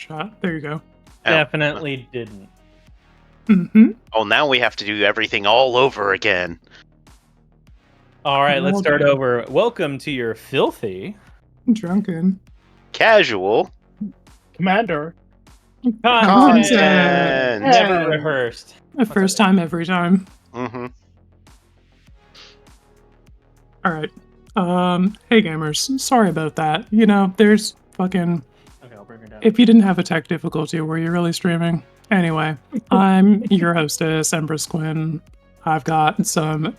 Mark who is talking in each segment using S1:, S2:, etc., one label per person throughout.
S1: shot. There you go.
S2: Definitely didn't.
S1: Mm-hmm.
S3: Oh, now we have to do everything all over again.
S2: All right, let's
S1: Well
S2: start
S1: done.
S2: over. Welcome to your filthy
S1: Drunken.
S3: Casual
S4: Commander.
S3: content.
S2: Never rehearsed.
S1: The first time every time.
S3: Mm-hmm.
S1: All right. Hey gamers. Sorry about that. You know, there's fucking.
S2: Okay, I'll bring her down.
S1: If you didn't have a tech difficulty, were you really streaming? Anyway, I'm your hostess, Empress Quinn. I've got some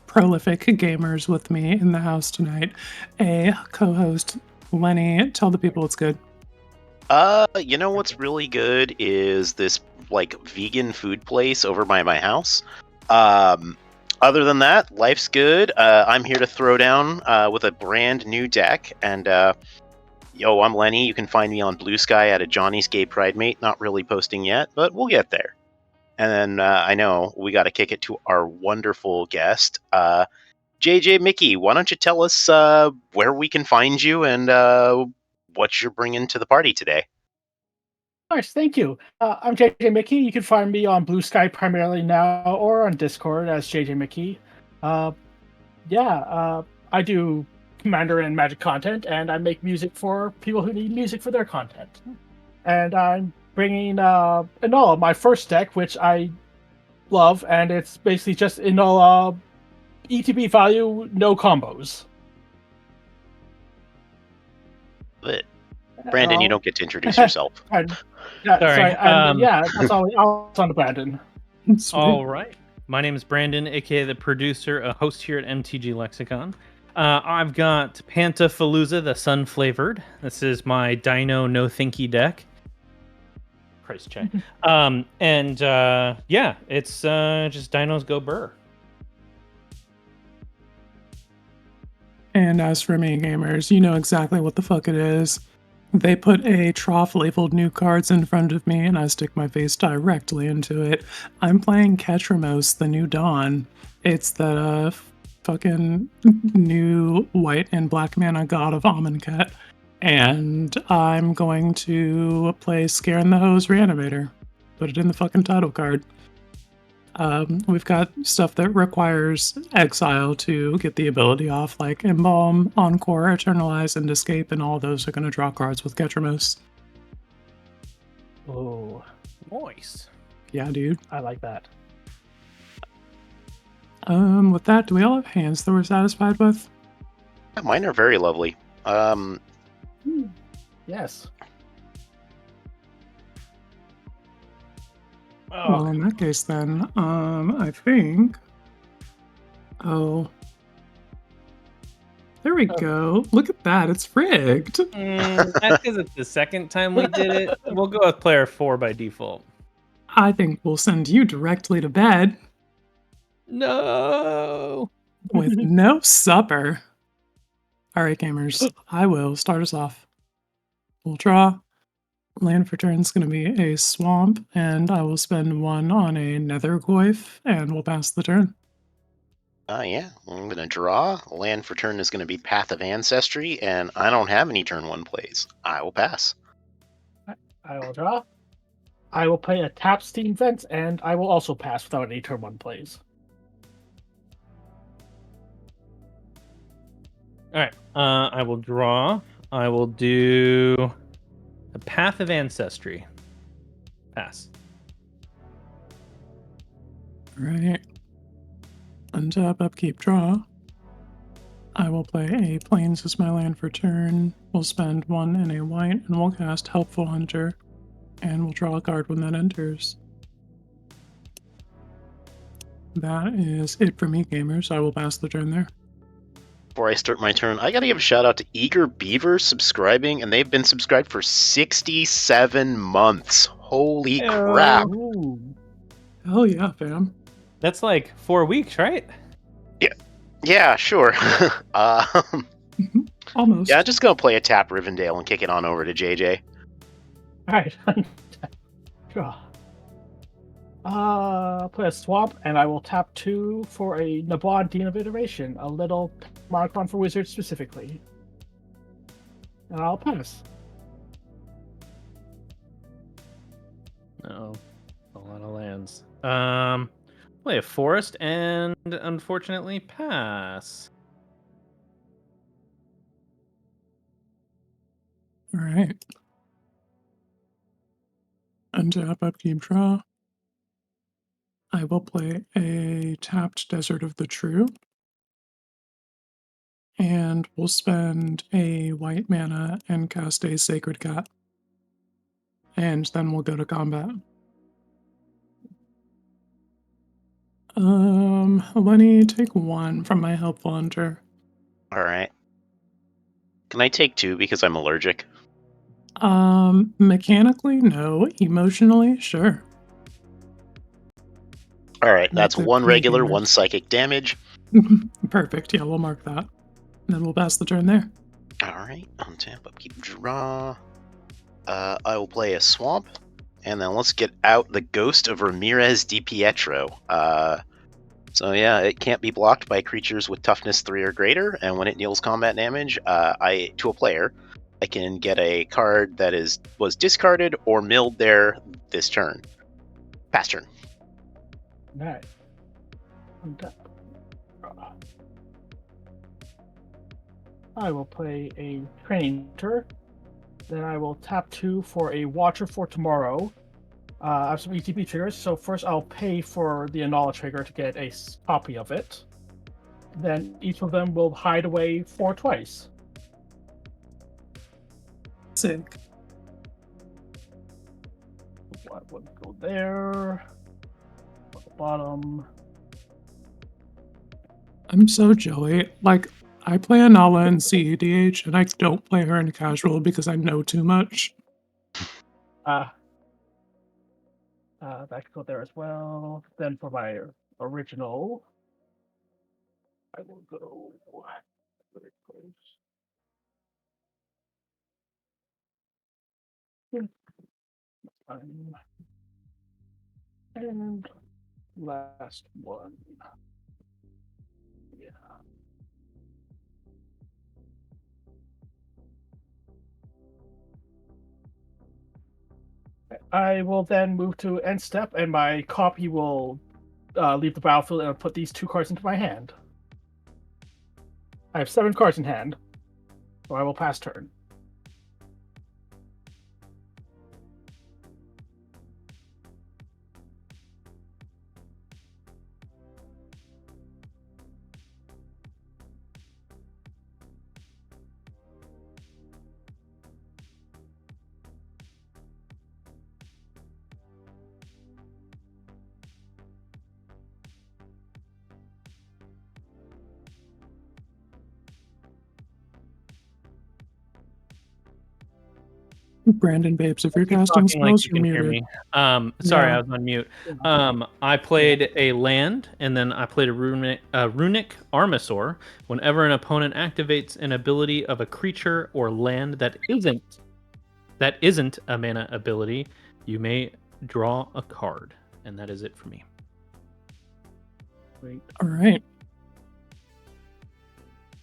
S1: prolific gamers with me in the house tonight. A co-host, Lenny. Tell the people it's good.
S3: You know what's really good is this like vegan food place over by my house. Other than that, life's good. I'm here to throw down with a brand new deck, and yo, I'm Lenny. You can find me on Blue Sky at a Johnny's Gay Pride Mate. Not really posting yet, but we'll get there. And then I know we got to kick it to our wonderful guest, JJ Mickey. Why don't you tell us where we can find you and what you're bringing to the party today?
S4: Nice, thank you. I'm JJ Mickey. You can find me on Blue Sky primarily now, or on Discord as JJ Mickey. I do Commander and Magic content, and I make music for people who need music for their content. And I'm bringing Enola, my first deck, which I love, and it's basically just Enola ETB value, no combos.
S3: But Brandon, you don't get to introduce yourself.
S4: Sorry.
S2: Sorry,
S4: That's all. It's on to Brandon.
S1: Sweet.
S2: All right. My name is Brandon, aka the producer, a host here at MTG Lexicon. I've got Pantafalooza, the Sun Flavored. This is my Dino No Thinky deck. Price check. It's just Dinos Go Burr.
S1: And as for me, gamers, you know exactly what the fuck it is. They put a trough labeled new cards in front of me, and I stick my face directly into it. I'm playing Ketramos, the New Dawn. It's the fucking new white and black mana god of Amonkhet. And I'm going to play Scare in the Hose Reanimator. Put it in the fucking title card. We've got stuff that requires exile to get the ability off, like Embalm, Encore, Eternalize, and Escape, and all those are going to draw cards with Ketramos.
S4: Oh,
S2: Nice.
S1: Yeah, dude.
S4: I like that.
S1: With that, do we all have hands that we're satisfied with?
S3: Yeah, mine are very lovely.
S4: Yes.
S1: Well, in that case, then, I think. Oh. There we go. Look at that. It's rigged.
S2: That's because it's the second time we did it. We'll go with player 4 by default.
S1: I think we'll send you directly to bed
S2: No.
S1: with no supper. All right, gamers. I will start us off. We'll draw. Land for turn is going to be a swamp, and I will spend one on a nether goyf, and we'll pass the turn.
S3: Yeah, I'm going to draw. Land for turn is going to be Path of Ancestry, and I don't have any turn 1 plays. I will pass.
S4: I will draw. I will play a tap Steam Vent, and I will also pass without any turn 1 plays.
S2: All right. I will draw. I will do a Path of Ancestry. Pass.
S1: All right. Untap, upkeep, draw. I will play a Plains as my land for turn. We'll spend one and a white, and we'll cast Helpful Hunter. And we'll draw a card when that enters. That is it for me, gamers. I will pass the turn there.
S3: Before I start my turn, I gotta give a shout out to Eager Beaver subscribing, and they've been subscribed for 67 months. Holy crap.
S4: Ooh.
S1: Hell yeah, fam.
S2: That's like 4 weeks, right?
S3: Yeah, sure.
S1: Almost.
S3: Yeah, just gonna play a tap Rivendell and kick it on over to JJ.
S4: Alright. Draw. Play a swamp, and I will tap 2 for a Nabon Dean of Iteration, a little Monocron for Wizards specifically. And I'll pass.
S2: Oh, a lot of lands. Play a forest and unfortunately pass.
S1: All right. Untap, upkeep, draw. I will play a tapped Desert of the True. And we'll spend a white mana and cast a Sacred Cat. And then we'll go to combat. Lenny, take 1 from my helpful hunter.
S3: All right. Can I take 2 because I'm allergic?
S1: Mechanically, no. Emotionally, sure.
S3: All right, that's
S1: Make
S3: 1
S1: 3
S3: regular,
S1: damage.
S3: 1 psychic damage.
S1: Perfect. Yeah, we'll mark that. And then we'll pass the turn there.
S3: All right, untap, upkeep, draw. I will play a swamp, and then let's get out the Ghost of Ramirez Di Pietro. So yeah, it can't be blocked by creatures with toughness 3 or greater, and when it deals combat damage, to a player, I can get a card that was discarded or milled there this turn. Pass turn.
S4: Alright. Untap. Draw. I will play a training tour. Then I will tap 2 for a Watcher for tomorrow. I have some ETB triggers, so first I'll pay for the Anala trigger to get a copy of it. Then each of them will hide away 4 twice.
S1: Sick.
S4: What would go there? At the bottom.
S1: I'm so Joey. Like, I play Anala in CEDH, and I don't play her in casual because I know too much.
S4: That could go there as well. Then for my original, I will go. Very close. And last one. Yeah. I will then move to end step, and my copy will leave the battlefield and I'll put these 2 cards into my hand. I have 7 cards in hand, so I will pass turn.
S1: Brandon Babes, if you're
S2: Keep
S1: casting
S2: talking like
S1: spells,
S2: you
S1: you're
S2: can hear
S1: muted.
S2: me. Sorry,
S1: Yeah.
S2: I was on mute. I played a land, and then I played a runic Armasaur. Whenever an opponent activates an ability of a creature or land that isn't a mana ability, you may draw a card, and that is it for me.
S4: Wait.
S1: All right.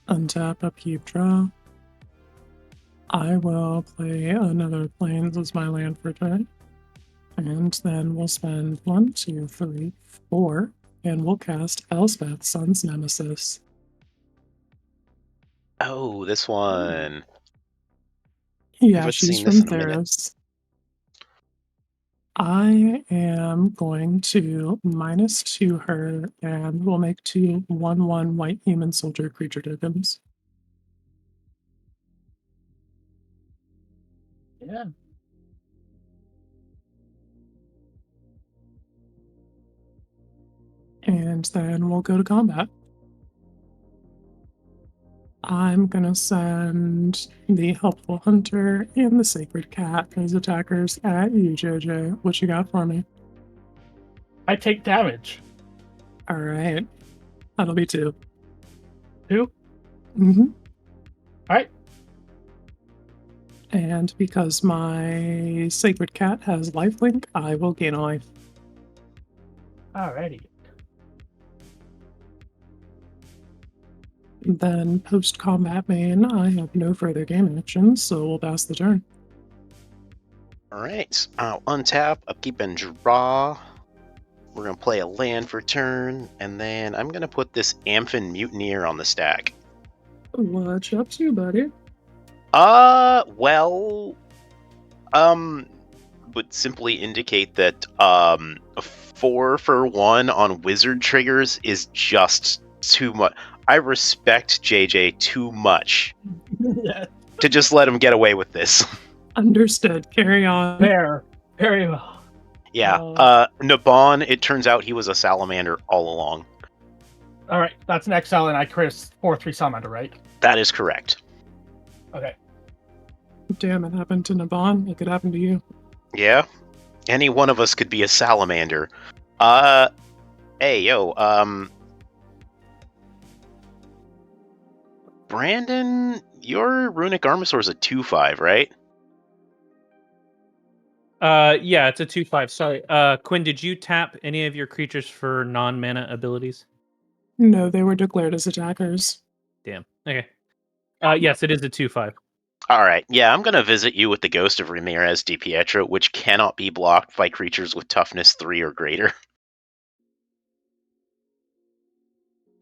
S1: Untap, upkeep, draw. I will play another Plains as my land for turn. And then we'll spend 1, 2, 3, 4, and we'll cast Elspeth, Sun's Nemesis.
S3: Oh, this one.
S1: Yeah,
S3: Haven't
S1: she's
S3: seen this
S1: from
S3: in a minute.
S1: Theros. I am going to -2 her, and we'll make 2 1/1 white human soldier creature tokens.
S4: Yeah.
S1: And then we'll go to combat. I'm gonna send the Helpful Hunter and the Sacred Cat as attackers at you, JJ. What you got for me?
S4: I take damage.
S1: All right. That'll be 2.
S4: 2?
S1: Mm-hmm.
S4: Alright.
S1: And because my Sacred Cat has lifelink, I will gain a life.
S4: Alrighty.
S1: Then post-combat main, I have no further game actions, so we'll pass the turn.
S3: Alright, I'll untap, upkeep, and draw. We're going to play a land for turn, and then I'm going to put this Amphin Mutineer on the stack.
S1: What's up to you, buddy?
S3: Well, would simply indicate that, 4 for 1 on wizard triggers is just too much. I respect JJ too much
S4: Yeah.
S3: to just let him get away with this.
S1: Understood. Carry on.
S4: Fair. Very well.
S3: Yeah, Nabon, it turns out he was a salamander all along.
S4: All right, that's an exile, and I Chris 4/3 salamander, right?
S3: That is correct.
S4: Okay.
S1: Damn, it happened to Nabon. It could happen to you.
S3: Yeah, any one of us could be a salamander. Hey, yo, Brandon, your Runic Armasaur is a 2/5, right?
S2: Yeah, it's a 2/5. Sorry. Quinn, did you tap any of your creatures for non-mana abilities?
S1: No, they were declared as attackers.
S2: Damn. Okay. Yes, it is a 2/5.
S3: Alright, yeah, I'm gonna visit you with the Ghost of Ramirez Di Pietro, which cannot be blocked by creatures with toughness 3 or greater.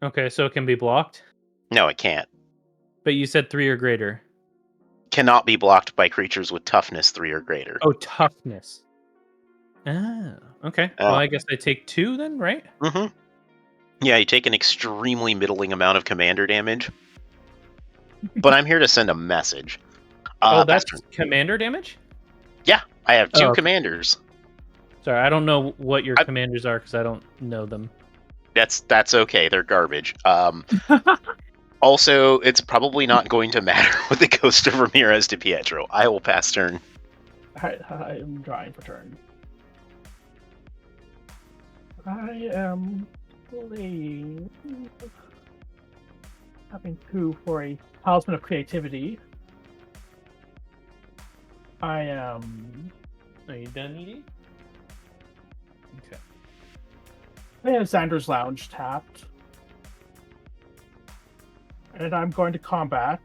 S2: Okay, so it can be blocked?
S3: No, it can't.
S2: But you said 3 or greater.
S3: Cannot be blocked by creatures with toughness 3 or greater.
S2: Oh, toughness. Ah, okay. Well, I guess I take 2 then, right?
S3: Mm-hmm. Yeah, you take an extremely middling amount of commander damage. But I'm here to send a message.
S2: That's commander damage?
S3: Yeah, I have 2
S2: okay.
S3: commanders.
S2: Sorry, I don't know what your commanders are because I don't know them.
S3: That's okay, they're garbage. Also, it's probably not going to matter with the Ghost of Ramirez Di Pietro. I will pass turn.
S4: I am drawing for turn. I am playing. Having 2 for a Talisman of Creativity. I am.
S2: Are you done, Edie? Okay.
S4: I have Xander's Lounge tapped. And I'm going to combat.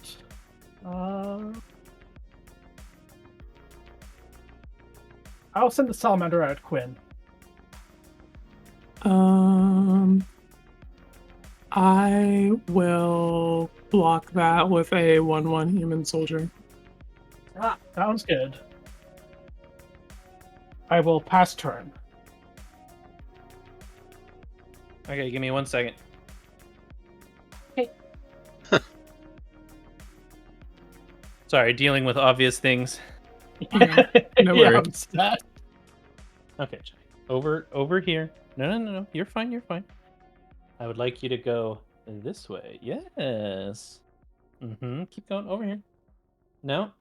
S4: I'll send the Salamander out, Quinn.
S1: I will block that with a 1/1 human soldier.
S4: Ah, sounds good. I will pass turn.
S2: Okay, give me 1 second.
S4: Okay.
S2: Sorry, dealing with obvious things.
S1: No worries.
S2: Okay, over here. No. You're fine. You're fine. I would like you to go this way. Yes. Keep going over here. No.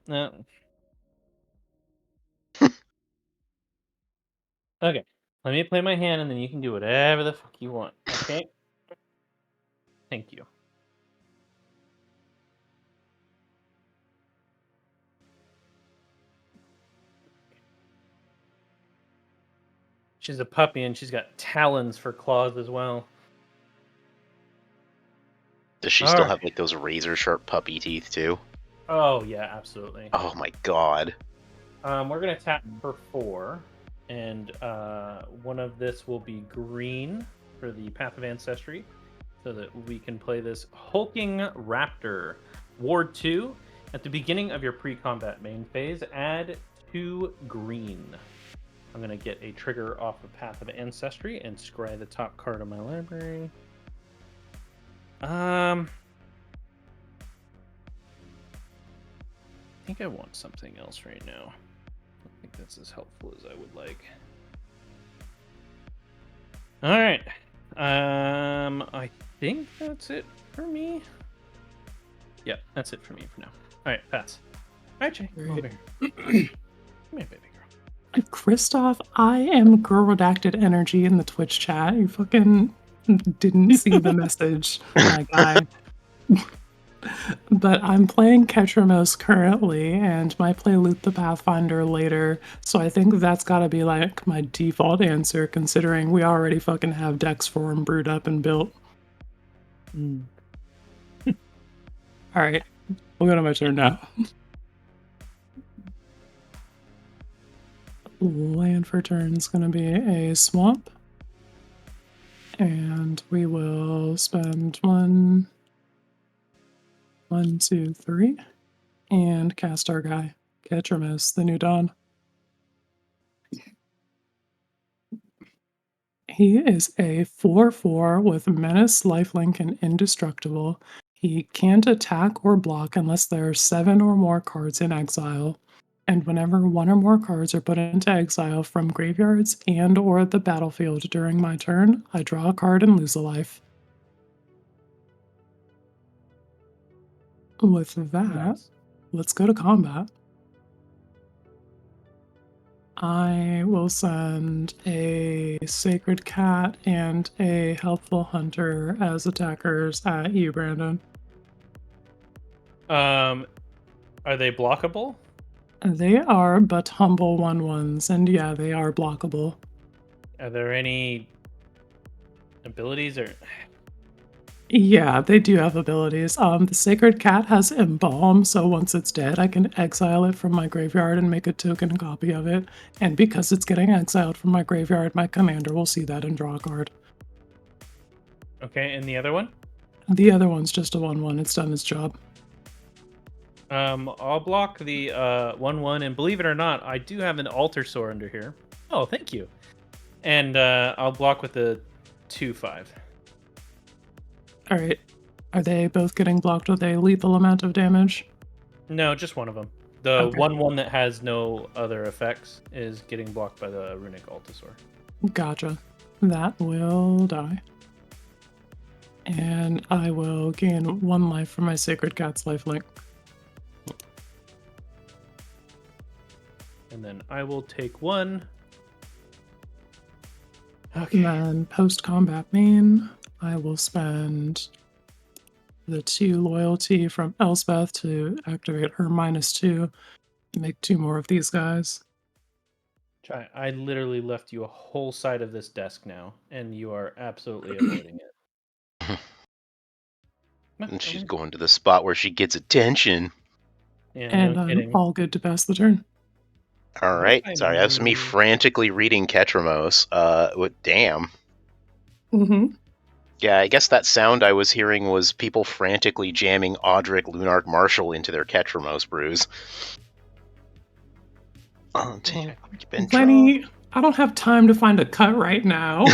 S2: Okay. Let me play my hand, and then you can do whatever the fuck you want. Okay. Thank you. She's a puppy, and she's got talons for claws as well.
S3: Does she still have like those razor sharp puppy teeth too?
S2: Oh yeah, absolutely.
S3: Oh my god.
S2: We're gonna tap for 4, and one of this will be green for the Path of Ancestry, so that we can play this Hulking Raptor. Ward 2, at the beginning of your pre-combat main phase, add 2 green. I'm gonna get a trigger off of Path of Ancestry and scry the top card of my library. I think I want something else right now. I don't think that's as helpful as I would like. All right. I think that's it for me. Yeah, that's it for me for now. All right, pass. All right, Jay. Come over here. Come here, baby girl.
S1: Christoph, I am girl redacted energy in the Twitch chat. You fucking didn't see the message, my guy. But I'm playing Ketramos currently, and might play Loot the Pathfinder later, so I think that's gotta be like my default answer, considering we already fucking have decks for him brewed up and built. Alright, we'll go to my turn now. land for turn is going to be a swamp. And we will spend 1, 2, 3, and cast our guy, Catch or Miss, the new Dawn. He is a 4/4 with Menace, Lifelink, and Indestructible. He can't attack or block unless there are 7 or more cards in exile. And whenever 1 or more cards are put into exile from graveyards and or the battlefield during my turn, I draw a card and lose a life. With that,
S4: Nice.
S1: let's go to combat. I will send a Sacred Cat and a Helpful Hunter as attackers at you, Brandon.
S2: Are they blockable?
S1: They are but humble 1/1s, and yeah, they are blockable.
S2: Are there any abilities or?
S1: Yeah, they do have abilities. The Sacred Cat has Embalm, so once it's dead, I can exile it from my graveyard and make a token copy of it. And because it's getting exiled from my graveyard, my commander will see that and draw a card.
S2: Okay, and the other one?
S1: The other one's just a 1/1. It's done its job.
S2: I'll block the 1/1, and believe it or not, I do have an Altar Sore under here. Oh, thank you. And I'll block with the 2/5.
S1: All right. Are they both getting blocked with a lethal amount of damage?
S2: No, just one of them. The
S1: Okay.
S2: 1/1 that has no other effects is getting blocked by the Runic Altasaur.
S1: Gotcha. That will die. And I will gain 1 life from my Sacred Cat's lifelink.
S2: And then I will take 1.
S1: And
S2: Okay.
S1: then post-combat main, I will spend the 2 loyalty from Elspeth to activate her -2, make 2 more of these guys.
S2: I literally left you a whole side of this desk now, and you are absolutely avoiding it.
S3: And she's going to the spot where she gets attention.
S2: Yeah,
S1: And
S2: no
S1: I'm
S2: kidding.
S1: all good to pass the turn.
S3: All
S2: What
S3: right.
S2: if I
S3: Sorry, that was me
S2: move-
S3: frantically reading Ketramos. Damn.
S1: Mm-hmm.
S3: Yeah, I guess that sound I was hearing was people frantically jamming Audric Lunark Marshall into their Ketramos brews. Oh, damn. You've been
S1: Lenny, I don't have time to find a cut right now.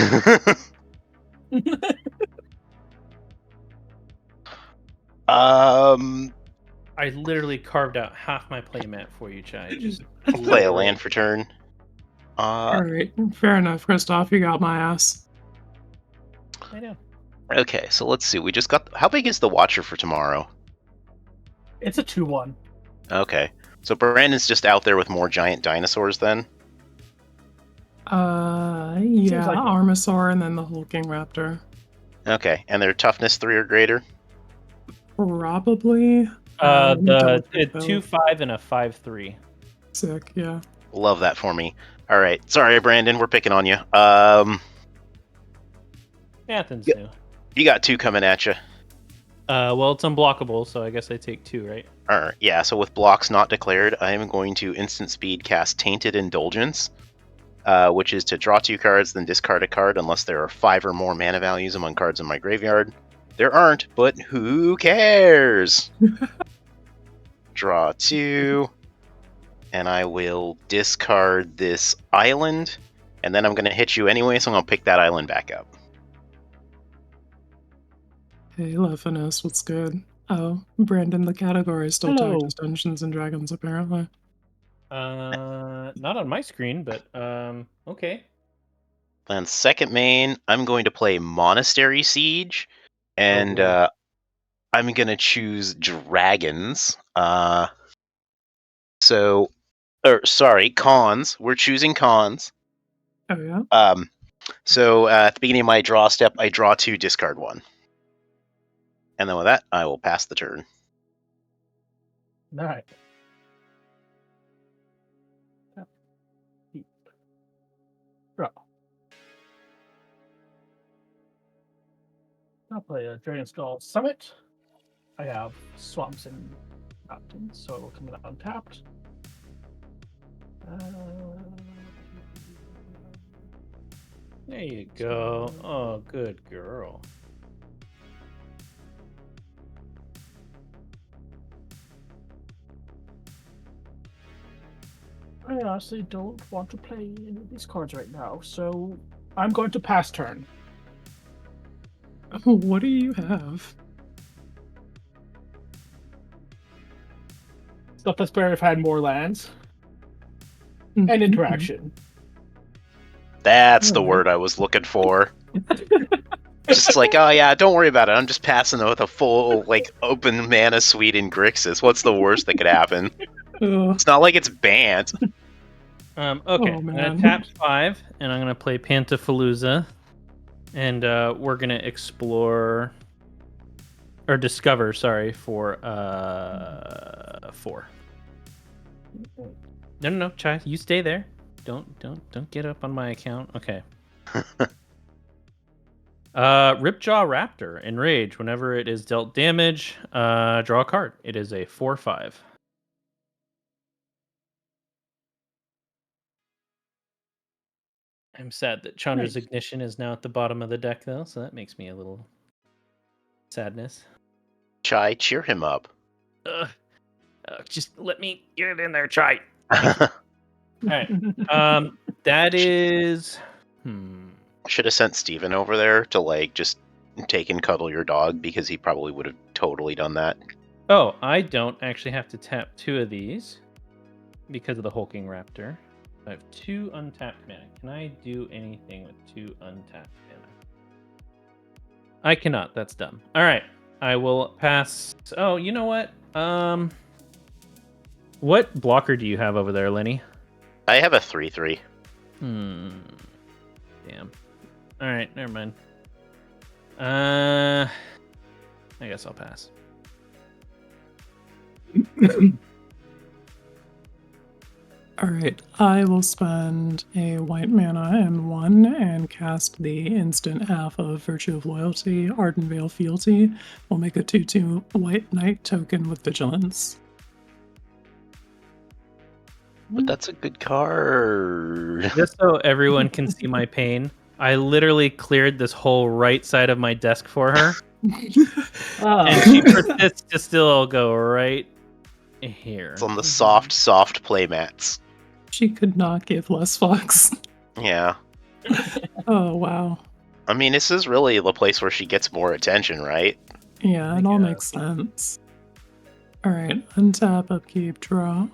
S2: I literally carved out half my playmat for you, Chai. Just
S3: I'll play a land for turn.
S1: All right, fair enough, Christoph. You got my ass.
S2: I know.
S3: Okay, so let's see. We just got. How big is the Watcher for tomorrow?
S4: It's a 2/1.
S3: Okay, so Brandon's just out there with more giant dinosaurs then.
S1: Yeah,
S4: like it.
S1: Armasaur and then the hulking raptor.
S3: Okay, and their toughness 3 or greater.
S1: Probably.
S2: The
S1: double check both.
S2: 2/5 and a 5/3.
S1: Sick, yeah.
S3: Love that for me. All right, sorry, Brandon, we're picking on you.
S2: Athens
S3: Yeah.
S2: new.
S3: You got 2 coming at you.
S2: Well, it's unblockable, so I guess I take 2, right?
S3: Yeah, so with blocks not declared, I am going to instant speed cast Tainted Indulgence, which is to draw 2 cards, then discard a card unless there are 5 or more mana values among cards in my graveyard. There aren't, but who cares? Draw 2, and I will discard this island, and then I'm going to hit you anyway, so I'm going to pick that island back up.
S1: Hey, Lefinus, what's good? Oh, Brandon, the category is still
S4: Hello.
S1: tagged as Dungeons and Dragons, apparently.
S2: Not on my screen, but okay.
S3: Then second main, I'm going to play Monastery Siege, and
S2: Oh,
S3: I'm going to choose Dragons. Cons. We're choosing cons.
S1: Oh, yeah?
S3: So at the beginning of my draw step, I draw 2, discard 1. And then with that, I will pass the turn.
S4: All right. Draw. I'll play a Dragon Skull Summit. I have swamps and mountains, so it will come in untapped.
S2: There you go. Oh, good girl.
S4: I honestly don't want to play any of these cards right now, so I'm going to pass turn.
S1: What do you have?
S4: Stuff that's better if I had more lands and
S1: Mhm.
S4: interaction.
S3: That's the
S1: Alright.
S3: word I was looking for. Just like, oh yeah, don't worry about it. I'm just passing with a full, like, open mana suite in Grixis. What's the worst that could happen?
S1: Ugh.
S3: It's not like it's banned.
S2: Okay,
S1: Oh,
S2: I'm gonna
S1: man.
S2: tap 5, and I'm gonna play Pantafalooza, and we're gonna explore or discover. Sorry for 4. No, Chai, you stay there. Don't get up on my account. Okay. Ripjaw Raptor. Enrage. Whenever it is dealt damage, draw a card. It is a 4/5. I'm sad that Chandra's
S4: Nice.
S2: Ignition is now at the bottom of the deck, though, so that makes me a little sadness.
S3: Chai, cheer him up.
S2: Just let me get it in there, Chai. All right. That is.
S3: Should have sent Steven over there to, like, just take and cuddle your dog, because he probably would have totally done that.
S2: Oh, I don't actually have to tap 2 of these because of the Hulking Raptor. I have 2 untapped mana. Can I do anything with 2 untapped mana? I cannot. That's dumb. All right. I will pass. Oh, you know what? What blocker do you have over there, Lenny?
S3: I have a 3/3.
S2: Damn. All right, never mind. I guess I'll pass.
S1: Alright, I will spend a white mana and 1 and cast the instant half of Virtue of Loyalty, Arden Veil Fealty. We'll make a 2/2 white knight token with Vigilance.
S3: But that's a good card.
S2: Just so everyone can see my pain, I literally cleared this whole right side of my desk for her, and she persists to still go right here.
S3: It's on the soft play mats.
S1: She could not give less fucks.
S3: Yeah.
S1: Oh, wow.
S3: I mean, this is really the place where she gets more attention, right?
S1: Yeah, it all makes sense. Alright, untap, upkeep, draw.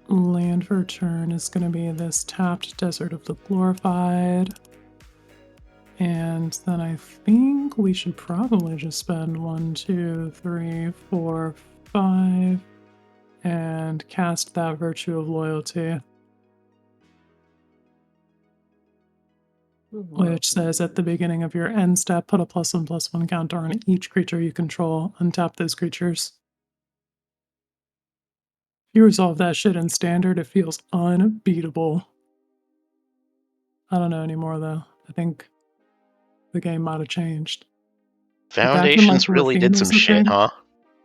S1: Land for turn is going to be this tapped Desert of the Glorified. And then I think we should probably just spend 1, 2, 3, 4, 5 and cast that Virtue of Loyalty, which says at the beginning of your end step, put a +1/+1 counter on each creature you control. Untap those creatures. If you resolve that shit in standard, it feels unbeatable. I don't know anymore, though. I think the game might have changed.
S3: Foundations
S1: Like,
S3: really
S1: Rafine
S3: did
S1: was
S3: some
S1: the
S3: shit,
S1: thing.
S3: huh?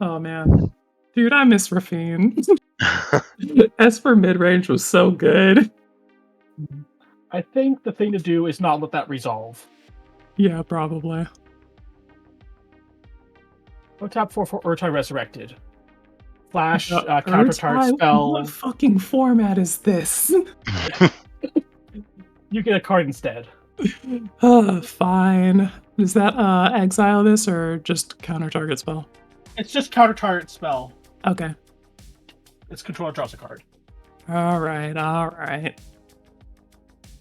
S1: Oh, man. Dude, I miss Rafine. Esper mid-range was so good.
S4: I think the thing to do is not let that resolve.
S1: Yeah, probably.
S4: Go tap 4 for Urtai Resurrected. Flash,
S1: Urtai,
S4: counter target spell.
S1: What fucking format is this?
S4: You get a card instead.
S1: Fine. Does that exile this or just counter target spell?
S4: It's just counter target spell.
S1: Okay.
S4: Its controller draws a card.
S1: Alright.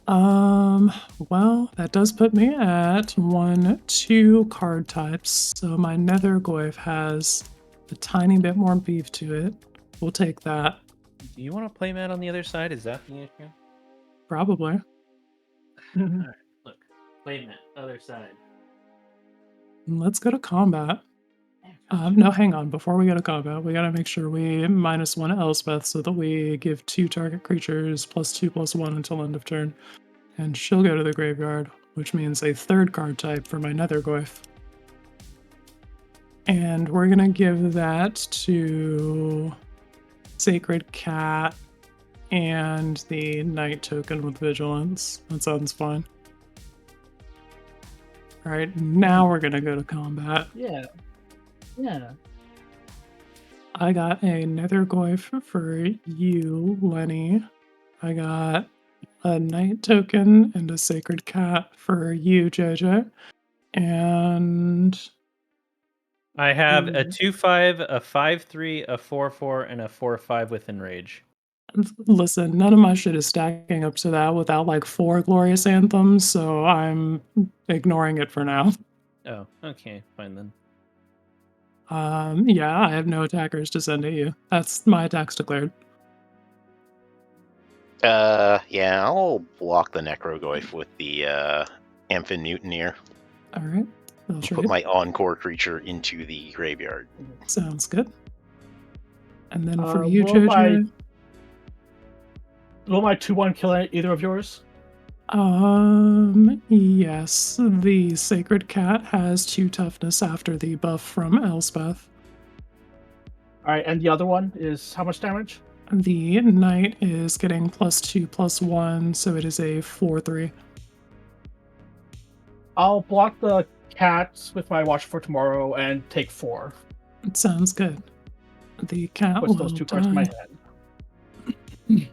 S1: Well, that does put me at 1, 2 card types. So my Nethergoyf has a tiny bit more beef to it. We'll take that.
S2: Do you want to play Matt on the other side? Is that the issue?
S1: Probably.
S2: Alright, look. Play Matt, other side.
S1: Let's go to combat. No, hang on. Before we go to combat, we gotta make sure we -1 Elspeth so that we give 2 target creatures +2/+1 until end of turn. And she'll go to the graveyard, which means a 3rd card type for my Nethergoyf. And we're gonna give that to Sacred Cat and the Knight token with Vigilance. That sounds fine. All right, now we're gonna go to combat.
S4: Yeah. Yeah.
S1: I got a Nethergoyf for you, Lenny. I got a Knight token and a Sacred Cat for you, JJ. And
S2: I have a
S4: Ooh.
S2: 2/5, a 5/3, a 4/4, and a 4/5 with Enrage.
S1: listen, none of my shit is stacking up to that without like 4 glorious anthems, so I'm ignoring it for now.
S2: Oh, okay, fine then.
S1: Yeah, I have no attackers to send at you. That's my attacks declared.
S3: Yeah, I'll block the Necrogoyf with the Amphin Mutineer.
S1: All right, I'll
S3: Put
S1: trade.
S3: my Encore creature into the graveyard.
S1: Sounds good. And then for you,
S4: will
S1: JJ.
S4: Will my 2/1 kill either of yours?
S1: Yes, the Sacred Cat has 2 toughness after the buff from Elspeth.
S4: Alright, and the other one is how much damage?
S1: The Knight is getting +2/+1, so it is a 4/3.
S4: I'll block the cats with my watch for tomorrow and take 4.
S1: It sounds good. The cat
S4: Puts
S1: will
S4: those 2 cards in my
S1: die.
S4: hand.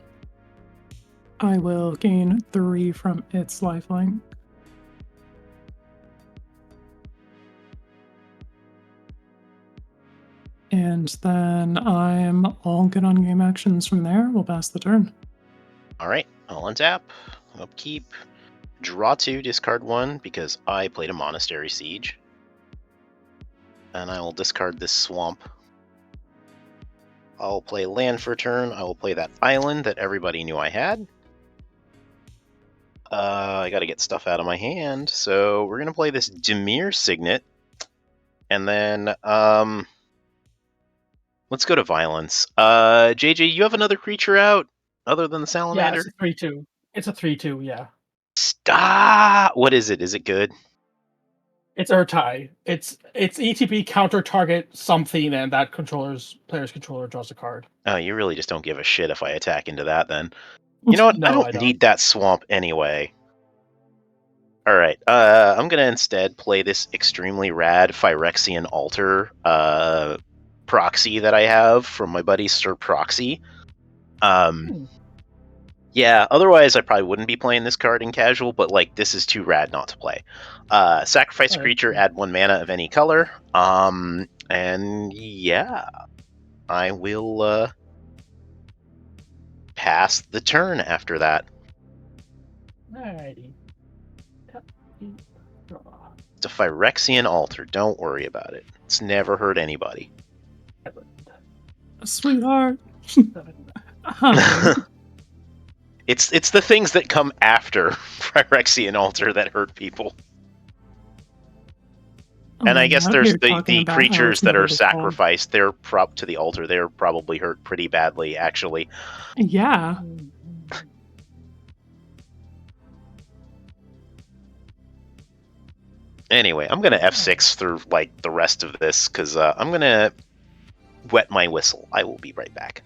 S1: I will gain 3 from its lifelink. And then I'm all good on game actions from there. We'll pass the turn.
S3: Alright, I'll untap, upkeep, draw 2, discard 1, because I played a Monastery Siege. And I will discard this swamp. I'll play land for a turn. I will play that island that everybody knew I had. I gotta get stuff out of my hand, so we're gonna play this Dimir Signet. And then, let's go to violence. JJ, you have another creature out other than the
S4: Yeah,
S3: Salamander?
S4: it's a 3/2. It's a 3/2, yeah.
S3: Stop! What is it? Is it good?
S4: It's Urtai. It's ETB counter target something, and that player's controller draws a card.
S3: Oh, you really just don't give a shit if I attack into that then. You know what? I don't need that swamp anyway. Alright, I'm gonna instead play this extremely rad Phyrexian Altar proxy that I have from my buddy Sir Proxy. Yeah, otherwise I probably wouldn't be playing this card in casual, but like this is too rad not to play. Sacrifice a creature, add 1 mana of any color. And yeah, I will pass the turn after that.
S4: Alrighty.
S3: It's a Phyrexian Altar, don't worry about it. It's never hurt anybody.
S1: Sweetheart.
S3: It's the things that come after Phyrexian Altar that hurt people. And I guess there's the creatures that are sacrificed. They're to the altar. They're probably hurt pretty badly, actually.
S1: Yeah.
S3: Anyway, I'm gonna F6 through like the rest of this because I'm gonna wet my whistle. I will be right back.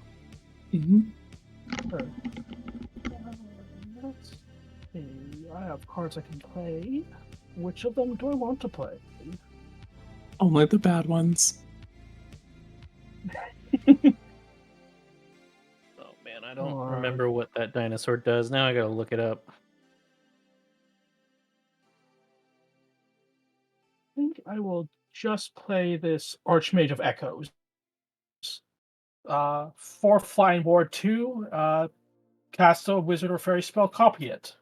S4: Let's see. I have cards I can play. Which of them do I want to play?
S1: Only the bad ones.
S2: Oh man, I don't remember what that dinosaur does. Now I gotta look it up.
S4: I think I will just play this Archmage of Echoes. 4 flying ward 2. Cast a wizard or fairy spell, copy it.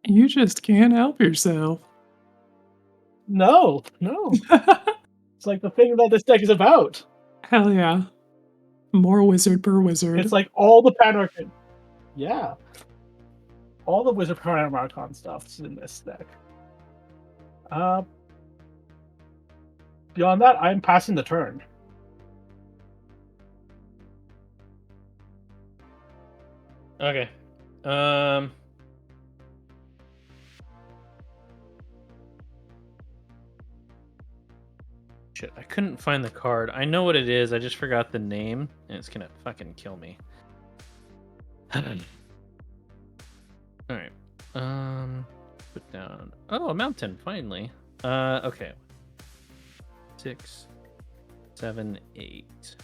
S1: You just can't help yourself.
S4: No. It's like the thing that this deck is about.
S1: Hell yeah. More wizard per wizard.
S4: It's like all the Panarcon. Yeah. All the wizard Panarcon stuff's in this deck. Beyond that, I'm passing the turn.
S2: Okay. Shit, I couldn't find the card. I know what it is. I just forgot the name, and it's gonna fucking kill me. All right. Put down. Oh, a mountain, finally. Okay. 6, 7, 8.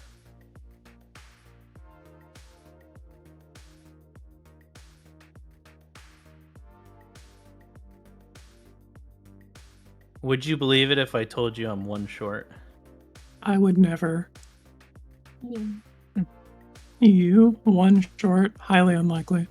S2: Would you believe it if I told you I'm one short?
S1: I would never. You, one short, highly unlikely.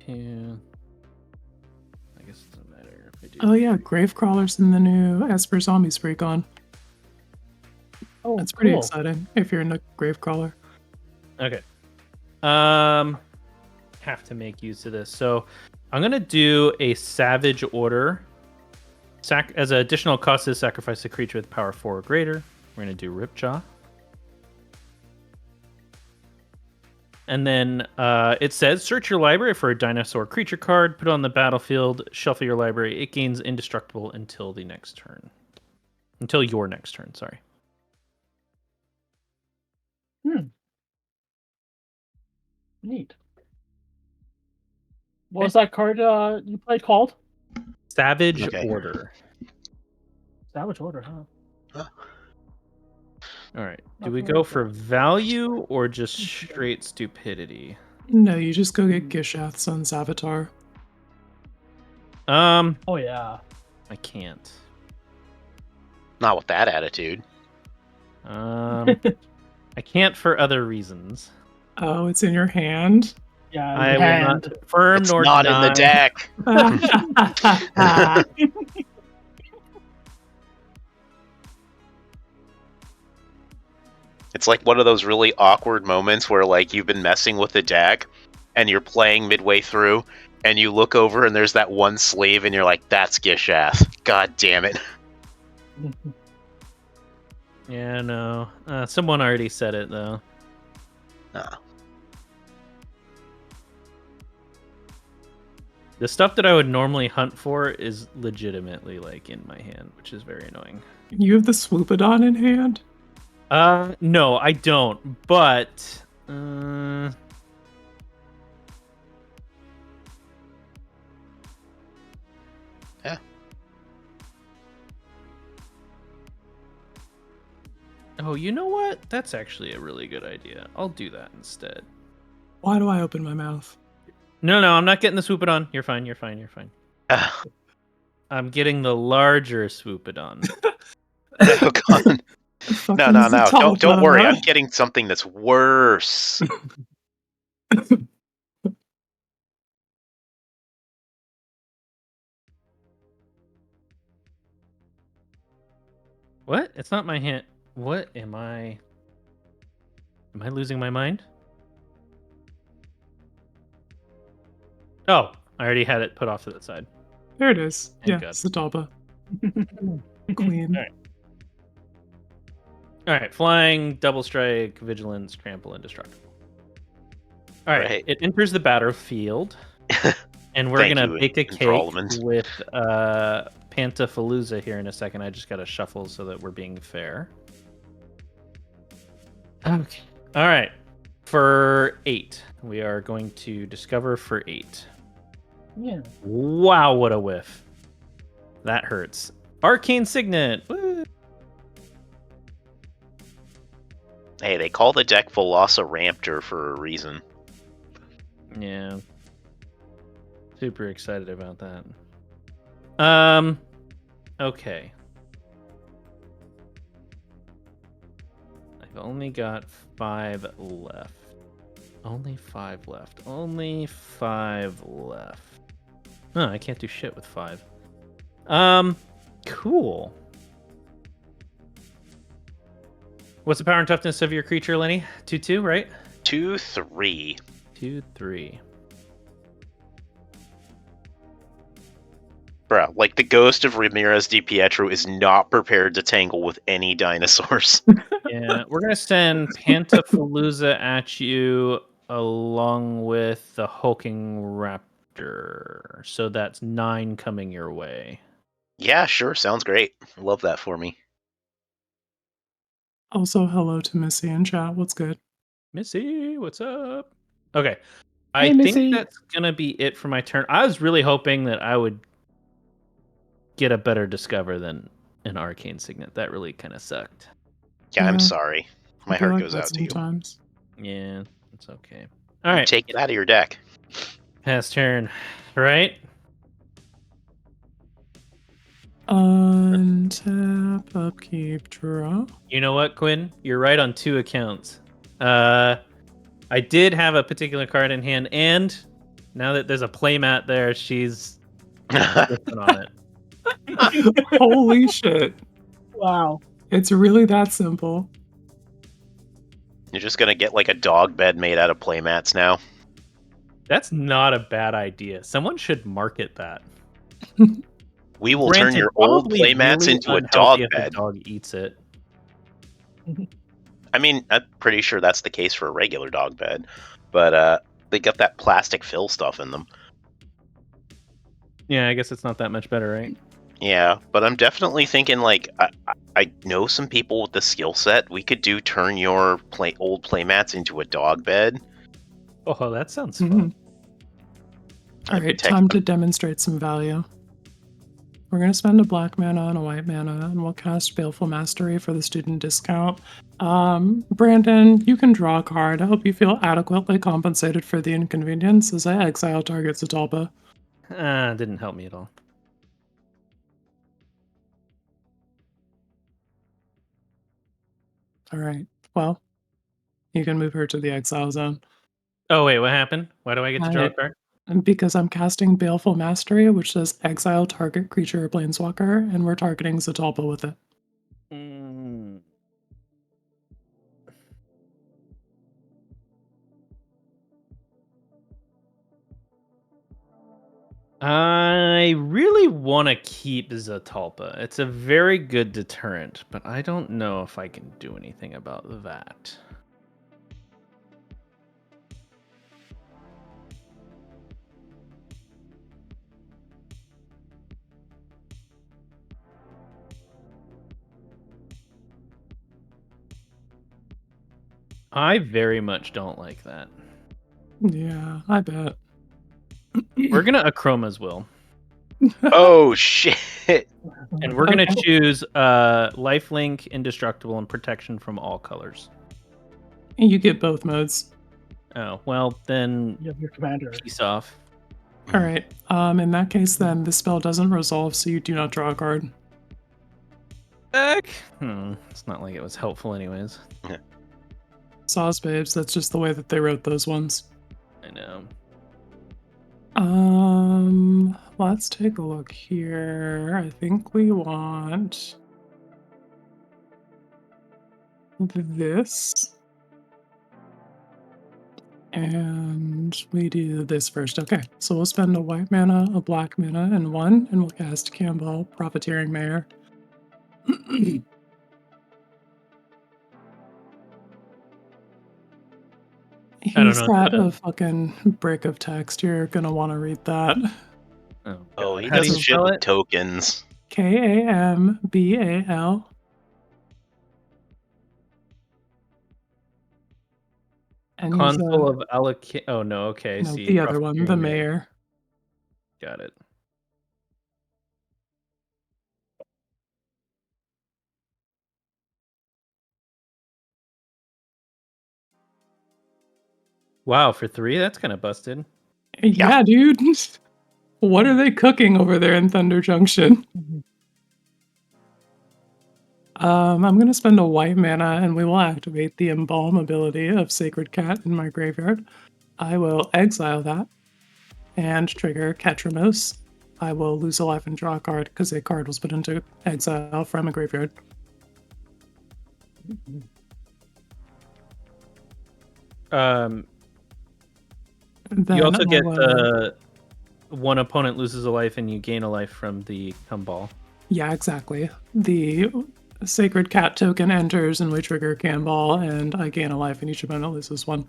S2: Yeah. I guess it doesn't matter if I do.
S1: Oh yeah, Gravecrawler's in the new Esper Zombies Recon.
S4: Oh,
S1: That's pretty
S4: cool.
S1: exciting if you're into Gravecrawler.
S2: Okay. Have to make use of this. So I'm gonna do a Savage Order. As an additional cost is sacrifice a creature with power 4 or greater. We're gonna do Ripjaw. And then it says, search your library for a dinosaur creature card, put it on the battlefield, shuffle your library. It gains indestructible until the next turn. Until your next turn, sorry.
S4: Neat. What was that card you played called?
S2: Savage
S3: Okay.
S2: Order.
S4: Savage Order, huh?
S2: All right. Do
S4: Not
S2: we
S4: familiar
S2: go
S4: with
S2: for
S4: that.
S2: value or just straight stupidity?
S1: No, you just go get Gishath's son's avatar.
S4: Oh yeah.
S2: I can't.
S3: Not with that attitude.
S2: I can't for other reasons.
S1: Oh, it's in your hand?
S4: Yeah,
S2: I will not
S4: hand.
S2: confirm
S3: It's
S2: nor
S3: not
S2: deny.
S3: in the deck. It's like one of those really awkward moments where like you've been messing with the deck and you're playing midway through and you look over and there's that one slave and you're like, that's Gishath. God damn it.
S2: Yeah, no. Someone already said it, though.
S3: Ah.
S2: The stuff that I would normally hunt for is legitimately, like, in my hand, which is very annoying.
S1: You have the Swoopodon in hand?
S2: No, I don't, but...
S3: Yeah.
S2: Oh, you know what? That's actually a really good idea. I'll do that instead.
S1: Why do I open my mouth?
S2: No, I'm not getting the Swoopodon. You're fine. I'm getting the larger Swoopodon.
S3: Oh, God. No.
S1: Zatalpa.
S3: Don't worry. I'm getting something that's worse.
S2: What? It's not my hand. What am I? Am I losing my mind? Oh, I already had it put off to the side.
S1: There it is.
S2: Thank
S1: Yeah,
S2: God.
S1: Zatalpa. Queen.
S2: All right, flying, double strike, vigilance, trample, indestructible. All right, it enters the battlefield, and we're
S3: Thank
S2: gonna
S3: you,
S2: bake a cake
S3: Enthrallment.
S2: with Pantafalooza here in a second. I just gotta shuffle so that we're being fair. Okay. All right. For 8, we are going to discover for 8.
S4: Yeah.
S2: Wow, what a whiff. That hurts. Arcane Signet. Woo!
S3: Hey, they call the deck Velociraptor for a reason.
S2: Yeah. Super excited about that. Okay. I've only got 5 left. Only 5 left. Huh, I can't do shit with 5. Cool. What's the power and toughness of your creature, Lenny? 2/2, right?
S3: 2/3.
S2: 2/3.
S3: Bruh, like the ghost of Ramirez Di Pietro is not prepared to tangle with any dinosaurs.
S2: Yeah, we're gonna send Pantafalooza at you along with the Hulking Raptor. So that's 9 coming your way.
S3: Yeah, sure, sounds great. Love that for me.
S1: Also, hello to Missy in chat. What's good?
S2: Missy, what's up? Okay. I
S4: Hey,
S2: think
S4: Missy.
S2: that's gonna be it for my turn. I was really hoping that I would get a better discover than an arcane signet. That really kind of sucked.
S3: Yeah, I'm
S1: Yeah.
S3: sorry.
S1: I
S3: My
S1: feel
S3: heart
S1: like
S3: goes
S1: that
S3: out to you.
S1: sometimes.
S2: Yeah, it's okay. All right,
S3: Take it out of your deck.
S2: pass turn. Right?
S1: Untap, upkeep, draw.
S2: You know what, Quinn? You're right on 2 accounts. I did have a particular card in hand, and now that there's a playmat there, she's ripping on it.
S1: Holy shit.
S4: Wow.
S1: It's really that simple.
S3: You're just gonna get like a dog bed made out of playmats now.
S2: That's not a bad idea. Someone should market that.
S3: We will turn
S2: Granted,
S3: your old
S2: probably
S3: playmats
S2: really
S3: into a
S2: unhealthy
S3: dog
S2: if the
S3: bed.
S2: dog eats it.
S3: I mean, I'm pretty sure that's the case for a regular dog bed, but they got that plastic fill stuff in them.
S2: Yeah, I guess it's not that much better, right?
S3: Yeah, but I'm definitely thinking like I know some people with the skill set. We could turn your old playmats into a dog bed.
S2: Oh, that sounds
S1: Mhm.
S2: fun.
S1: All right, time to demonstrate some value. We're going to spend a black mana and a white mana, and we'll cast Baleful Mastery for the student discount. Brandon, you can draw a card. I hope you feel adequately compensated for the inconvenience as I exile target Zatalpa.
S2: Didn't help me at all.
S1: All right, well, you can move her to the exile zone.
S2: Oh, wait, what happened? Why do I get to draw a card?
S1: Because I'm casting Baleful Mastery, which says exile target creature or planeswalker, and we're targeting Zatalpa with it.
S2: Mm. I really want to keep Zatalpa. It's a very good deterrent, but I don't know if I can do anything about that. I very much don't like that.
S1: Yeah, I bet.
S2: We're gonna Akroma's Will.
S3: Oh shit!
S2: And we're gonna
S1: Okay.
S2: choose lifelink, indestructible, and protection from all colors.
S1: You get both modes.
S2: Oh, well then
S4: You have your commander.
S2: peace off.
S1: All right. In that case, then the spell doesn't resolve, so you do not draw a card.
S2: Heck. It's not like it was helpful anyways.
S1: Sauce babes. That's just the way that they wrote those ones.
S2: I know.
S1: Let's take a look here. I think we want this. And we do this first. Okay, so we'll spend a white mana, a black mana, and one, and we'll cast Campbell, Profiteering Mayor. He's
S2: know.
S1: got a fucking brick of text. You're gonna want to read that.
S2: Oh,
S3: Oh,
S2: God.
S3: he
S2: How do
S3: doesn't
S2: you
S3: shit
S2: spell
S3: with
S2: it?
S3: tokens.
S1: Kambal. And he's
S2: Consul of allocate. Oh no. Okay.
S1: no,
S2: See,
S1: the other one, the
S2: Profiteering Mayor.
S1: mayor.
S2: Got it. Wow, for 3, that's kind of busted.
S1: Yeah, dude. What are they cooking over there in Thunder Junction? I'm going to spend a white mana and we will activate the Embalm ability of Sacred Cat in my graveyard. I will exile that and trigger Ketramos. I will lose a life and draw a card because a card was put into exile from a graveyard. Then
S2: You also
S1: I
S2: get
S1: will-
S2: one opponent loses a life and you gain a life from the Kumbal.
S1: Yeah, exactly. The Sacred Cat token enters and we trigger Campbell and I gain a life and each opponent loses one.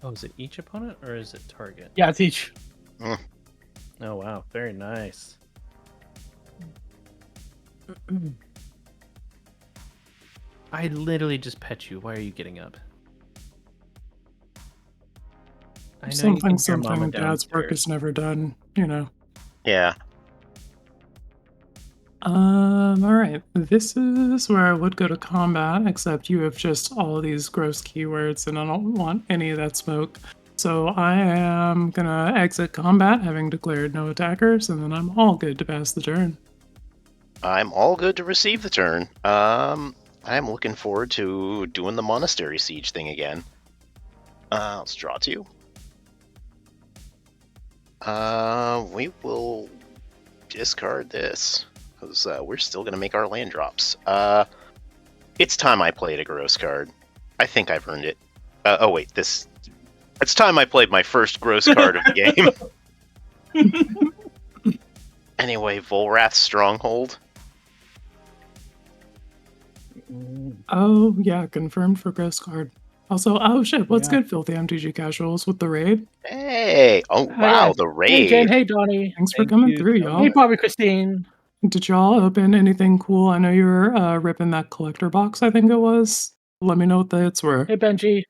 S2: Oh, is it each opponent or is it target?
S4: Yeah, it's each.
S2: Oh wow, very nice. I literally just pet you. Why are you getting up? I know you think your mama
S1: Dad's work
S2: downstairs.
S1: is never done, you know.
S3: Yeah.
S1: Alright. This is where I would go to combat, except you have just all of these gross keywords and I don't want any of that smoke. So I am gonna exit combat, having declared no attackers, and then I'm all good to pass the turn.
S3: I'm all good to receive the turn. I'm looking forward to doing the monastery siege thing again. Let's draw 2. We will discard this because we're still gonna make our land drops. It's time I played a gross card. I think I've earned it. Oh wait, it's time I played my first gross card of the game. Anyway, Volrath's Stronghold.
S1: Oh, yeah, confirmed for gross card. Also, oh shit, what's
S4: Yeah.
S1: good, filthy MTG casuals with the raid?
S3: Hey! Oh wow,
S4: yeah.
S3: the
S4: Hey, Jen.
S3: raid.
S4: Hey, Donnie.
S1: Thanks for
S2: Thank
S1: coming
S2: you
S1: through,
S2: so
S1: y'all.
S4: Hey,
S2: much.
S4: Bobby Christine.
S1: Did y'all open anything cool? I know you were ripping that collector box, I think it was. Let me know what the hits were.
S4: Hey, Benji.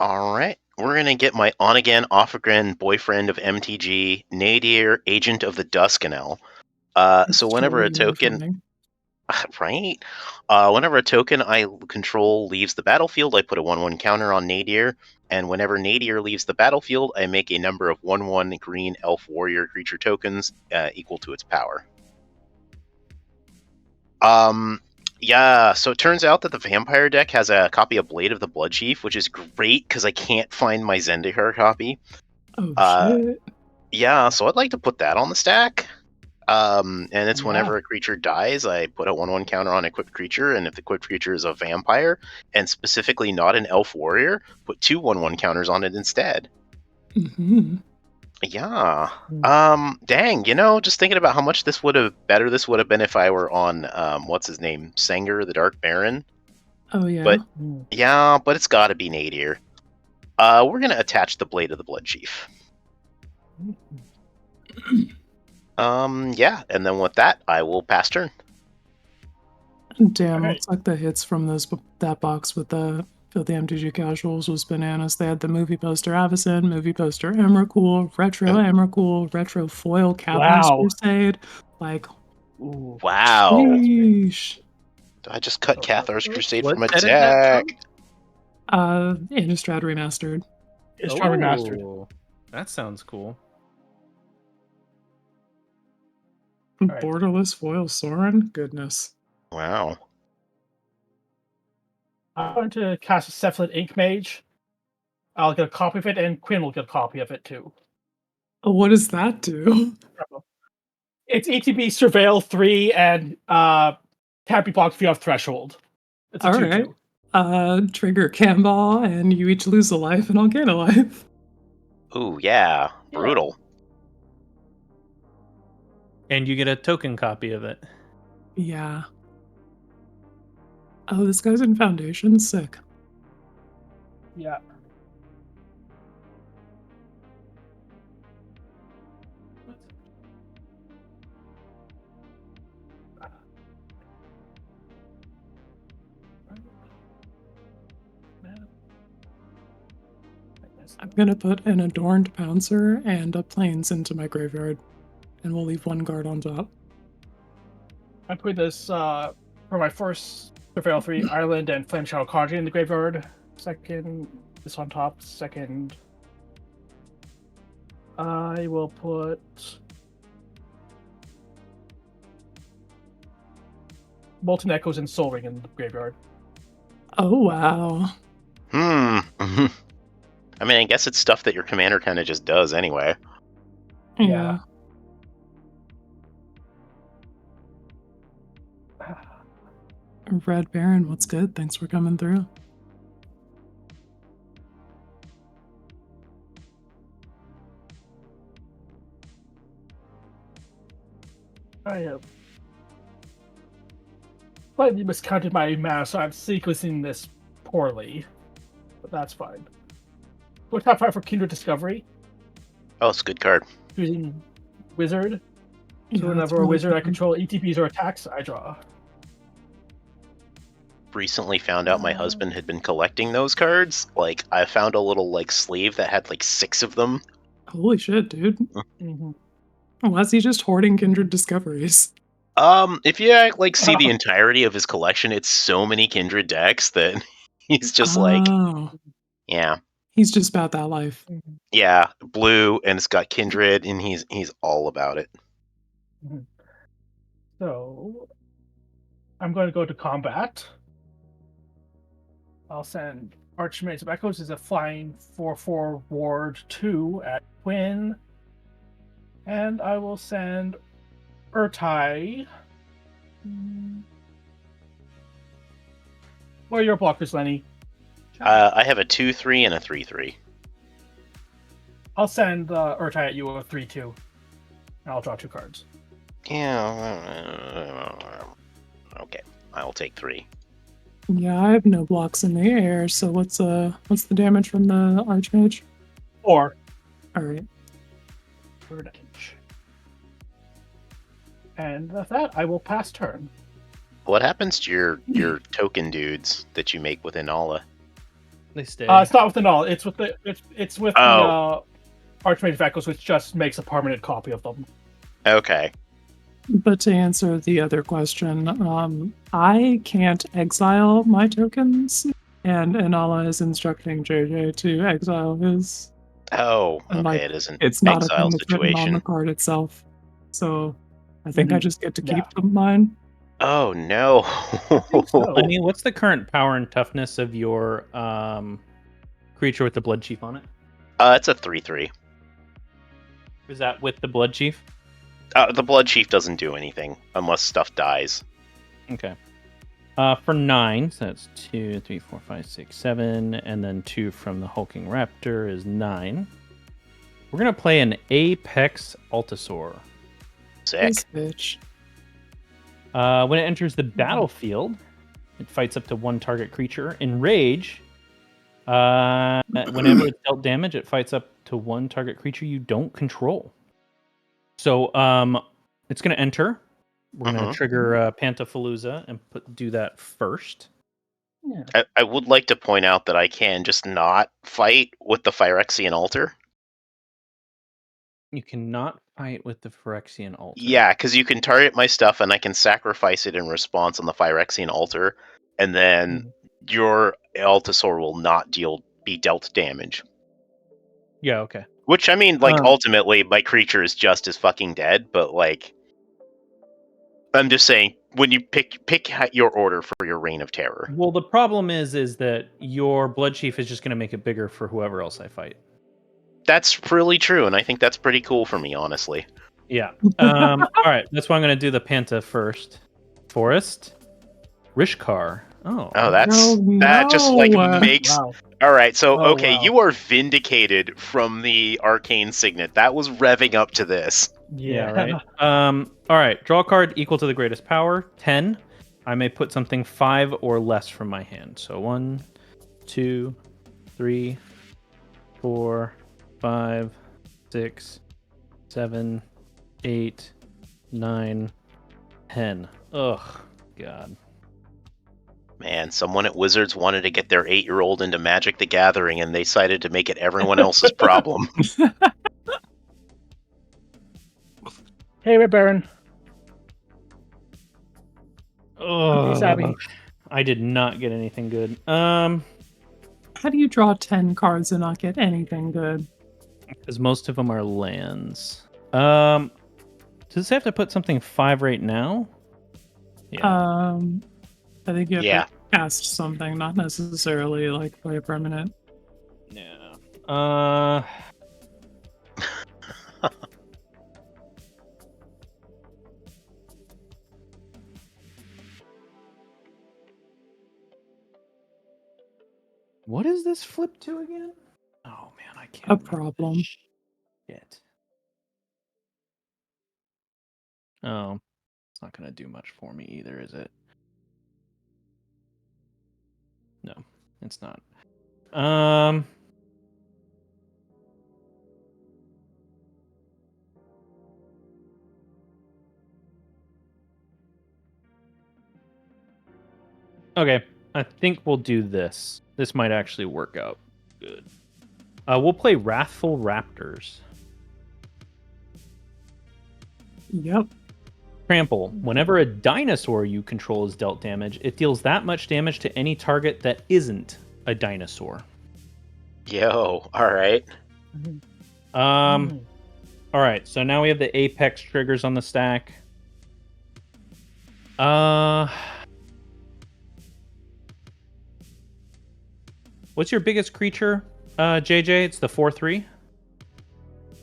S3: All right, we're gonna get my on-again, off-again boyfriend of MTG, Nadir, Agent of the Duskanel.
S1: It's
S3: So whenever a
S1: totally
S3: token,
S1: refunding.
S3: right? Whenever a token I control leaves the battlefield, I put a 1/1 counter on Nadir, and whenever Nadir leaves the battlefield, I make a number of 1/1 green elf warrior creature tokens equal to its power. Yeah, so it turns out that the vampire deck has a copy of Blade of the Bloodchief, which is great because I can't find my Zendikar copy.
S1: Oh shit.
S3: Yeah, so I'd like to put that on the stack. And it's
S4: Yeah.
S3: whenever a creature dies, I put a 1/1 counter on equipped creature, and if the equipped creature is a vampire, and specifically not an elf warrior, put 2 1/1 counters on it instead.
S1: Mm-hmm.
S3: Yeah.
S4: Hmm.
S3: Dang, just thinking about how much this would have been if I were on what's his name? Sanger, the Dark Baron.
S1: Oh yeah.
S3: But but it's gotta be Nadir. We're gonna attach the Blade of the Bloodchief. Yeah, and then with that, I will pass turn.
S1: Damn,
S4: Alright.
S1: looks like the hits from that box with the filthy MTG casuals was bananas. They had the movie poster Avacyn, movie poster Emrakul, retro Emrakul, retro foil Cathar's
S4: Wow.
S1: Crusade. Like,
S4: Ooh.
S3: Wow.
S1: sheesh.
S3: I just cut Cathar's Crusade
S2: What
S3: from a
S2: set is that
S3: deck.
S1: Innistrad Remastered.
S4: It's
S2: from?
S4: Charlie Mastered.
S2: Oh, that sounds cool.
S4: Right.
S1: Borderless foil Sorin? Goodness.
S3: Wow.
S4: I'm going to cast a Cephalid Ink Mage. I'll get a copy of it, and Quinn will get a copy of it too.
S1: Oh, what does that do?
S4: It's ETB Surveil 3 and can't be blocked if you have Threshold. It's a 2/2.
S1: Alright. Trigger Cannonball, and you each lose a life, and I'll gain a life.
S3: Ooh, yeah. Brutal.
S2: And you get a token copy of it.
S1: Yeah. Oh, this guy's in Foundation? Sick.
S4: Yeah.
S1: I'm gonna put an Adorned Pouncer and a Plains into my graveyard, and we'll leave one guard on top.
S4: I put this for my first Surveil 3 Ireland and Flame Shadow Conjuring in the graveyard. Second, this on top. Second, I will put Molten Echoes and Soul Ring in the graveyard.
S1: Oh, wow.
S3: I mean, I guess it's stuff that your commander kind of just does anyway.
S1: Yeah. Red Baron, what's good? Thanks for coming through.
S4: I have slightly miscounted my mana, so I'm sequencing this poorly. But that's fine. Go top 5 for Kindred Discovery.
S3: Oh, it's a good card.
S4: Using Wizard.
S1: Yeah,
S4: So
S1: that's
S4: whenever a
S1: really
S4: wizard I
S1: fun.
S4: control ETBs or attacks, I draw.
S3: recently found out my husband had been collecting those cards. Like, I found a little like sleeve that had like 6 of them.
S1: Holy shit, dude.
S4: Mhm.
S1: Unless he's just hoarding Kindred Discoveries.
S3: If you like see the entirety of his collection, it's so many Kindred decks that he's just like,
S1: Oh,
S3: yeah,
S1: he's just about that life.
S4: Mhm.
S3: yeah, blue, and it's got Kindred, and he's all about it.
S4: Mhm. So I'm going to go to combat. I'll send Archmage of Echoes is a flying 4/4 ward 2 at Quinn. And I will send Urtai. What are your blockers, Lenny?
S3: I have a 2/3 and a 3/3.
S4: I'll send Urtai at you a 3/2. And I'll draw 2 cards.
S3: Yeah. Okay, I'll take 3.
S1: Yeah, I have no blocks in the air, so what's the damage from the Archmage?
S4: 4.
S1: Alright.
S4: Damage. And with that, I will pass turn.
S3: What happens to your token dudes that you make within Ala?
S2: They stay.
S4: It's not with the null. It's with the Archmage of Echoes, which just makes a permanent copy of them.
S3: Okay.
S1: But to answer the other question, I can't exile my tokens, and Inala is instructing JJ to exile his.
S3: Oh,
S1: And,
S3: okay.
S1: like,
S3: It is an
S1: it's not a
S3: exile
S1: thing that's written on the
S3: situation.
S1: card itself. So I think I just get to keep
S4: Yeah.
S1: mine.
S3: Oh no.
S4: so.
S2: Lenny, what's the current power and toughness of your creature with the blood chief on it?
S3: It's a 3/3.
S2: Is that with the blood chief?
S3: The blood chief doesn't do anything unless stuff dies.
S2: Okay. For 9, so that's 2, 3, 4, 5, 6, 7, and then 2 from the hulking raptor is 9. We're gonna play an Apex Altasaur.
S3: Sick.
S1: This bitch.
S2: When it enters the battlefield, it fights up to 1 target creature. In Rage, whenever it's dealt damage, it fights up to 1 target creature you don't control. So it's going to enter. We're going to trigger Pantafalooza and do that first.
S4: Yeah.
S3: I would like to point out that I can just not fight with the Phyrexian altar.
S2: You cannot fight with the Phyrexian altar.
S3: Yeah, because you can target my stuff and I can sacrifice it in response on the Phyrexian altar, and then your Altasaur will not be dealt damage.
S2: Yeah, okay.
S3: Which, I mean, like, ultimately, my creature is just as fucking dead, but, like, I'm just saying, when you pick your order for your Reign of Terror.
S2: Well, the problem is that your Blood Chief is just going to make it bigger for whoever else I fight.
S3: That's really true, and I think that's pretty cool for me, honestly.
S2: Yeah. All right, that's why I'm going to do the Panta first. Forest. Rishkar. Oh,
S3: that just, like, makes...
S4: Wow.
S3: All right, so,
S4: Oh,
S3: okay,
S4: wow.
S3: you are vindicated from the Arcane Signet. That was revving up to this.
S2: Yeah, right. All right, draw a card equal to the greatest power, 10. I may put something 5 or less from my hand. So 1, 2, 3, 4, 5, 6, 7, 8, 9, 10. Ugh, God.
S3: Man, someone at Wizards wanted to get their 8-year-old into Magic the Gathering, and they decided to make it everyone else's problem.
S4: Hey, Red Baron.
S2: Oh,
S4: Savvy.
S2: I did not get anything good.
S1: How do you draw 10 cards and not get anything good?
S2: Because most of them are lands. Does this have to put something 5 right now? Yeah.
S1: I think you have
S3: Yeah.
S1: to cast something, not necessarily like play a permanent.
S2: Yeah. What is this flip to again? Oh man, I can't.
S1: A problem.
S2: Shit. Oh, it's not gonna do much for me either, is it? No, it's not. Okay, I think we'll do this. This might actually work out good. We'll play Wrathful Raptors.
S1: Yep.
S2: Trample. Whenever a dinosaur you control is dealt damage, it deals that much damage to any target that isn't a dinosaur.
S3: Yo, all right.
S2: All right, so now we have the Apex triggers on the stack. What's your biggest creature, JJ? It's the 4/3.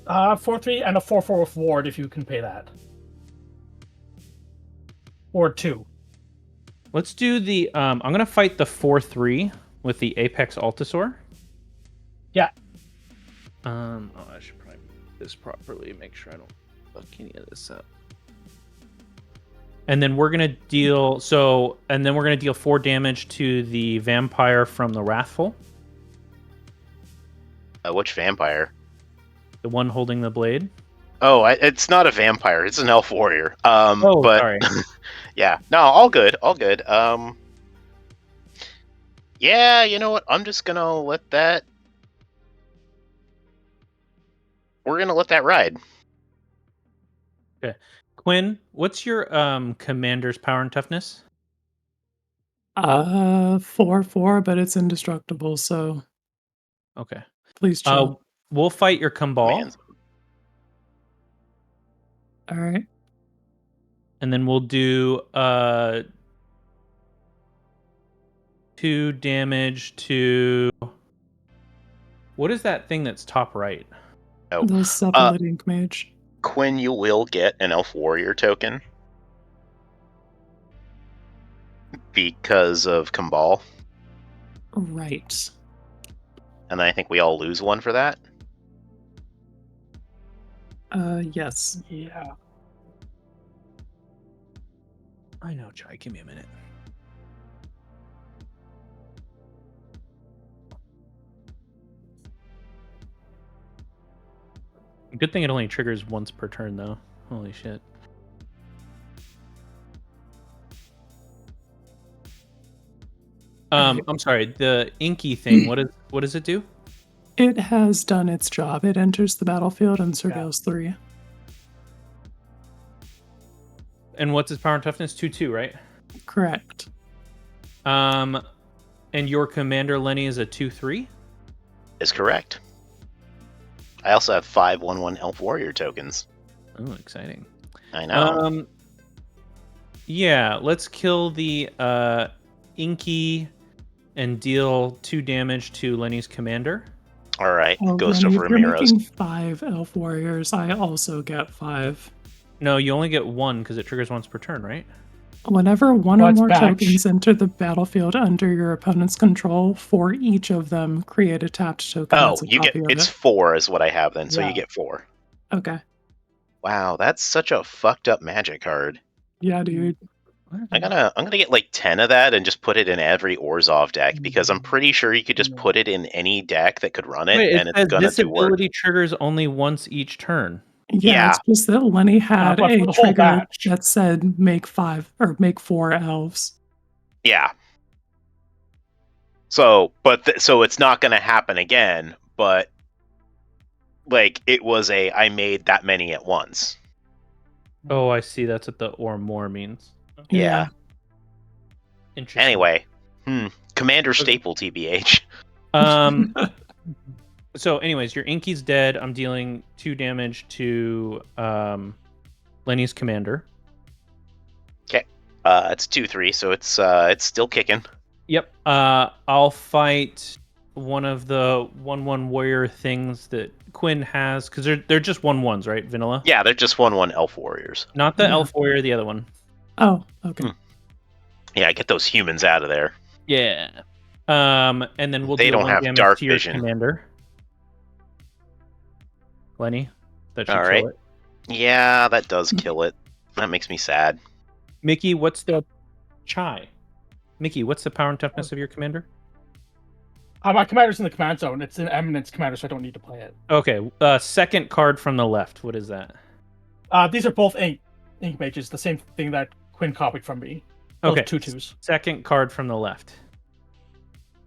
S4: 4/3 and a 4/4 with ward if you can pay that. Or 2.
S2: Let's do the. I'm gonna fight the 4/3 with the Apex Altasaur.
S4: Yeah.
S2: Oh, I should probably do this properly. Make sure I don't fuck any of this up. And then we're gonna deal. And then we're gonna deal 4 damage to the vampire from the Wrathful.
S3: Which vampire?
S2: The one holding the blade.
S3: Oh, it's not a vampire. It's an elf warrior.
S2: Oh,
S3: but
S2: sorry.
S3: yeah, no, all good, all good. Yeah, you know what? I'm just gonna let that. We're gonna let that ride.
S2: Okay, Quinn, what's your commander's power and toughness?
S1: 4/4, but it's indestructible, so
S2: Okay.
S1: please chill.
S2: We'll fight your Kumbal.
S3: Man's-
S1: All right.
S2: And then we'll do 2 damage to. What is that thing that's top right?
S3: Oh,
S1: The Cephalid Ink Mage.
S3: Quinn, you will get an elf warrior token because of Kumbal,
S1: Right.
S3: and then I think we all lose one for that.
S1: Yes.
S4: Yeah.
S2: I know, Chai. Give me a minute. Good thing it only triggers once per turn, though. Holy shit. I'm sorry. The inky thing. What does it do?
S1: It has done its job. It enters the battlefield and surveils 3.
S2: And what's its power and toughness? 2/2, right?
S1: Correct.
S2: And your commander Lenny is a 2/3.
S3: Is correct. I also have 5/1/1 elf warrior tokens.
S2: Oh, exciting.
S3: I know.
S2: Yeah, let's kill the inky and deal 2 damage to Lenny's commander.
S3: All right,
S1: Oh,
S3: Ghost
S1: Lenny,
S3: of
S1: if you're
S3: Ramiro's.
S1: making 5 elf warriors, I also get 5.
S2: No, you only get 1 because it triggers once per turn, right?
S1: Whenever one or
S4: What's
S1: more
S4: back?
S1: tokens enter the battlefield under your opponent's control, for each of them, create a tapped token.
S3: Oh,
S1: that's a
S3: you get
S1: copy of
S3: it's
S1: it.
S3: 4 is what I have then, so
S4: Yeah.
S3: you get 4.
S1: Okay.
S3: Wow, that's such a fucked up magic card.
S1: Yeah, dude.
S3: I'm gonna get like 10 of that and just put it in every Orzhov deck because I'm pretty sure you could just put it in any deck that could run it,
S2: Wait,
S3: and
S2: it
S3: it's
S2: says
S3: gonna
S2: this
S3: do work.
S2: ability triggers only once each turn.
S1: Yeah, it's just that Lenny had
S4: but for
S1: a
S4: the whole
S1: trigger
S4: batch.
S1: that said make 5 or make 4 elves.
S3: Yeah. So, so it's not gonna happen again, but like it was I made that many at once.
S2: Oh, I see. That's what the or more means.
S3: Yeah.
S2: Interesting.
S3: Anyway, Commander Staple TBH.
S2: So, anyways, your Inky's dead. I'm dealing 2 damage to Lenny's commander.
S3: Okay. It's 2/3, so it's still kicking.
S2: Yep. I'll fight one of the 1/1 warrior things that Quinn has because they're just 1/1s, right? Vanilla.
S3: Yeah, they're just 1/1 elf warriors.
S2: Not the
S1: Yeah.
S2: elf warrior, the other one.
S1: Oh, okay.
S3: Yeah, get those humans out of there.
S2: Yeah. And then we'll
S3: They
S2: deal
S3: don't
S2: 1
S3: have
S2: damage
S3: dark
S2: to your
S3: vision.
S2: commander. Lenny, that should
S3: All
S2: kill
S3: right.
S2: it.
S3: Yeah, that does kill it. That makes me sad.
S2: Mickey, what's the Chai? Mickey, what's the power and toughness of your commander?
S4: My commander's in the command zone. It's an eminence commander, so I don't need to play it.
S2: Okay. Second card from the left. What is that?
S4: These are both ink mages, the same thing that Quinn copied from me. Those
S2: Okay.
S4: 2/2s.
S2: Second card from the left.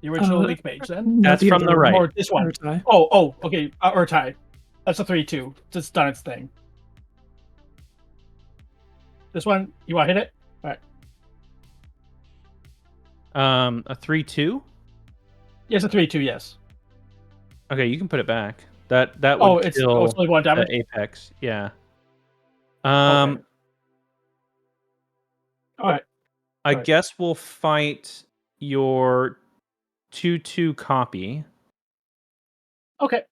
S4: The original Link Mage, then?
S1: No,
S2: That's
S1: the
S2: from the
S1: other
S2: right.
S4: Or this one?
S1: Urtai.
S4: Oh, okay. Urtai. That's a 3/2. It's done its thing. This one, you want to hit it? All right.
S2: A 3/2.
S4: Yes, a 3/2. Yes.
S2: Okay, you can put it back. That
S4: Oh,
S2: would
S4: it's
S2: kill
S4: only one damage.
S2: the apex. Yeah.
S4: Okay. All right.
S2: I
S4: Right.
S2: guess we'll fight your 2/2 copy,
S4: Okay.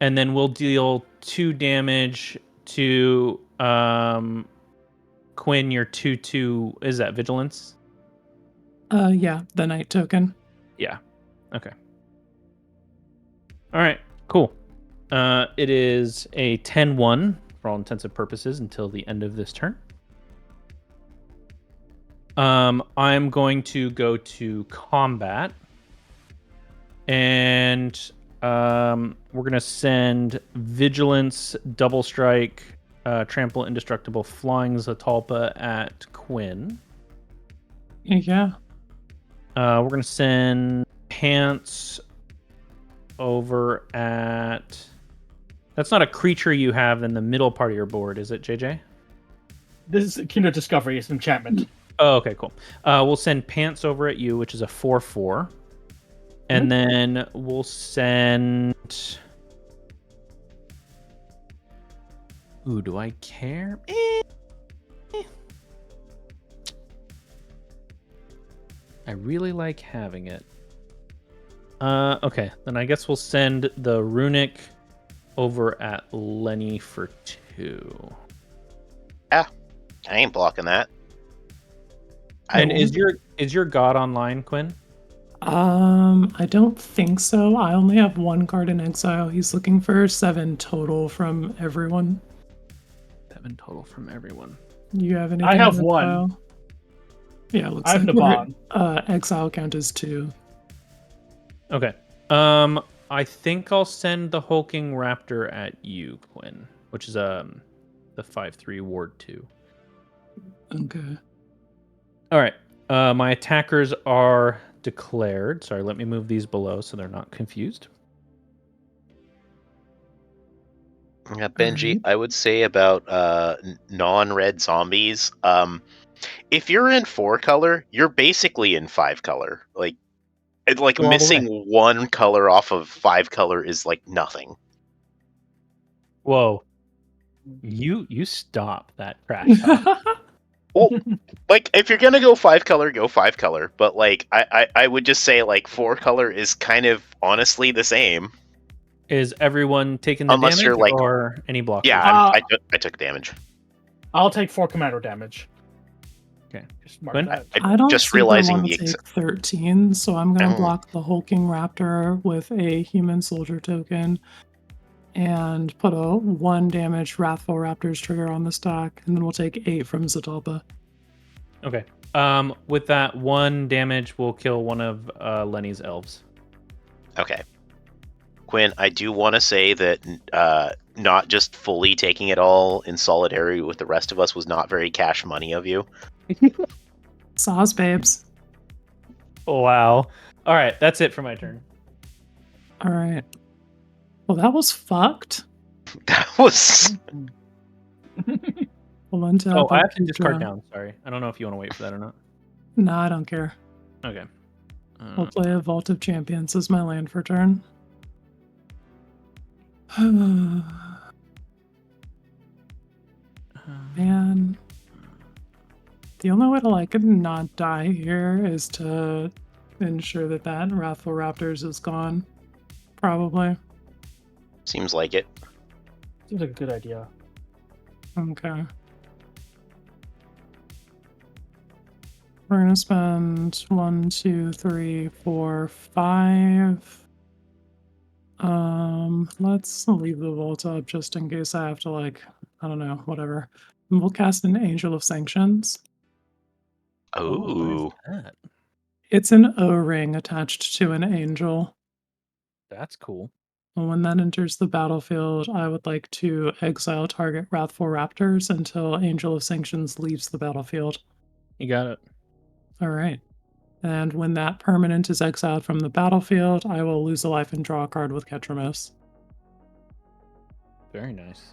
S2: and then we'll deal 2 damage to Quinn. Your 2/2 is that vigilance?
S1: Yeah, the night token.
S2: Yeah. Okay. All right. Cool. It is a 10-1 for all intents and purposes until the end of this turn. I'm going to go to combat, and we're gonna send Vigilance, Double Strike, Trample, Indestructible, Flying Zatalpa at Quinn.
S1: Yeah.
S2: We're gonna send Pants over at. That's not a creature you have in the middle part of your board, is it, JJ?
S4: This is Kingdom Discovery. It's enchantment.
S2: Oh, okay, cool. We'll send Pants over at you, which is a 4/4. And then we'll send. Ooh, do I care? I really like having it. Okay, then I guess we'll send the Runic over at Lenny for 2.
S3: I ain't blocking that.
S2: And is your god online, Quinn?
S1: I don't think so. I only have 1 card in exile. He's looking for 7 total from everyone.
S2: 7 total from everyone.
S1: You have anything?
S4: I have
S1: in
S4: 1.
S1: exile? Yeah, it looks
S4: I have
S1: like
S4: Naban.
S1: exile count is 2.
S2: Okay. I think I'll send the Hulking Raptor at you, Quinn, which is the 5/3 Ward 2.
S1: Okay.
S2: All right. My attackers are declared. Sorry, let me move these below so they're not confused.
S3: Benji, I would say about non-red zombies. If you're in 4 color, you're basically in 5 color. Like
S2: Go all the
S3: missing
S2: way.
S3: 1 color off of 5 color is like nothing.
S2: Whoa. You stop that trash talk.
S3: Well, like if you're gonna go 5 color, go 5 color. But like I would just say like 4 color is kind of honestly the same.
S2: Is everyone taking the
S3: Unless
S2: damage
S3: you're like,
S2: or any blockers?
S3: yeah, I took damage.
S4: I'll take 4 commander damage.
S2: Okay.
S4: Just mark
S2: Quinn?
S4: that.
S1: I don't
S3: just
S1: super
S3: realizing
S1: want
S3: the
S1: to take 13, so I'm going to
S3: Oh.
S1: block the Hulking Raptor with a Human Soldier token and put a 1 damage Wrathful Raptors trigger on the stack, and then we'll take 8 from Zatalpa.
S2: Okay. With that 1 damage, we'll kill one of Lenny's elves.
S3: Okay. Quinn, I do want to say that not just fully taking it all in solidarity with the rest of us was not very cash money of you.
S1: Sauce, babes.
S2: Wow. All right, that's it for my turn.
S1: All right. Well, that was fucked.
S3: That was
S1: Well, until
S2: Oh, I have to discard down. Sorry. I don't know if you want to wait for that or not.
S1: No, I don't care.
S2: Okay.
S1: We'll play a Vault of Champions as my land for turn. Man. The only way to like not die here is to ensure that that Wrathful Raptors is gone. Probably.
S3: seems like it.
S4: Seems like a good idea.
S1: Okay. We're gonna spend 1, 2, 3, 4, 5. Let's leave the vault up just in case I have to, like, I don't know, whatever. We'll cast an Angel of Sanctions.
S3: Oh,
S2: That?
S1: It's an O-ring attached to an angel.
S2: That's cool.
S1: And when that enters the battlefield, I would like to exile target Wrathful Raptors until Angel of Sanctions leaves the battlefield.
S2: You got it.
S1: All right. And when that permanent is exiled from the battlefield, I will lose a life and draw a card with Ketramos.
S2: Very nice.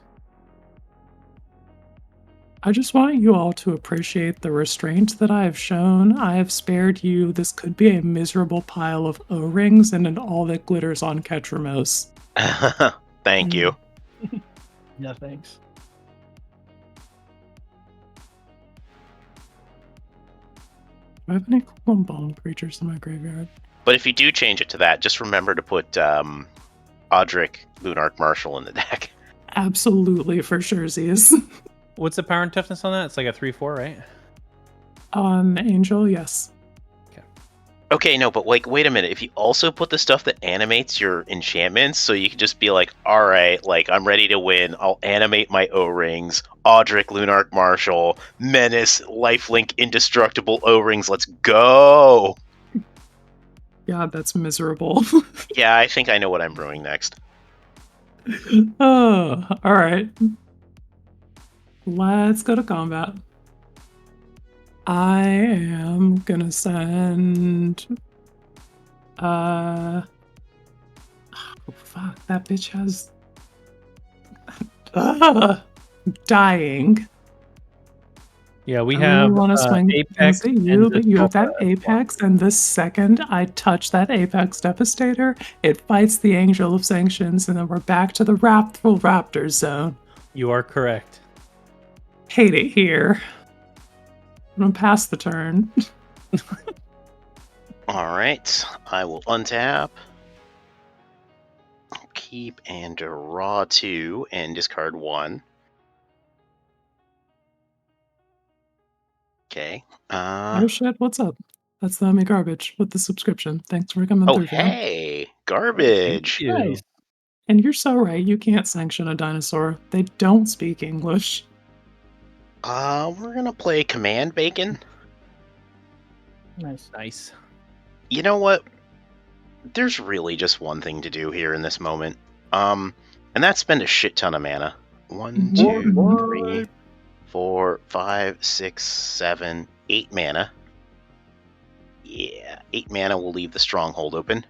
S1: I just want you all to appreciate the restraint that I have shown. I have spared you. This could be a miserable pile of O-rings and an all that glitters on Ketramos.
S3: Thank you.
S4: Yeah, thanks.
S1: Do I have any cool embalmed creatures in my graveyard?
S3: But if you do change it to that, just remember to put Audric Lunarch Marshal in the deck.
S1: Absolutely, for sure, Z's.
S2: What's the power and toughness on that? It's like a 3/4, right?
S1: On Angel, yes.
S3: Okay, no, but like, wait a minute. If you also put the stuff that animates your enchantments, so you can just be like, all right, like, I'm ready to win. I'll animate my O-rings, Audric Lunarch Marshal, Menace, Lifelink, Indestructible O-rings. Let's go!
S1: Yeah, that's miserable.
S3: Yeah, I think I know what I'm brewing next.
S1: Oh, all right. Let's go to combat. I am gonna send. Oh fuck! That bitch has. Dying.
S2: Yeah, we
S1: I
S2: have
S1: really want to swing
S2: Apex.
S1: against you,
S2: and
S1: but you have that
S2: Destroyer.
S1: Apex, and the second I touch that Apex Devastator, it fights the Angel of Sanctions, and then we're back to the Wrathful Raptor zone.
S2: You are correct.
S1: Hate it here. I'm gonna pass the turn.
S3: All right, I will untap, keep and draw 2, and discard 1. Okay.
S1: Oh shit, what's up? That's the Homie Garbage with the subscription. Thanks for coming
S3: Oh,
S1: through, fam.
S3: hey, garbage.
S2: Thank you.
S4: Nice.
S1: And you're so right, you can't sanction a dinosaur. They don't speak English.
S3: We're gonna play Command Bacon.
S4: Nice.
S2: Nice.
S3: You know what? There's really just one thing to do here in this moment. And that's spend a shit ton of mana. 1, 2,
S1: What?
S3: 3, 4, 5, 6, 7, 8 mana. Yeah, 8 mana will leave the stronghold open.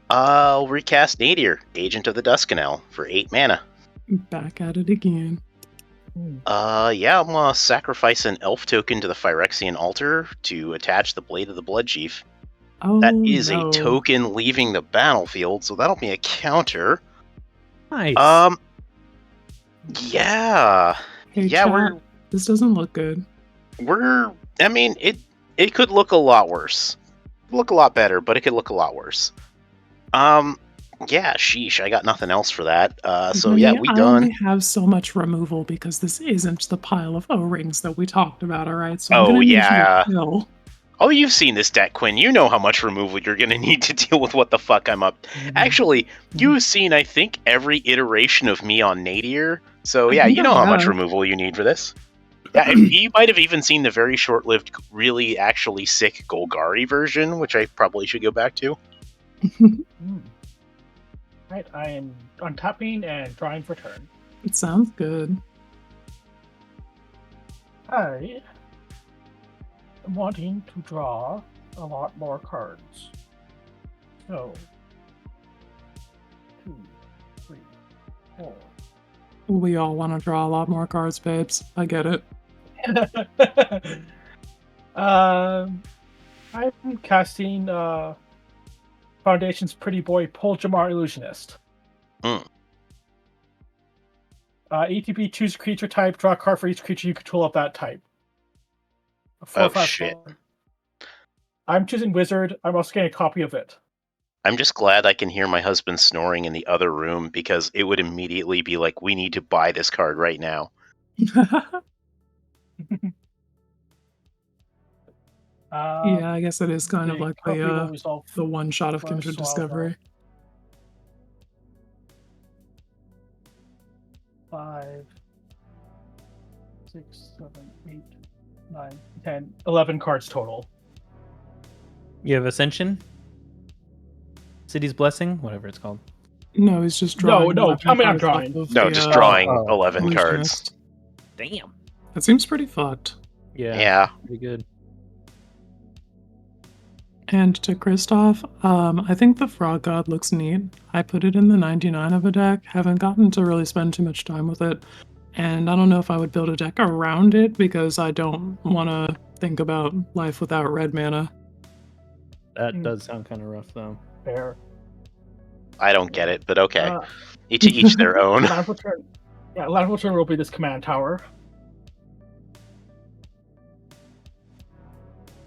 S3: I'll recast Nadir, Agent of the Duskanel, for 8 mana.
S1: Back at it again.
S3: Yeah, I'm gonna sacrifice an elf token to the Phyrexian altar to attach the Blade of the Bloodchief.
S1: Oh,
S3: That is
S1: no.
S3: a token leaving the battlefield, so that'll be a counter.
S2: Nice.
S3: Yeah.
S1: Hey,
S3: Yeah,
S1: chat, this doesn't look good.
S3: I mean, it could look a lot worse. Look a lot better, but it could look a lot worse. Yeah, sheesh, I got nothing else for that. So
S1: Honey,
S3: yeah, we
S1: I
S3: done.
S1: only have so much removal because this isn't the pile of O-rings that we talked about, alright? So I'm
S3: Oh,
S1: gonna need
S3: yeah.
S1: you to kill.
S3: Oh, you've seen this deck, Quinn. You know how much removal you're gonna need to deal with what the fuck I'm up. Actually, you've seen, I think, every iteration of me on Nadir. So yeah, you know how much removal you need for this. Yeah, you might have even seen the very short-lived, really actually sick Golgari version, which I probably should go back to.
S4: Right, I am untapping and drawing for turn.
S1: It sounds good.
S4: I am wanting to draw a lot more cards. So, 2, 3, 4.
S1: We all want to draw a lot more cards, babes. I get it.
S4: I'm casting Foundation's Pretty Boy Poljamar Illusionist. ATB, choose creature type, draw a card for each creature you control of that type.
S3: Shit.
S4: I'm choosing Wizard. I'm also getting a copy of it.
S3: I'm just glad I can hear my husband snoring in the other room, because it would immediately be like, we need to buy this card right now.
S1: Yeah, I guess it is kind of
S4: the
S1: like
S4: copy will resolve
S1: the one shot of
S4: first,
S1: Kindred
S4: so I'll
S1: Discovery.
S4: 5, 6, 7, 8, 9, 10, 11 cards total.
S2: You have Ascension? City's Blessing? Whatever it's called.
S1: No, he's just drawing.
S4: No, I mean, I'm
S1: cards
S4: drawing.
S1: off of
S3: No,
S1: the,
S3: just drawing
S2: oh,
S3: 11 cards.
S1: Illusionist.
S2: Damn.
S1: That seems pretty fucked.
S2: Yeah.
S3: Yeah.
S2: Pretty good.
S1: And to Kristoff, I think the Frog God looks neat. I put it in the 99 of a deck. Haven't gotten to really spend too much time with it. And I don't know if I would build a deck around it because I don't want to think about life without red mana.
S2: That does sound kind of rough, though.
S4: Fair.
S3: I don't get it, but okay.
S4: Uh,
S3: Each their own.
S4: Land of Return. Yeah, Land of Return will be this command tower.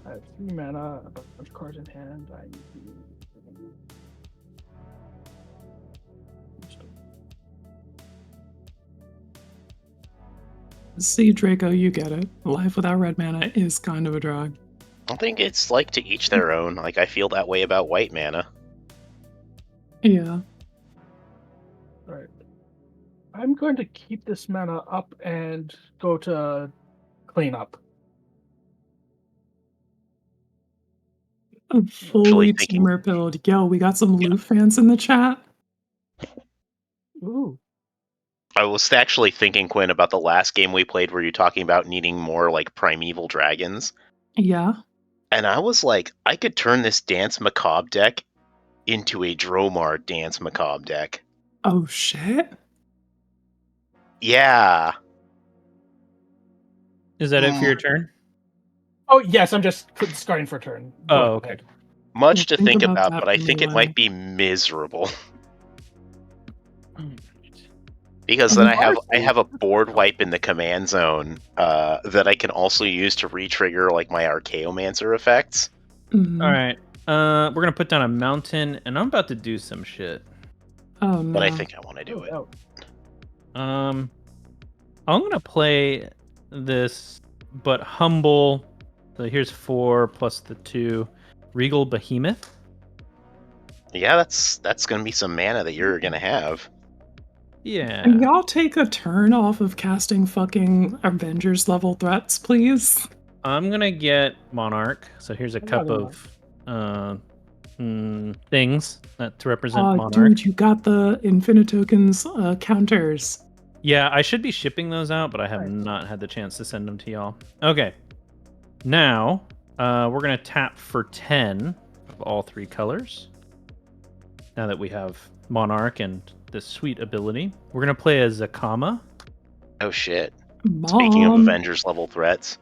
S4: I have 3 mana, a bunch of cards in hand. I need to...
S1: See, Draco, you get it. Life without red mana is kind of a drag.
S3: I think it's like to each their own. Like I feel that way about white mana.
S1: Yeah.
S4: Right. I'm going to keep this mana up and go to cleanup.
S1: A fully
S3: thinking-
S1: teamer build. Yo, we got some Loof fans in the chat.
S4: Ooh.
S3: I was actually thinking, Quinn, about the last game we played where you're talking about needing more like primeval dragons.
S1: Yeah.
S3: And I was like, I could turn this Dance Macabre deck into a Dromar Dance Macabre deck.
S1: Oh, shit.
S3: Yeah.
S2: Is that it for your turn?
S4: Oh, yes, I'm just discarding for a turn. Go
S2: Oh,
S4: ahead.
S2: okay.
S3: Much to
S1: Think
S3: think
S1: about
S3: about,
S1: that
S3: but I
S1: for
S3: think
S1: me,
S3: it
S1: Lenny.
S3: might be miserable. Because then I have a board wipe in the command zone that I can also use to re-trigger like my Archaeomancer effects.
S1: Mhm.
S2: All right. We're gonna put down a mountain, and I'm about to do some shit.
S1: Oh, no.
S3: But I think I want to do it.
S4: Oh,
S2: I'm gonna play this, but humble. So here's 4 plus the 2, Regal Behemoth.
S3: Yeah, that's gonna be some mana that you're gonna have.
S2: Yeah.
S1: Can y'all take a turn off of casting fucking Avengers level threats, please?
S2: I'm gonna get Monarch. So here's a cup
S4: Another
S2: of things to represent
S1: Oh,
S2: Monarch.
S1: dude, you got the Infinitokens counters.
S2: Yeah, I should be shipping those out, but I have
S4: Nice.
S2: not had the chance to send them to y'all. Okay. Now, we're going to tap for 10 of all 3 colors. Now that we have Monarch and this sweet ability. We're going to play a Zakama,
S3: Oh shit.
S1: Mom.
S3: Speaking of Avengers level threats.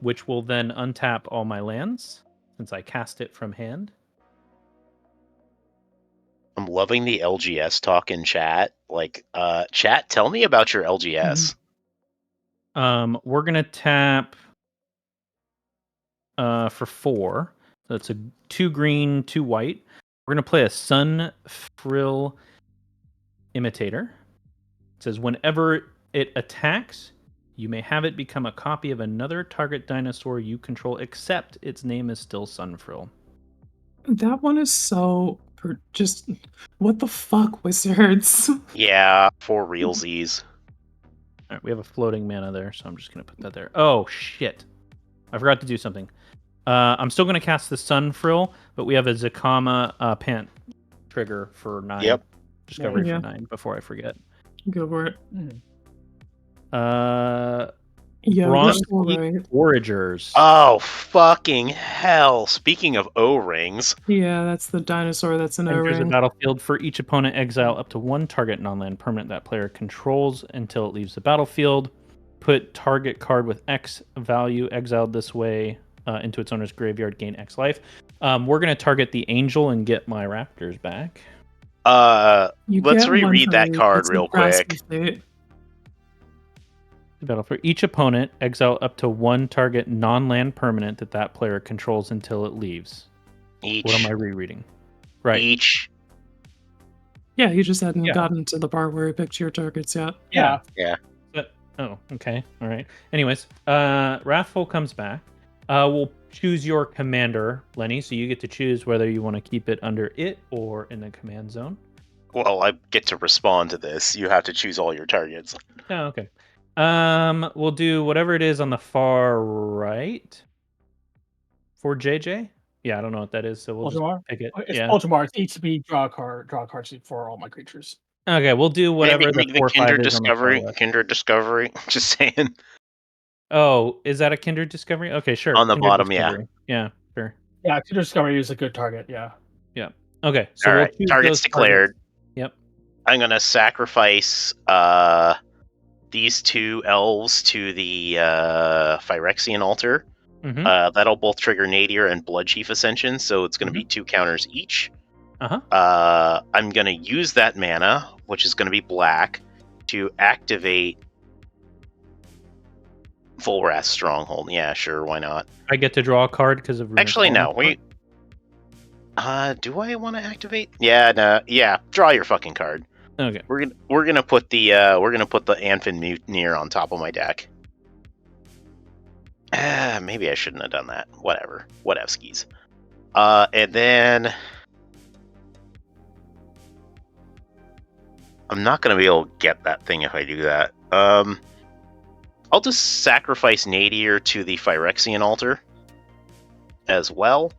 S2: which will then untap all my lands since I cast it from hand.
S3: I'm loving the LGS talk in chat. Like, chat, tell me about your LGS.
S2: We're going to tap for 4. So it's a 2 green, 2 white. We're going to play a Sun Frill Imitator. It says whenever it attacks, you may have it become a copy of another target dinosaur you control, except its name is still Sunfrill.
S1: That one is so just what the fuck, wizards?
S3: Yeah, for realsies.
S2: All right, we have a floating mana there, so I'm just gonna put that there. Oh shit! I forgot to do something. I'm still gonna cast the Sunfrill, but we have a Zakama Pant trigger for 9.
S3: Yep.
S2: Discovery
S1: Yeah.
S2: for 9 before I forget.
S1: Go for it. Yeah,
S2: Bronze
S1: that's all
S2: Peak
S1: right.
S2: Foragers.
S3: Oh, fucking hell. Speaking of O-rings.
S1: Yeah, that's the dinosaur that's an
S2: Enters the
S1: O-ring.
S2: battlefield. For each opponent, exile up to 1 target non-land permanent that player controls until it leaves the battlefield. Put target card with X value exiled this way into its owner's graveyard, gain X life. We're going to target the Angel and get my Raptors back.
S1: You
S3: Let's
S1: get one
S3: reread
S1: for
S3: that
S1: each.
S3: card
S1: It's a
S3: real
S1: grasp
S3: quick.
S1: of fate.
S2: The battle for each opponent, exile up to 1 target non-land permanent that player controls until it leaves.
S3: Each.
S2: What am I rereading? Right.
S3: Each.
S1: Yeah, you just hadn't
S2: Yeah.
S1: gotten to the part where it picked your targets yet.
S4: Yeah.
S2: But, oh, okay. All right. Anyways, Wrathful comes back. We'll choose your commander, Lenny, so you get to choose whether you want to keep it under it or in the command zone.
S3: Well, I get to respond to this. You have to choose all your targets.
S2: Oh, okay. We'll do whatever it is on the far right for JJ. Yeah, I don't know what that is, so we'll just
S4: Ultramar?
S2: pick it.
S4: It's
S2: Yeah.
S4: Ultramar. It's HB draw cards for all my creatures.
S2: Okay, we'll do whatever
S3: Maybe
S2: the 4/5
S3: Kindred
S2: is on the far
S3: Discovery.
S2: left.
S3: Kindred Discovery. Just saying.
S2: Oh, is that a Kindred Discovery? Okay, sure.
S3: On the
S2: Kindred
S3: bottom, yeah.
S2: Discovery. Yeah, sure.
S4: Yeah, Tutor Discovery is a good target. Yeah.
S2: Yeah. Okay. So
S3: All
S2: we'll
S3: right,
S2: choose
S3: target's
S2: those
S3: declared.
S2: targets. Yep.
S3: I'm gonna sacrifice these two elves to the Phyrexian altar.
S2: Mm-hmm.
S3: That'll both trigger Nadir and Bloodchief Ascension, so it's gonna be 2 counters each. I'm gonna use that mana, which is gonna be black, to activate Volrath's Stronghold. Yeah, sure, why not?
S2: I get to draw a card because of Ruinous
S3: Actually, no.
S2: Elemental.
S3: Do I want to activate? Yeah, no. Yeah, draw your fucking card.
S2: Okay.
S3: We're gonna put the Anfin Mutineer on top of my deck. Maybe I shouldn't have done that. Whatever. Whatevskis. And then I'm not gonna be able to get that thing if I do that. I'll just sacrifice Nadir to the Phyrexian altar as well.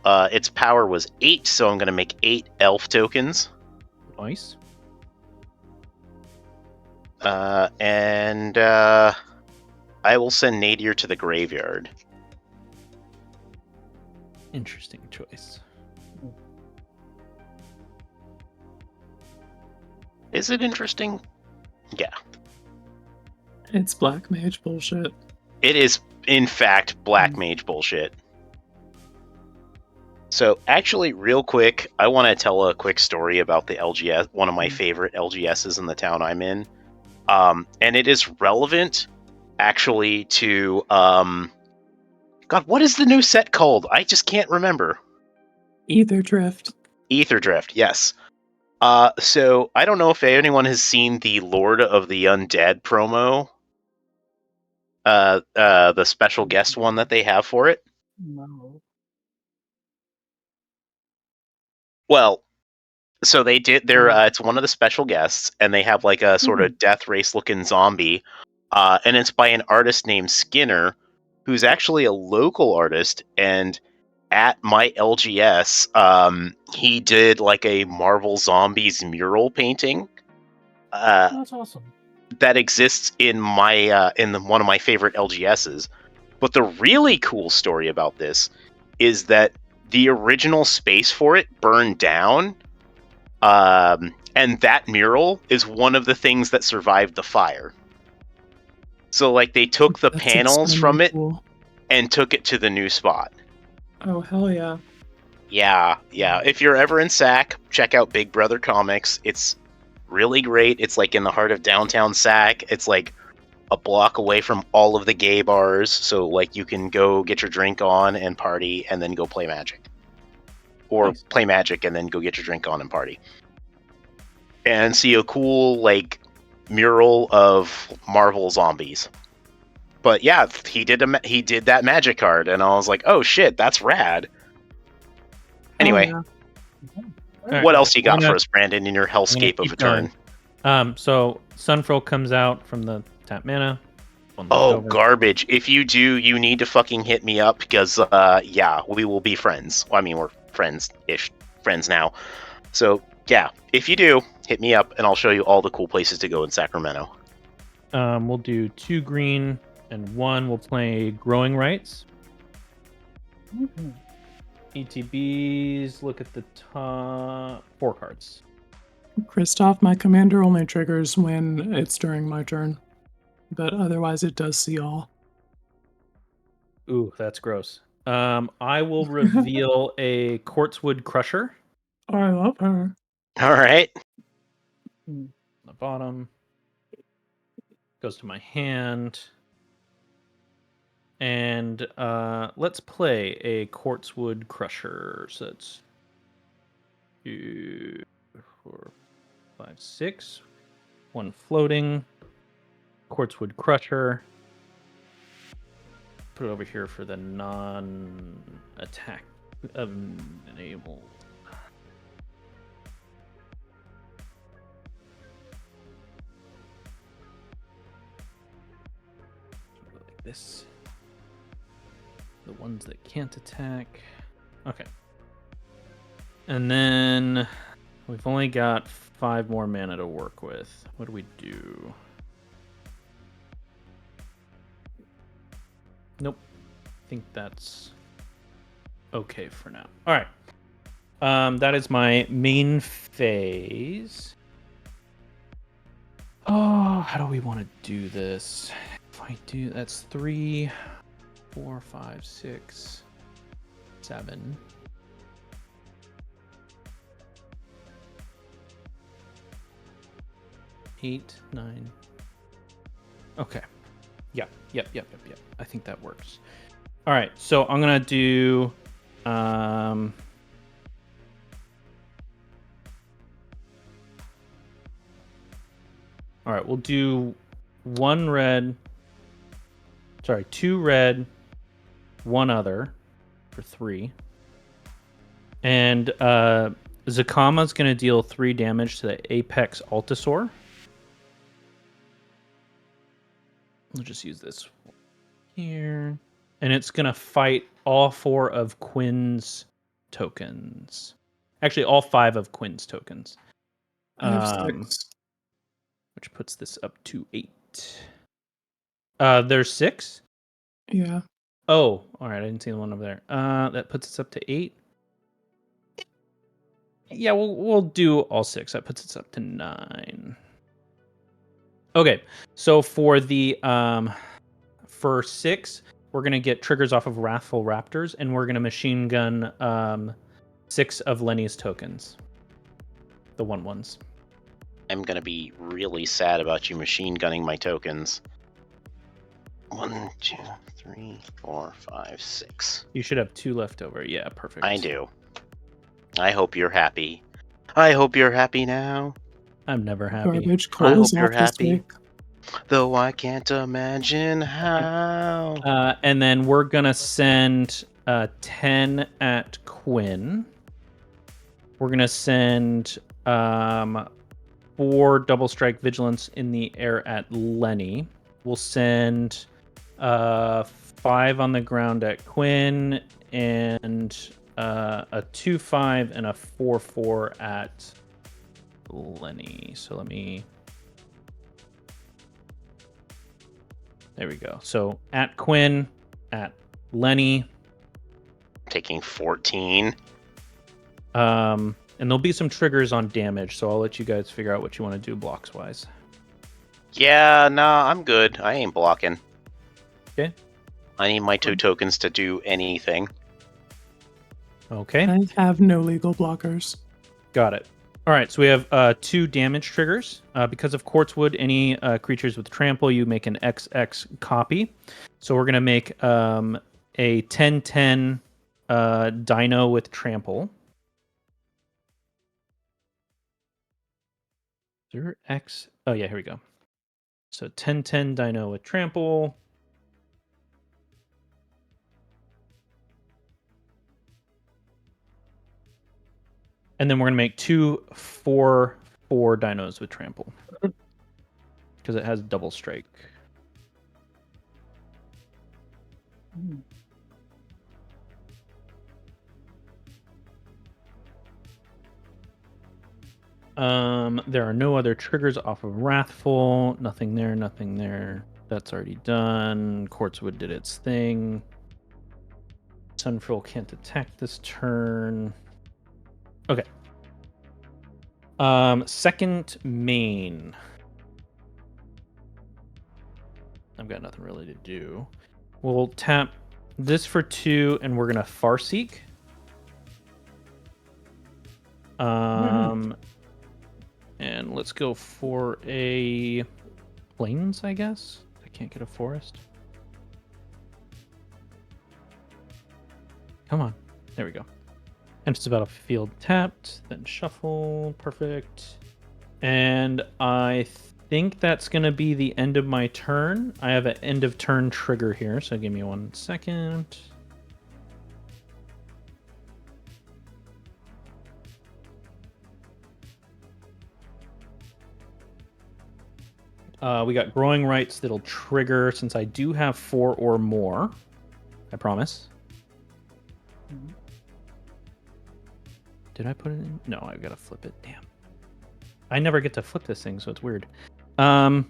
S3: Its power was 8, so I'm gonna make 8 elf tokens.
S2: Nice.
S3: And I will send Nadir to the graveyard.
S2: Interesting choice.
S3: Is it interesting? Yeah.
S1: It's black mage bullshit.
S3: It is, in fact, black mage bullshit. So, actually, real quick, I want to tell a quick story about the LGS, one of my favorite LGSs in the town I'm in. And it is relevant, actually, to... God, what is the new set called? I just can't remember.
S1: Ether Drift.
S3: Ether Drift, yes. So, I don't know if anyone has seen the Lord of the Undead promo. The special guest one that they have for it.
S4: No.
S3: Well, so they did. It's one of the special guests, and they have like a sort of death race looking zombie, and it's by an artist named Skinner, who's actually a local artist. And at my LGS, he did like a Marvel Zombies mural painting.
S4: That's awesome.
S3: That exists in my one of my favorite LGSs. But the really cool story about this is that the original space for it burned down, and that mural is one of the things that survived the fire. So, like, they took the panels from it and took it to the new spot.
S1: Oh, hell yeah.
S3: Yeah. If you're ever in Sac, check out Big Brother Comics. It's really great. It's like in the heart of downtown Sac. It's like a block away from all of the gay bars, so like you can go get your drink on and party and then go play Magic. Or play Magic and then go get your drink on and party. And see a cool like mural of Marvel zombies. But yeah, he did that Magic card and I was like, "Oh shit, that's rad." Anyway, what else you got for us, Brandon, in your hellscape of a turn?
S2: So Sunfro comes out from the tap mana.
S3: Oh, garbage. If you do, you need to fucking hit me up because, yeah, we will be friends. Well, I mean, we're friends-ish. Friends now. So, yeah, if you do, hit me up and I'll show you all the cool places to go in Sacramento.
S2: We'll do 2 green and 1. We'll play Growing Rights. ETBs, look at the top 4 cards.
S1: Kristoff, my commander only triggers when it's during my turn. But otherwise it does see all.
S2: Ooh, that's gross. I will reveal a Quartzwood Crusher.
S1: Oh, I love her.
S3: All right.
S2: The bottom goes to my hand. And let's play a Quartzwood Crusher. So that's 2, 4, 5, 6. 1 floating. Quartzwood Crusher. Put it over here for the non-attack enable. Like this. The ones that can't attack. Okay. And then we've only got 5 more mana to work with. What do we do? Nope. I think that's... okay for now. All right. That is my main phase. Oh, how do we want to do this? If I do, that's 3, 4, 5, 6, 7. Eight, 9. Okay. Yep. I think that works. All right. So I'm gonna do. All right. We'll do 2 red, 1 other for 3. And Zakama's gonna deal 3 damage to the Apex Altasaur. We'll just use this here. And it's going to fight all 4 of Quinn's tokens. Actually, all 5 of Quinn's tokens.
S1: I have 6.
S2: Which puts this up to 8. There's 6?
S1: Yeah.
S2: Oh, all right. I didn't see the one over there. That puts us up to 8. Yeah, we'll do all 6. That puts us up to 9. Okay, so for the for 6, we're gonna get triggers off of Wrathful Raptors, and we're gonna machine gun 6 of Lenny's tokens, the 1/1s.
S3: I'm gonna be really sad about you machine gunning my tokens. 1, 2, 3, 4, 5, 6.
S2: You should have 2 left over. Yeah, perfect.
S3: I do. I hope you're happy. I hope you're happy now.
S2: I'm never happy.
S1: Garbage
S3: I
S1: Cole
S3: hope
S1: is
S3: you're
S1: off this
S3: happy.
S1: week.
S3: Though I can't imagine how.
S2: And then we're gonna send 10 at Quinn. We're gonna send 4 double strike vigilance in the air at Lenny. We'll send 5 on the ground at Quinn, and a 2/5 and a 4/4 at Lenny. So let me. There we go. So at Quinn, at Lenny.
S3: Taking 14.
S2: And there'll be some triggers on damage, so I'll let you guys figure out what you want to do blocks wise.
S3: Yeah, nah, I'm good. I ain't blocking.
S2: Okay.
S3: I need my 2 tokens to do anything.
S2: Okay.
S1: I have no legal blockers.
S2: Got it. All right, so we have 2 damage triggers. Because of Quartzwood, any creatures with trample, you make an XX copy. So we're going to make a 10/10 dino with trample. Is there X? Oh, yeah, here we go. So 10/10 dino with trample. And then we're going to make 2 4/4 dinos with trample. Because it has double strike. There are no other triggers off of Wrathful. Nothing there, nothing there. That's already done. Quartzwood did its thing. Sunfrill can't attack this turn. Okay. Second main. I've got nothing really to do. We'll tap this for 2, and we're gonna Farseek. And let's go for a plains, I guess. I can't get a forest. Come on. There we go. Enters the battlefield tapped, then shuffle. Perfect. And I think that's going to be the end of my turn. I have an end of turn trigger here, so give me 1 second. We got growing rights that'll trigger since I do have 4 or more. I promise. Did I put it in? No, I've got to flip it. Damn. I never get to flip this thing, so it's weird. And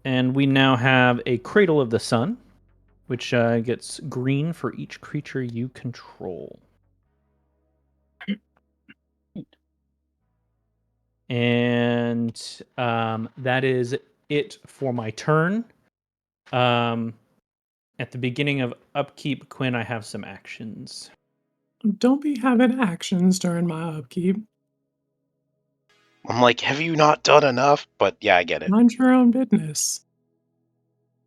S2: we now have a Cradle of the Sun. which gets green for each creature you control. And that is it for my turn. At the beginning of upkeep, Quinn, I have some actions.
S1: Don't be having actions during my upkeep.
S3: I'm like, have you not done enough? But yeah, I get it.
S1: Mind your own business.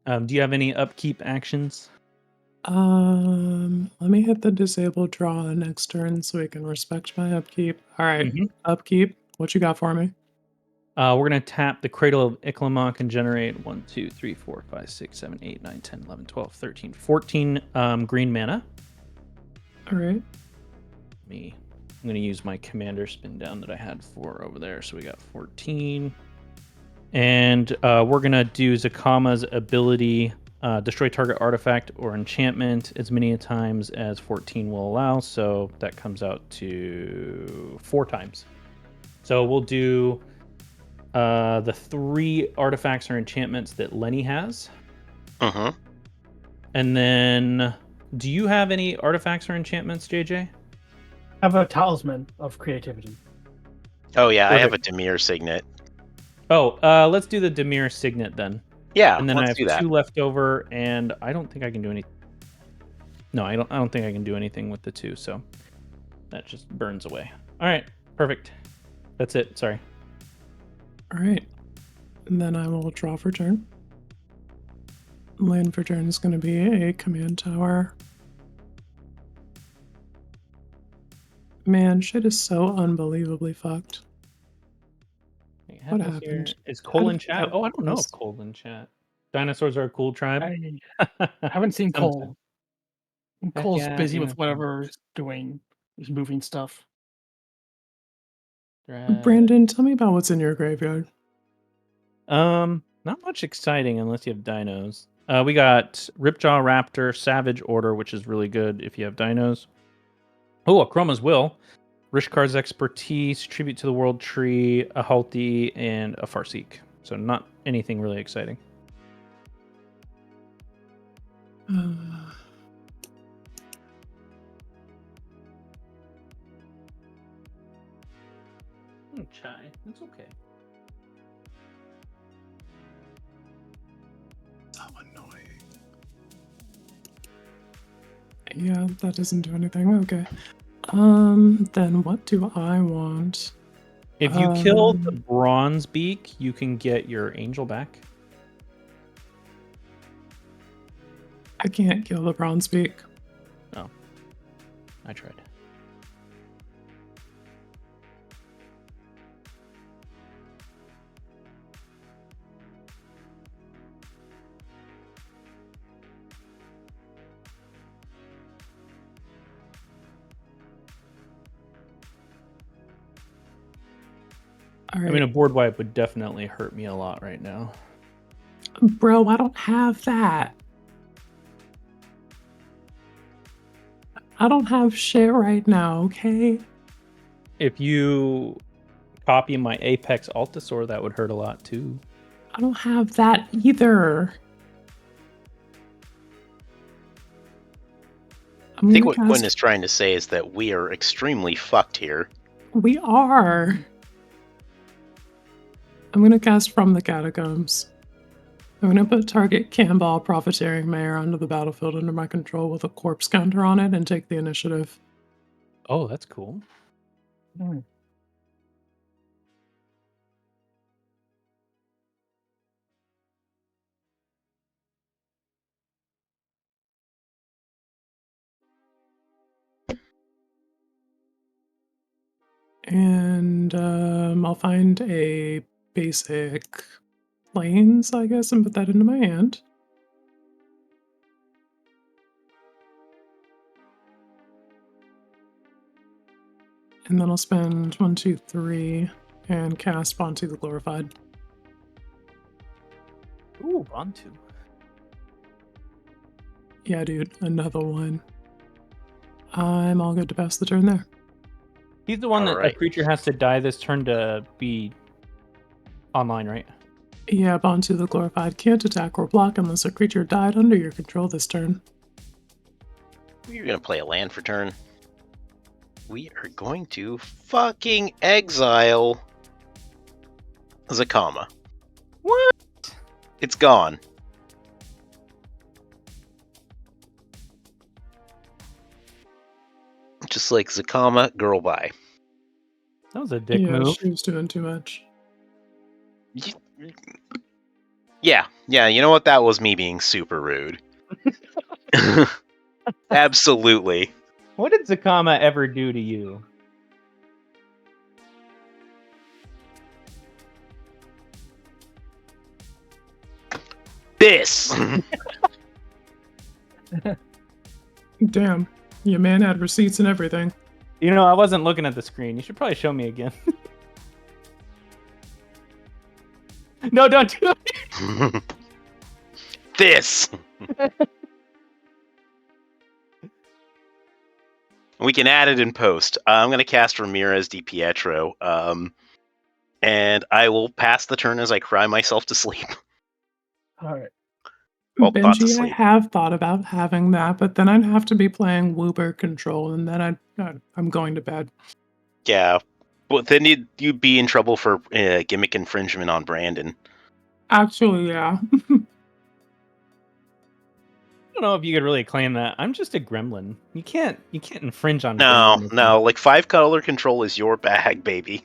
S2: Do you have any upkeep actions?
S1: Let me hit the disable draw next turn so we can respect my upkeep. All right, upkeep. What you got for me?
S2: We're going to tap the Cradle of Iklamok and generate 1, 2, 3, 4, 5, 6, 7, 8, 9, 10, 11, 12, 13, 14 green mana.
S1: All right.
S2: I'm going to use my commander spin down that I had 4 over there. So we got 14. And we're going to do Zakama's ability, destroy target artifact or enchantment as many times as 14 will allow. So that comes out to 4 times. So we'll do the 3 artifacts or enchantments that Lenny has.
S3: Uh-huh.
S2: And then, do you have any artifacts or enchantments, JJ?
S4: I have a talisman of creativity.
S3: Oh yeah, I have a
S2: Perfect.
S3: Demir signet.
S2: Oh, let's do the Demir signet then.
S3: Yeah,
S2: And then I
S3: let's
S2: have
S3: do that.
S2: 2 left over, and I don't think I can do any. No, I don't think I can do anything with the 2, so that just burns away. All right, perfect. That's it. Sorry.
S1: All right. And then I will draw for turn. Land for turn is going to be a command tower. Man, shit is so unbelievably fucked. What happened?
S2: Is
S1: How
S2: Cole
S1: did
S2: in
S1: I
S2: chat?
S1: get
S2: Oh, I don't know if
S1: this?
S2: Cole's in chat. Dinosaurs are a cool tribe.
S4: I haven't seen Cole. Cole's
S2: yeah,
S4: busy with
S2: dinosaurs.
S4: whatever he's doing. He's moving stuff.
S1: Brandon, tell me about what's in your graveyard.
S2: Not much exciting unless you have dinos. We got Ripjaw Raptor, Savage Order, which is really good if you have dinos. Oh, Akroma's Will, Rishkar's Expertise, Tribute to the World Tree, a Halti, and a Farseek. So not anything really exciting. Chai, it's okay.
S1: So annoying. Yeah, that doesn't do anything. Okay. Then what do I want?
S2: If you kill the Bronze Beak, you can get your angel back.
S1: I can't kill the Bronze Beak.
S2: Oh. I tried.
S1: All right.
S2: I mean, a board wipe would definitely hurt me a lot right now.
S1: Bro, I don't have that. I don't have shit right now, okay?
S2: If you copy my Apex Altasaur, that would hurt a lot too.
S1: I don't have that either.
S3: I think what Quinn is trying to say is that we are extremely fucked here.
S1: We are. I'm going to cast From the Catacombs. I'm going to put target Camball Profiteering Mayor onto the battlefield under my control with a corpse counter on it and take the initiative.
S2: Oh, that's cool.
S1: And I'll find a basic plains, I guess, and put that into my hand. And then I'll spend 1, 2, 3 and cast Bantu the Glorified.
S2: Ooh, Bantu.
S1: Yeah, dude, another one. I'm all good to pass the turn there.
S2: He's the one that a creature has to die this turn to be online, right?
S1: Yeah, Bontu the Glorified can't attack or block unless a creature died under your control this turn.
S3: You're gonna play a land for turn. We are going to fucking exile Zakama.
S2: What?
S3: It's gone. Just like Zakama, girl bye.
S2: That was a dick
S1: Yeah,
S2: move.
S1: she was doing too much.
S3: Yeah, you know what? That was me being super rude. Absolutely.
S2: What did Zakama ever do to you?
S3: This!
S1: Damn, your man had receipts and everything.
S2: You know, I wasn't looking at the screen. You should probably show me again. No, don't do it.
S3: This! We can add it in post. I'm going to cast Ramirez Di Pietro, and I will pass the turn as I cry myself to sleep.
S4: All right.
S3: Well, not to
S1: Benji, I
S3: sleep.
S1: have thought about having that, but then I'd have to be playing Woober Control, and then I'm going to bed.
S3: Yeah, but then you'd be in trouble for gimmick infringement on Brandon.
S1: Actually, yeah.
S2: I don't know if you could really claim that. I'm just a gremlin. You can't infringe on gremlin.
S3: No, like 5-color control is your bag, baby.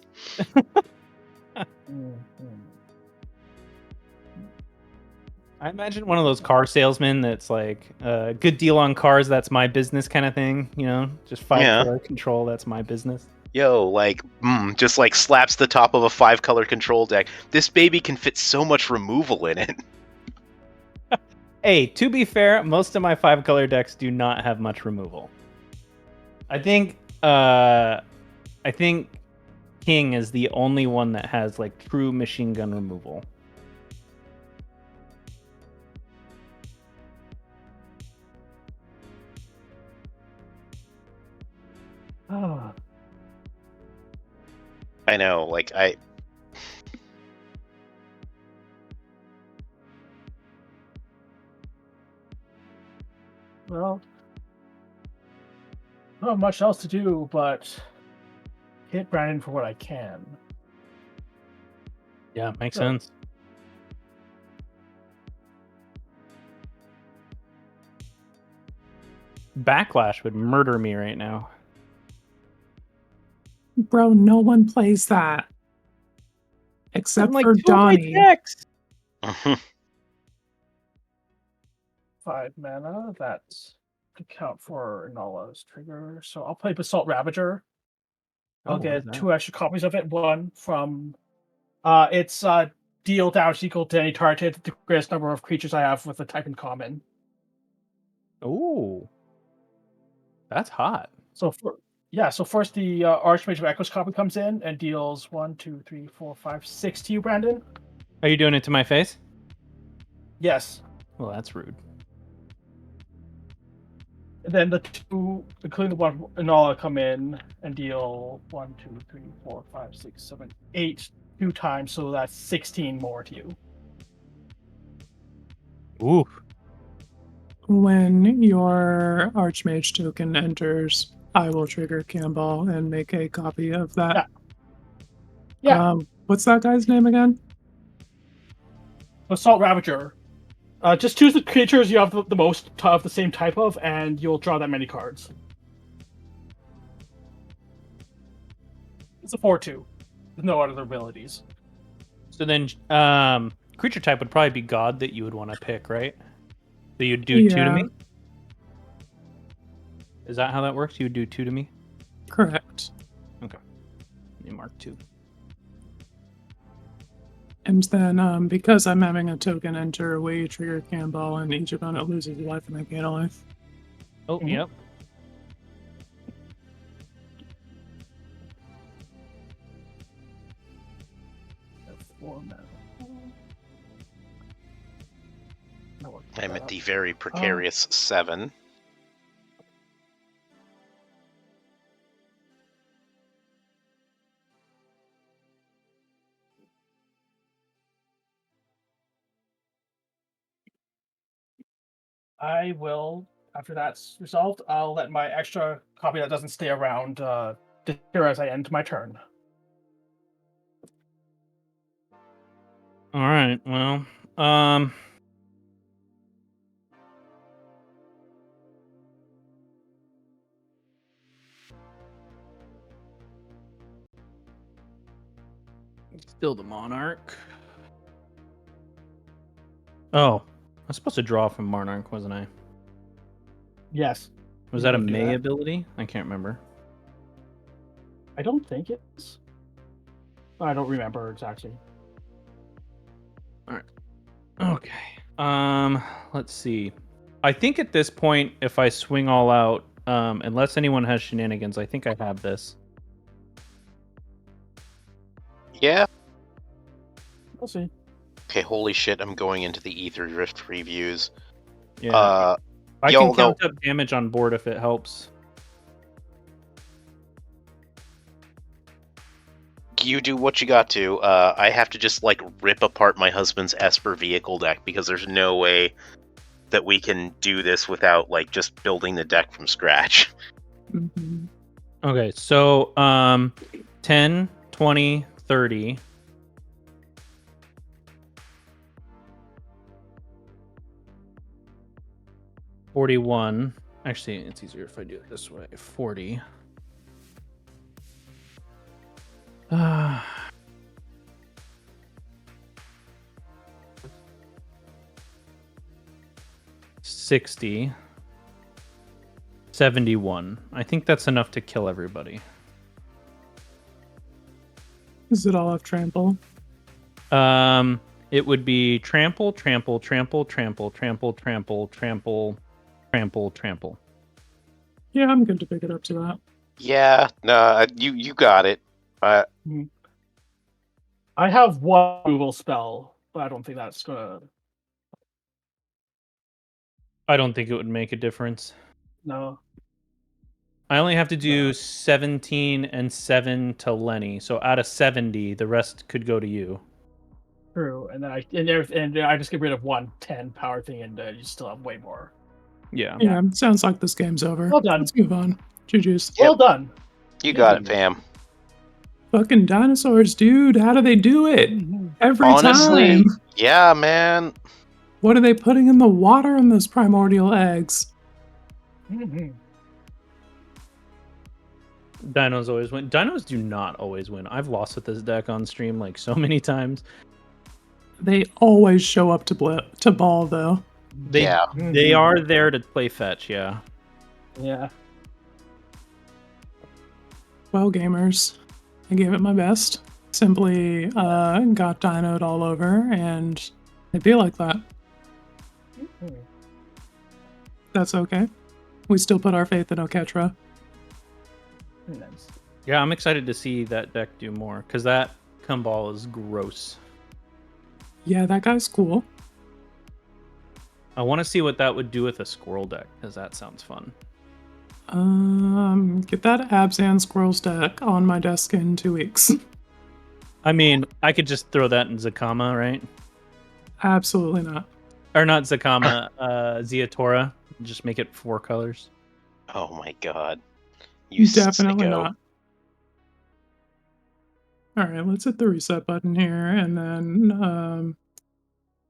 S2: I imagine one of those car salesmen that's like, good deal on cars, that's my business kind of thing, you know? Just 5-color control, that's my business.
S3: Yo, like, just like slaps the top of a 5-color control deck. This baby can fit so much removal in it.
S2: Hey, to be fair, most of my 5-color decks do not have much removal. I think King is the only one that has like true machine gun removal.
S4: Oh.
S3: I know, like,
S4: Well, not much else to do, but hit Brandon for what I can.
S2: Yeah, makes sense. Backlash would murder me right now.
S1: Bro, no one plays that. Except
S2: like
S1: for
S2: 2 of my
S1: Donnie.
S2: decks.
S4: 5 mana. That's to count for Nala's trigger. So I'll play Basalt Ravager. I'll get 2 extra copies of it. One from it's deal damage equal to any target, the greatest number of creatures I have with a type in common.
S2: Ooh. That's hot.
S4: So first the Archmage of Echoes copy comes in and deals 1, 2, 3, 4, 5, 6 to you, Brandon.
S2: Are you doing it to my face?
S4: Yes.
S2: Well, that's rude.
S4: And then the 2, including the one Inala, come in and deal 1, 2, 3, 4, 5, 6, 7, 8 2 times, so that's 16 more to you.
S2: Ooh.
S1: When your Archmage token enters, I will trigger Cannonball and make a copy of that.
S4: Yeah.
S1: What's that guy's name again?
S4: Assault Ravager. Just choose the creatures you have the most of the same type of, and you'll draw that many cards. It's a 4/2. With no other abilities.
S2: So then, creature type would probably be God that you would want to pick, right? So you'd do 2 to me? Is that how that works? You would do 2 to me?
S1: Correct.
S2: Okay. Let me mark 2.
S1: And then, because I'm having a token enter, we trigger Cannonball, and each opponent loses a life and I gain a life.
S2: Oh, yep.
S3: I'm at the very precarious 7.
S4: I will, after that's resolved, I'll let my extra copy that doesn't stay around disappear as I end my turn.
S2: All right. Well, still the Monarch. Oh, I was supposed to draw from Monarch, wasn't I?
S4: Yes.
S2: Was
S4: You
S2: that a
S4: can do
S2: May
S4: that.
S2: ability? I can't remember.
S4: I don't think it is. I don't remember exactly.
S2: Okay. Let's see. I think at this point, if I swing all out, unless anyone has shenanigans, I think I have this.
S3: Yeah.
S4: We'll see.
S3: Okay, holy shit, I'm going into the Ether Drift previews.
S2: Yeah. I
S3: yo,
S2: can count up damage on board if it helps.
S3: You do what you got to. I have to just, like, rip apart my husband's Esper vehicle deck because there's no way that we can do this without, like, just building the deck from scratch.
S1: Mhm.
S2: Okay, so 10, 20, 30. $41. Actually, it's easier if I do it this way. 40. Ah. $60. 71. I think that's enough to kill everybody.
S1: Does it all have trample?
S2: It would be trample, trample, trample, trample, trample, trample, trample, trample, trample.
S1: Yeah, I'm good to pick it up to that.
S3: Yeah, no, you got it.
S4: I have one removal spell, but I don't think that's gonna.
S2: I don't think it would make a difference.
S4: No.
S2: I only have to do 17 and 7 to Lenny. So out of 70, the rest could go to you.
S4: True, and then I just get rid of 110 power thing, and you still have way more.
S2: Yeah.
S1: Yeah, sounds like this game's over.
S4: Well done.
S1: Let's move on. GG's.
S3: Yep.
S4: Well done.
S3: You got it, fam.
S1: Fucking dinosaurs, dude. How do they do it? Every
S3: Honestly,
S1: time.
S3: yeah, man.
S1: What are they putting in the water in those primordial eggs?
S2: Dinos always win. Dinos do not always win. I've lost with this deck on stream like so many times.
S1: They always show up to ball, though.
S2: They are there to play fetch, yeah.
S4: Yeah.
S1: Well, gamers, I gave it my best. Simply got dinoed all over, and I feel like that. That's okay. We still put our faith in Oketra.
S4: Nice.
S2: Yeah, I'm excited to see that deck do more, because that Kumball is gross.
S1: Yeah, that guy's cool.
S2: I want to see what that would do with a squirrel deck, because that sounds fun.
S1: Get that Abzan Squirrels deck on my desk in 2 weeks.
S2: I mean, I could just throw that in Zakama, right?
S1: Absolutely not.
S2: Or not Zakama, Ziatora. Just make it 4 colors.
S3: Oh my god. You
S1: Definitely
S3: sicko.
S1: not. Alright, let's hit the reset button here, and then,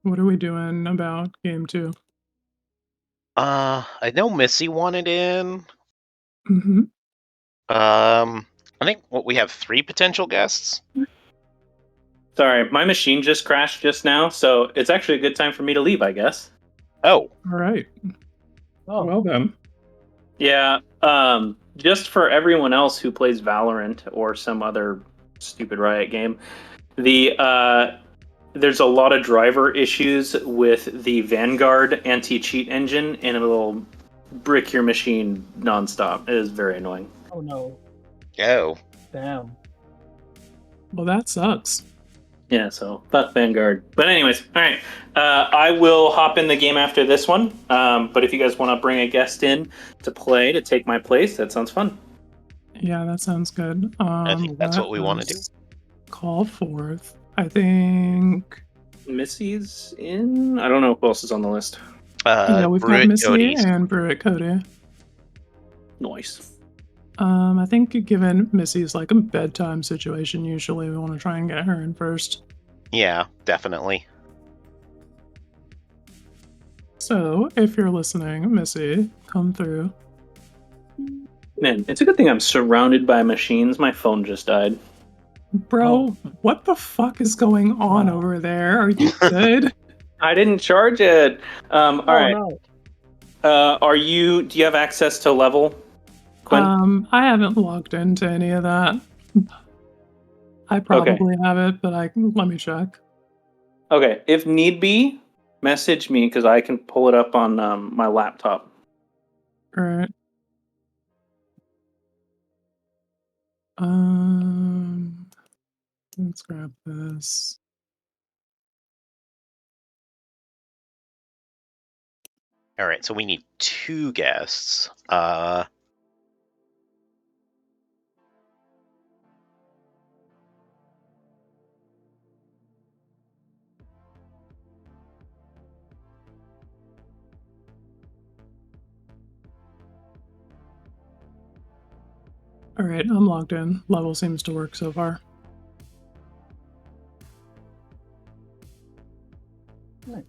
S1: what are we doing about game 2?
S3: I know Missy wanted in.
S1: Mm-hmm.
S3: I think we have 3 potential guests.
S2: Sorry, my machine just crashed just now, so it's actually a good time for me to leave, I guess.
S3: Oh.
S1: Alright.
S4: Oh.
S1: Well then.
S2: Yeah, just for everyone else who plays Valorant or some other stupid Riot game, there's a lot of driver issues with the Vanguard anti-cheat engine, and it'll brick your machine nonstop. It is very annoying.
S4: Oh no.
S3: Oh.
S4: Damn.
S1: Well, that sucks.
S2: Yeah, so fuck Vanguard. But anyways, all right. I will hop in the game after this one. But if you guys want to bring a guest in to play, to take my place, that sounds fun.
S1: Yeah, that sounds good.
S3: I think that's what we want to do.
S1: Call forth. I think
S2: Missy's in? I don't know who else is on the list.
S1: Yeah, we've
S3: Brew
S1: got
S3: It
S1: Missy
S3: Cody's.
S1: and Brew It Cody.
S5: Nice.
S1: I think given Missy's like a bedtime situation, usually we want to try and get her in first.
S3: Yeah, definitely.
S1: So, if you're listening, Missy, come through.
S5: Man, it's a good thing I'm surrounded by machines. My phone just died.
S1: Bro, what the fuck is going on
S4: Wow.
S1: over there? Are you good?
S5: I didn't charge it. All right.
S4: No.
S5: Do you have access to level, Quinn?
S1: I haven't logged into any of that. I probably have it, but let me check.
S5: Okay. If need be, message me because I can pull it up on my laptop.
S1: All right. Let's grab this.
S3: All right, so we need 2 guests.
S1: All right, I'm logged in. Level seems to work so far.
S4: Nice.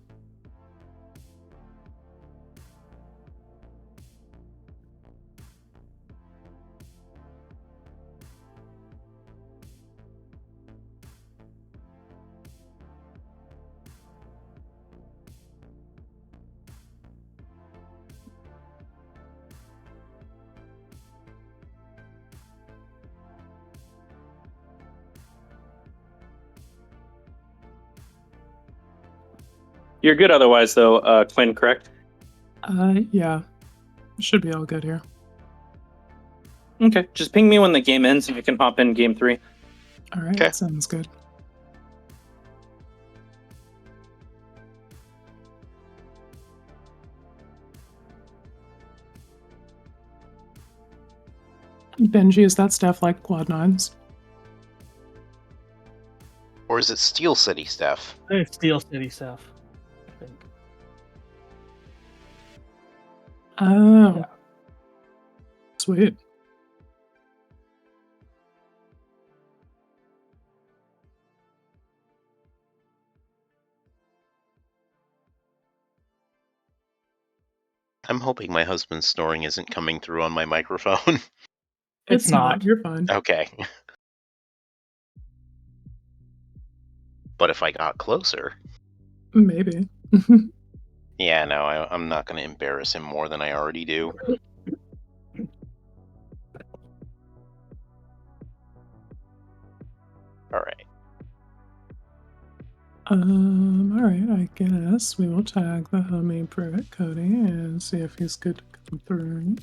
S5: You're good otherwise, though, Quinn, correct?
S1: Yeah. Should be all good here.
S5: Okay. Just ping me when the game ends and you can hop in game 3.
S1: All right,
S3: Okay.
S1: sounds good. Benji, is that stuff like Quad 9s?
S3: Or is it Steel City stuff?
S4: It's Steel City stuff, I think.
S1: Oh.
S4: Yeah.
S1: Sweet.
S3: I'm hoping my husband's snoring isn't coming through on my microphone.
S4: It's not.
S1: You're fine.
S3: Okay. But if I got closer...
S1: Maybe.
S3: Yeah, no, I'm not going to embarrass him more than I already do. Alright.
S1: All right, I guess we will tag the homie Pruitt Cody and see if he's good to come through.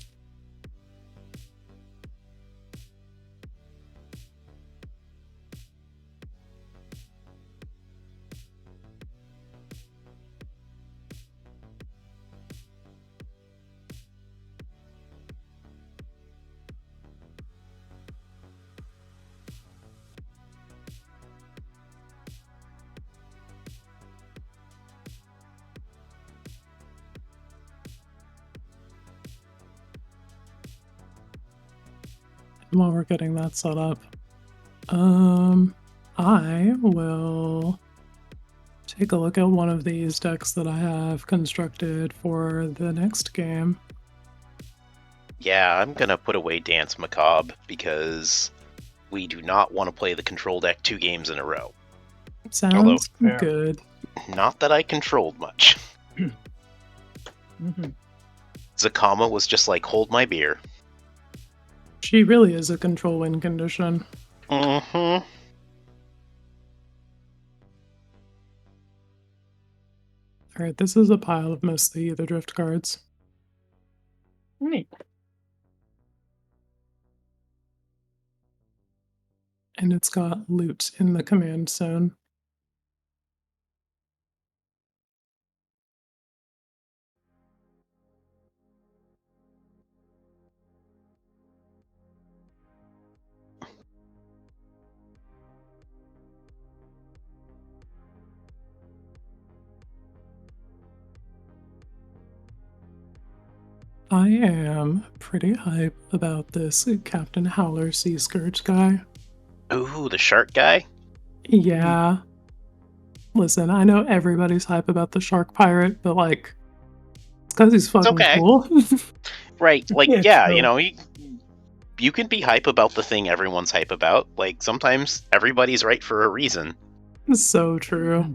S1: And while we're getting that set up, I will take a look at one of these decks that I have constructed for the next game.
S3: Yeah, I'm going to put away Dance Macabre because we do not want to play the control deck 2 games in a row.
S1: Sounds
S4: Fair.
S1: good.
S3: Not that I controlled much.
S4: Mm-hmm.
S3: Zakama was just like, hold my beer.
S1: She really is a control win condition.
S3: Mm-hmm.
S1: Alright, this is a pile of mostly Ether Drift cards.
S4: Neat.
S1: And it's got loot in the command zone. I am pretty hype about this Captain Howler Sea Scourge guy.
S3: Ooh, the shark guy.
S1: Yeah. Listen, I know everybody's hype about the Shark Pirate, but like, it's because he's fucking
S3: okay.
S1: cool.
S3: Right, like,
S4: Yeah,
S3: yeah,
S4: true.
S3: you know, you can be hype about the thing everyone's hype about. Like, sometimes everybody's right for a reason.
S1: So true.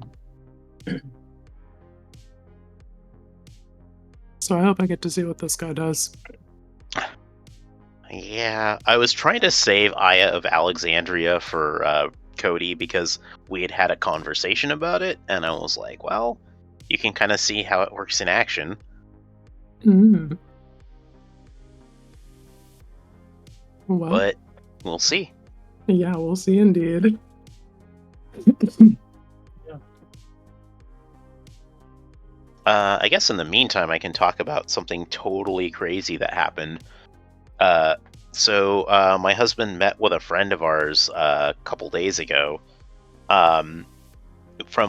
S1: So I hope I get to see what this guy does.
S3: Yeah, I was trying to save Aya of Alexandria for Cody because we had had a conversation about it, and I was like, well, you can kind of see how it works in action.
S1: Mm. Well,
S3: But we'll see.
S1: yeah, we'll see indeed.
S3: I guess in the meantime, I can talk about something totally crazy that happened. So my husband met with a friend of ours a couple days ago, from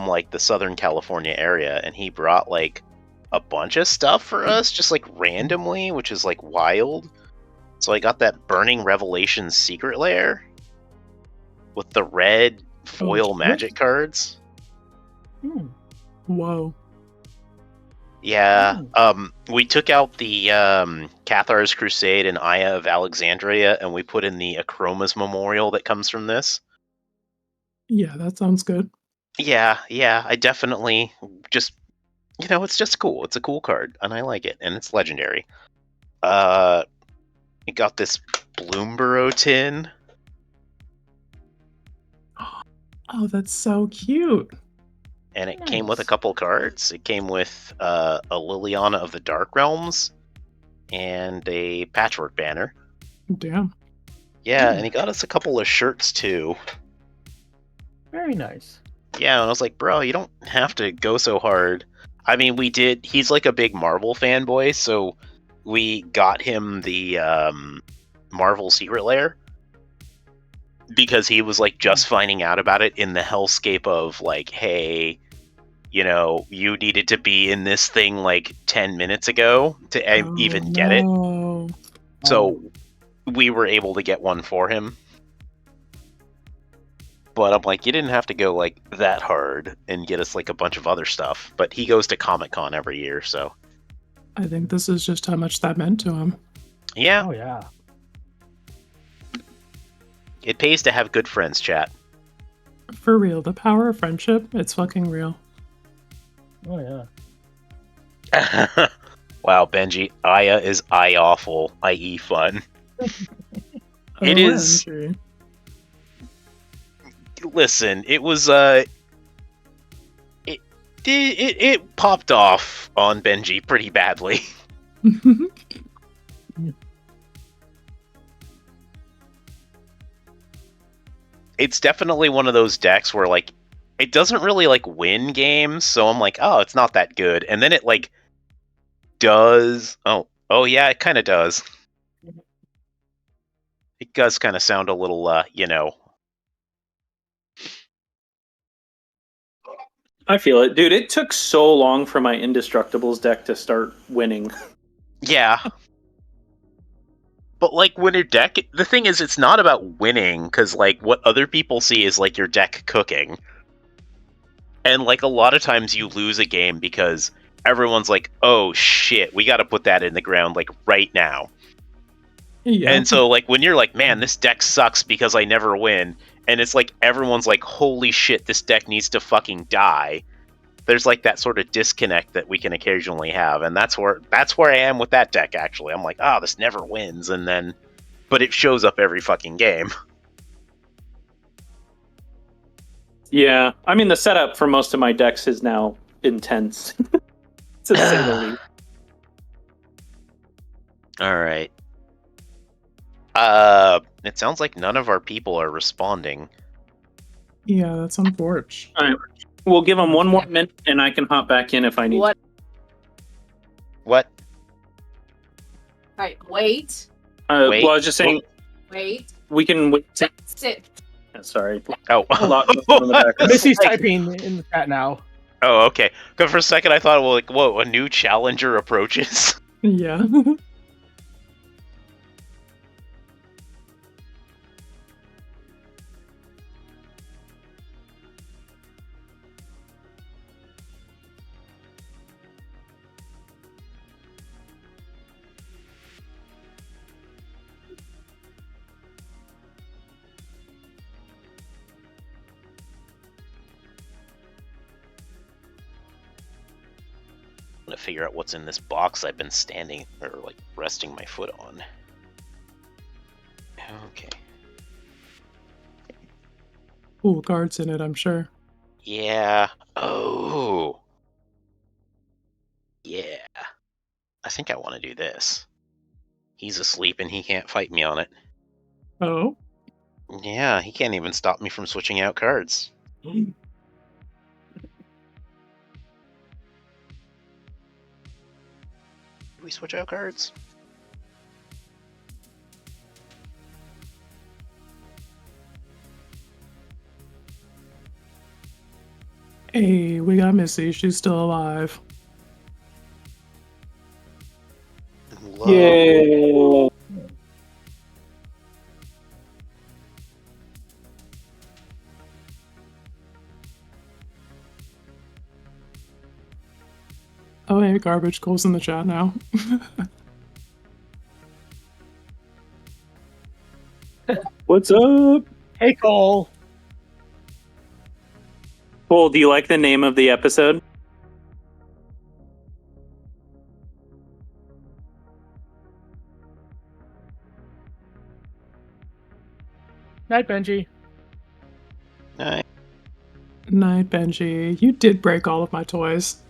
S3: like the Southern California area, and he brought like a bunch of stuff for us, just like randomly, which is like wild. So I got that Burning Revelations secret lair with the red foil
S1: shit.
S3: magic cards.
S1: Whoa.
S3: Yeah, we took out the Cathar's Crusade and Aya of Alexandria, and we put in the Akroma's Memorial that comes from this.
S1: Yeah, that sounds good.
S3: Yeah, I definitely just, it's just cool. It's a cool card, and I like it, and it's legendary. We got this Bloomborough tin.
S1: Oh, that's so cute.
S3: And it came with a couple cards. It came with a Liliana of the Dark Realms and a Patchwork banner.
S1: Damn.
S3: Yeah, and he got us a couple of shirts too.
S4: Very nice.
S3: Yeah, and I was like, bro, you don't have to go so hard. I mean, we did. He's like a big Marvel fanboy, so we got him the Marvel Secret Lair because he was like just finding out about it in the hellscape of like, hey, you needed to be in this thing like 10 minutes ago to even get it. So we were able to get one for him. But I'm like, you didn't have to go like that hard and get us like a bunch of other stuff. But he goes to Comic-Con every year, so.
S1: I think this is just how much that meant to him.
S3: Yeah.
S4: Oh, yeah.
S3: It pays to have good friends, chat.
S1: For real, the power of friendship, it's fucking real.
S4: Oh, yeah.
S3: Wow, Benji. Aya is eye-awful, i.e. fun. It is...
S1: OMG.
S3: Listen, it was, it popped off on Benji pretty badly. It's definitely one of those decks where, like, it doesn't really, like, win games, so I'm like, oh, it's not that good. And then it, like, does... Oh yeah, it kind of does. It does kind of sound a little,
S5: I feel it. Dude, it took so long for my Indestructibles deck to start winning.
S3: Yeah. But, like, when your deck... The thing is, it's not about winning, because, like, what other people see is, like, your deck cooking. And, like, a lot of times you lose a game because everyone's like, oh, shit, we gotta put that in the ground, like, right now.
S1: Yeah.
S3: And so, like, when you're like, man, this deck sucks because I never win, and it's like, everyone's like, holy shit, this deck needs to fucking die. There's, like, that sort of disconnect that we can occasionally have, and that's where I am with that deck, actually. I'm like, oh, this never wins, and then... But it shows up every fucking game.
S5: Yeah, I mean, the setup for most of my decks is now intense, to say the least.
S3: Alright. It sounds like none of our people are responding.
S1: Yeah, that's unfortunate.
S5: All right, we'll give them one more minute, and I can hop back in if I need.
S6: What?
S3: What?
S6: Right, wait.
S3: Wait.
S5: Well, I was just saying,
S6: Wait.
S5: we can wait.
S6: Sit.
S5: Sorry.
S3: Oh.
S5: A lot in the background.
S4: Missy's typing in the chat now.
S3: Oh, okay. Because for a second I thought, well, like, whoa, a new challenger approaches.
S1: Yeah.
S3: to figure out what's in this box I've been standing or like resting my foot on. Okay.
S1: Cool cards in it, I'm sure.
S3: Yeah. Oh. Yeah. I think I want to do this. He's asleep and he can't fight me on it.
S1: Oh?
S3: Yeah, he can't even stop me from switching out cards. Do we switch out cards?
S1: Hey, we got Missy. She's still alive.
S3: Whoa.
S5: Yeah.
S1: Oh, hey, Garbage Cole's in the chat now.
S5: What's up?
S4: Hey, Cole.
S5: Cole, do you like the name of the episode?
S4: Night, Benji.
S3: Nice.
S1: Night, Benji. You did break all of my toys.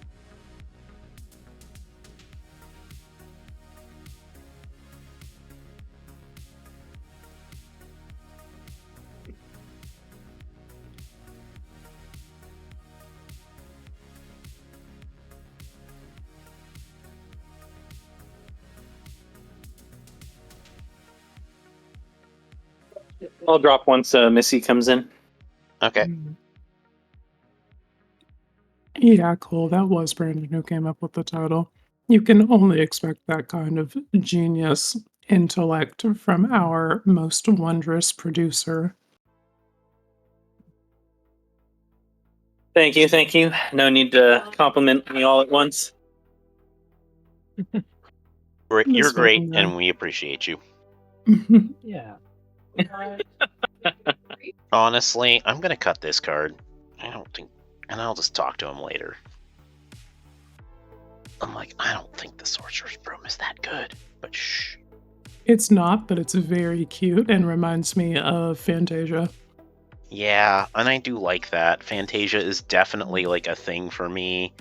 S5: I'll drop once Missy comes in.
S3: Okay.
S1: Yeah, cool. That was Brandon who came up with the title. You can only expect that kind of genius intellect from our most wondrous producer.
S5: Thank you, thank you. No need to compliment me all at once.
S3: You're great,
S1: fucking guy.
S3: and we appreciate you.
S4: Yeah.
S3: Honestly, I'm gonna cut this card. I don't think, and I'll just talk to him later. I'm like, I don't think the Sorcerer's Broom is that good, but shh.
S1: It's not, but it's very cute and reminds me of Fantasia.
S3: Yeah, and I do like that. Fantasia is definitely like a thing for me.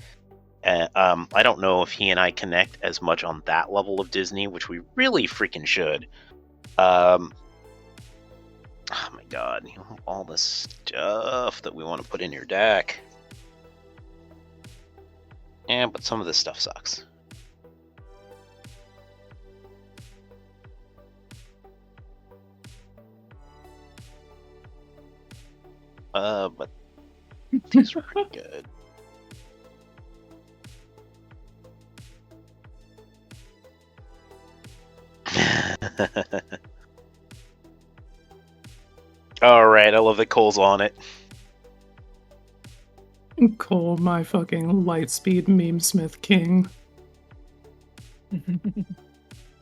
S3: I don't know if he and I connect as much on that level of Disney, which we really freaking should. Oh my god, all this stuff that we want to put in your deck. Yeah, but some of this stuff sucks. But these are pretty good. Alright, I love that Cole's on it.
S1: Cole, my fucking Lightspeed meme smith king.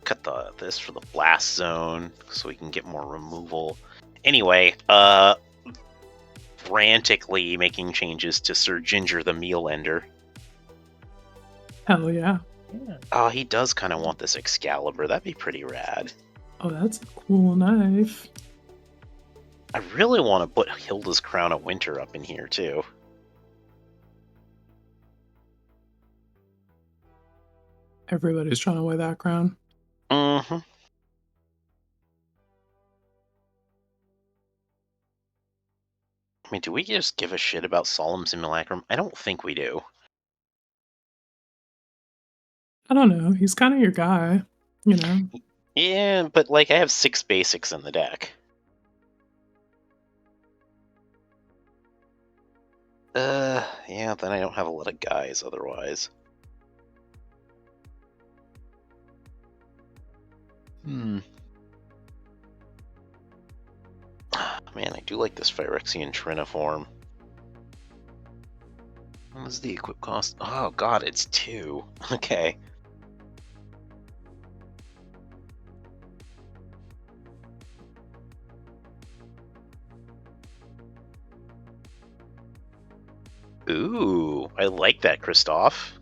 S3: Cut this for the blast zone so we can get more removal. Anyway, frantically making changes to Sir Ginger the Meal Ender.
S1: Hell yeah.
S4: Yeah.
S3: Oh, he does kind of want this Excalibur. That'd be pretty rad.
S1: Oh, that's a cool knife.
S3: I really want to put Hilda's Crown of Winter up in here, too.
S1: Everybody's trying to wear that crown.
S3: Mm-hmm. I mean, do we just give a shit about Solemn Simulacrum? I don't think we do.
S1: I don't know. He's kind of your guy, you know?
S3: Yeah, but like I have 6 basics in the deck. Yeah, then I don't have a lot of guys otherwise. Man, I do like this Phyrexian Triniform. What is the equip cost? Oh god, it's 2. Okay. Ooh, I like that, Christoph.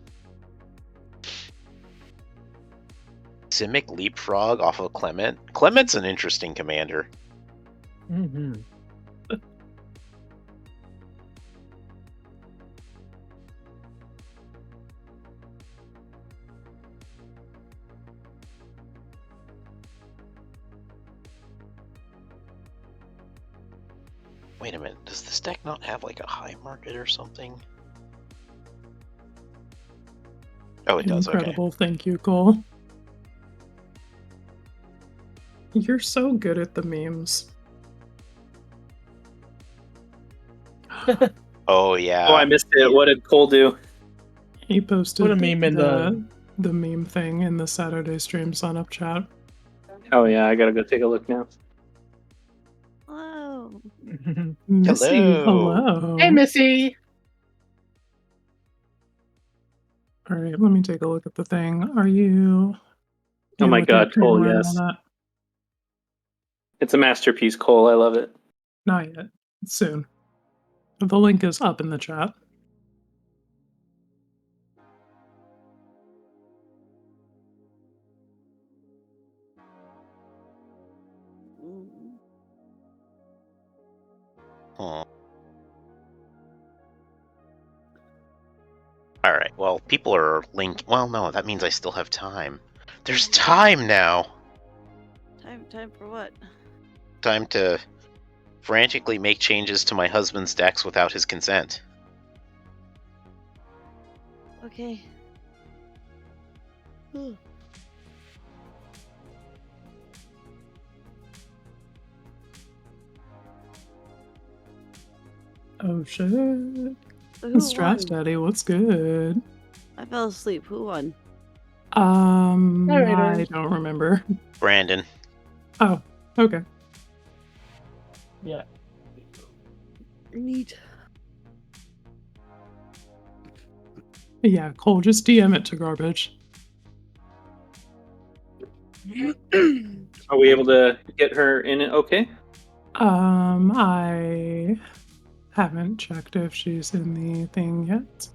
S3: Simic Leapfrog off of Clement. Clement's an interesting commander.
S4: Mm-hmm.
S3: Wait a minute, does this deck not have like a high market or something? Oh, it does, okay.
S1: Incredible. Thank you, Cole. You're so good at the memes.
S3: Oh, yeah.
S5: Oh, I missed it. What did Cole do?
S1: He posted
S4: Put a meme in
S1: the meme thing in the Saturday stream sign up chat.
S5: Oh yeah, I gotta go take a look now.
S6: Hello.
S1: Missy,
S3: Hello.
S1: hello.
S4: Hey, Missy.
S1: All right, let me take a look at the thing. Are you?
S5: Oh my
S1: looking at
S5: God, Cole,
S1: camera and all
S5: yes.
S1: that?
S5: It's a masterpiece, Cole. I love it.
S1: Not yet. Soon. The link is up in the chat.
S3: Huh. Alright, well, people are Well, no, that means I still have time. There's time now!
S6: Time for what?
S3: Time to frantically make changes to my husband's decks without his consent.
S6: Okay. Ooh.
S1: Oh shit.
S6: So who
S1: Strats
S6: won?
S1: Daddy, what's good?
S6: I fell asleep. Who won?
S4: Narrator.
S1: I don't remember.
S3: Brandon.
S1: Oh, okay.
S4: Yeah.
S6: Neat.
S1: Yeah, Cole, just DM it to garbage.
S5: Are we able to get her in it? Okay.
S1: I haven't checked if she's in the thing yet.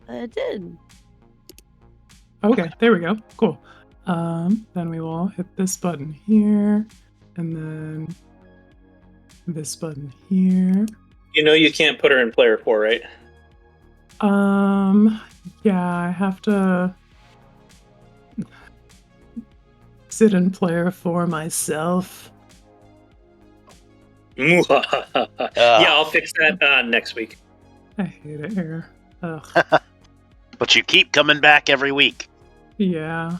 S6: I did.
S1: Okay, there we go. Cool. Then we will hit this button here, and then this button here.
S5: You know you can't put her in player 4, right?
S1: Yeah, I have to sit in player 4 myself.
S5: Yeah, I'll fix that next week.
S1: I hate it here. Ugh.
S3: But you keep coming back every week.
S1: Yeah.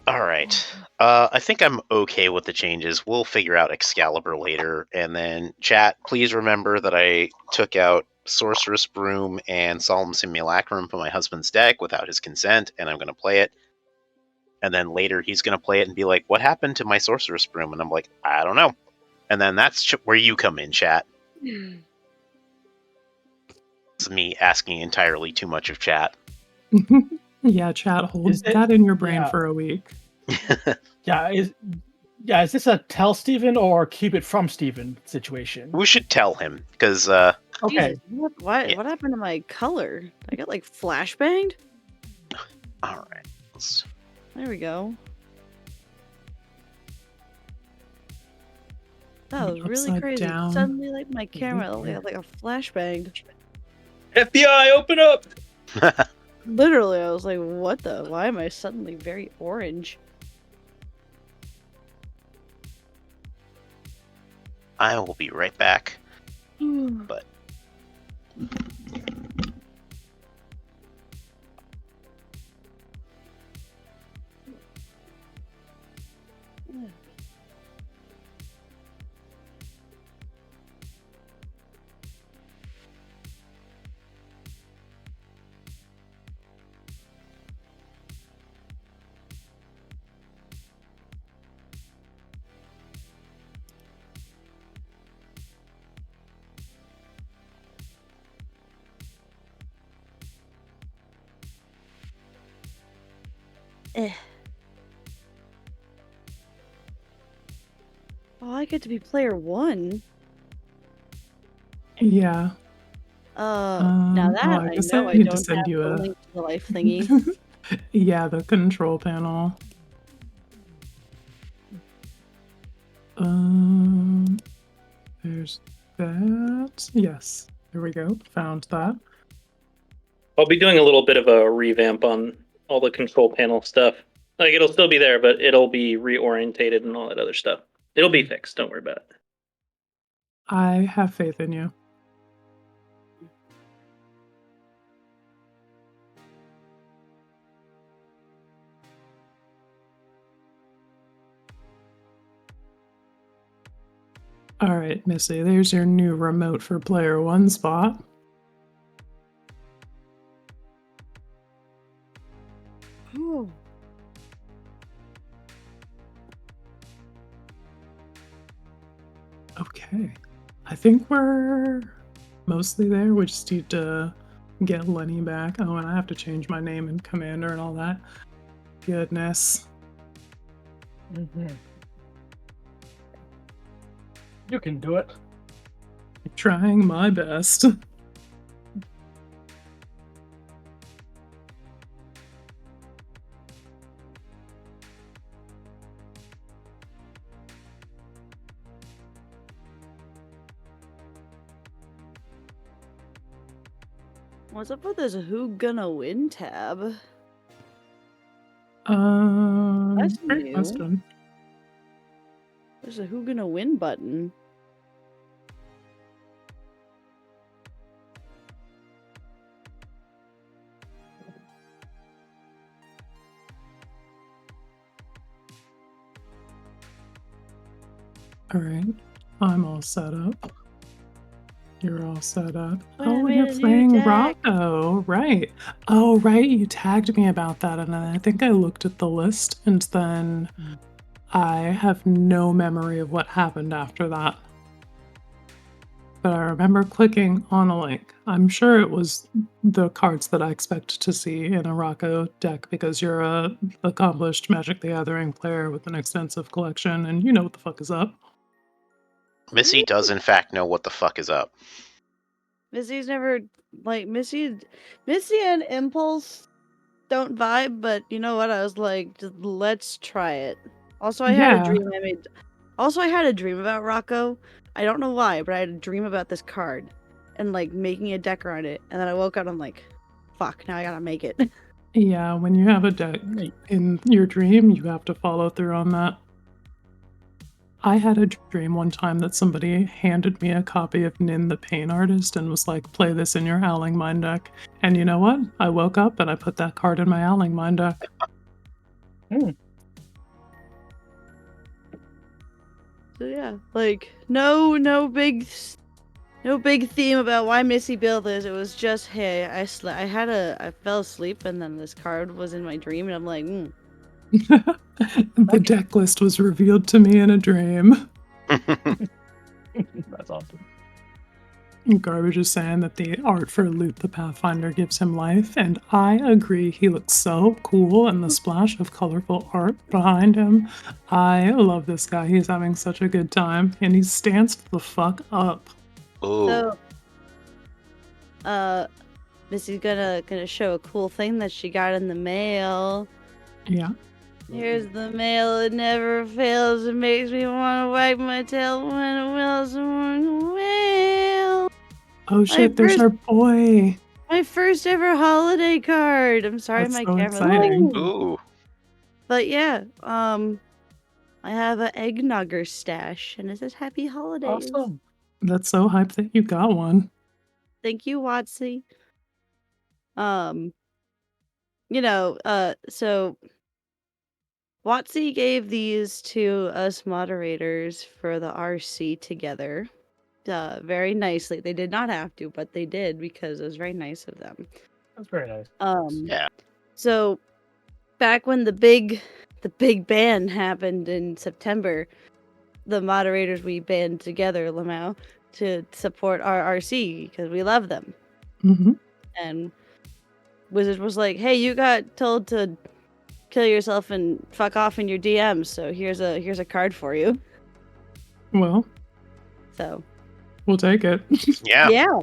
S3: Alright. I think I'm okay with the changes. We'll figure out Excalibur later. And then, chat, please remember that I took out Sorceress Broom and Solemn Simulacrum from my husband's deck without his consent, and I'm going to play it. And then later he's going to play it and be like, what happened to my Sorceress Broom? And I'm like, I don't know. And then that's where you come in, chat. It's me asking entirely too much of chat.
S1: Yeah, chat, hold
S4: Is it-
S1: that in your brain
S4: yeah.
S1: for a week.
S4: Is this a tell Steven or keep it from Steven situation?
S3: We should tell him, because
S4: Okay.
S6: Jesus, what
S3: Yeah.
S6: happened to my color? I got like flashbanged?
S3: alright.
S6: There we go. That was really
S1: Upside
S6: crazy.
S1: down.
S6: Suddenly, like my camera, like a flashbanged.
S5: FBI, open up!
S6: Literally, I was like, "What the? Why am I suddenly very orange?"
S3: I will be right back. But
S6: Oh, I get to be player 1.
S1: Yeah.
S6: Now that
S1: I guess I
S6: I
S1: need to
S6: don't
S1: send
S6: have
S1: you
S6: the
S1: a
S6: link to the life thingy.
S1: Yeah, the control panel. There's that. Yes, there we go. Found that.
S5: I'll be doing a little bit of a revamp on all the control panel stuff. Like, it'll still be there, but it'll be reorientated and all that other stuff. It'll be fixed. Don't worry about it.
S1: I have faith in you. All right, Missy, there's your new remote for player 1 spot.
S6: Ooh.
S1: Okay. I think we're mostly there. We just need to get Lenny back. Oh, and I have to change my name and commander and all that. Goodness.
S4: You can do it.
S1: Trying my best.
S6: What's up with this Who Gonna Win tab? That's
S1: Great
S6: new.
S1: question.
S6: There's a Who Gonna Win button.
S1: All right, I'm all set up. You're all set up.
S6: Wait, I
S1: Oh,
S6: made
S1: you're
S6: a new
S1: playing
S6: deck.
S1: Rocco, right? Oh, right. You tagged me about that, and then I think I looked at the list, and then I have no memory of what happened after that. But I remember clicking on a link. I'm sure it was the cards that I expect to see in a Rocco deck because you're a accomplished Magic the Gathering player with an extensive collection, and you know what the fuck is up.
S3: Missy does in fact know what the fuck is up.
S6: Missy's never like Missy and Impulse don't vibe, but you know what? I was like, just let's try it. Also, I had a
S1: Yeah.
S6: dream I made. Also, I had a dream about Rocco. I don't know why, but I had a dream about this card and like making a deck around it. And then I woke up and I'm like, fuck, now I gotta make it.
S1: Yeah, when you have a deck in your dream, you have to follow through on that. I had a dream one time that somebody handed me a copy of Nin the Pain Artist and was like, play this in your Howling Mind deck. And you know what? I woke up and I put that card in my Howling Mind deck.
S6: So yeah, like no big theme about why Missy built this. It was just, hey, I fell asleep and then this card was in my dream and I'm like,
S1: The deck list was revealed to me in a dream.
S4: That's awesome.
S1: Garbage is saying that the art for Loot the Pathfinder gives him life, and I agree. He looks so cool, and the splash of colorful art behind him. I love this guy. He's having such a good time, and he stands the fuck up.
S3: Ooh.
S6: So, Missy's gonna show a cool thing that she got in the mail.
S1: Yeah.
S6: Here's the mail. It never fails. It makes me want to wag my tail when it wills and wail.
S1: Oh shit, there's our boy.
S6: My first ever holiday card. I'm sorry,
S1: That's
S6: my
S1: so
S6: camera's
S1: exciting.
S6: lagging.
S3: Ooh.
S6: But yeah, I have an eggnogger stash, and it says Happy Holidays.
S4: Awesome.
S1: That's so hype that you got one.
S6: Thank you, Watsy. So Watsy gave these to us moderators for the RC together. Very nicely. They did not have to, but they did because it was very nice of them.
S4: That's very nice.
S3: Yeah.
S6: So back when the big ban happened in September, the moderators we band together, Lamau, to support our RC because we love them.
S1: Mm-hmm.
S6: And Wizard was like, "Hey, you got told to kill yourself and fuck off in your DMs, so here's a card for you."
S1: Well,
S6: So
S1: we'll take it.
S3: Yeah.
S6: yeah.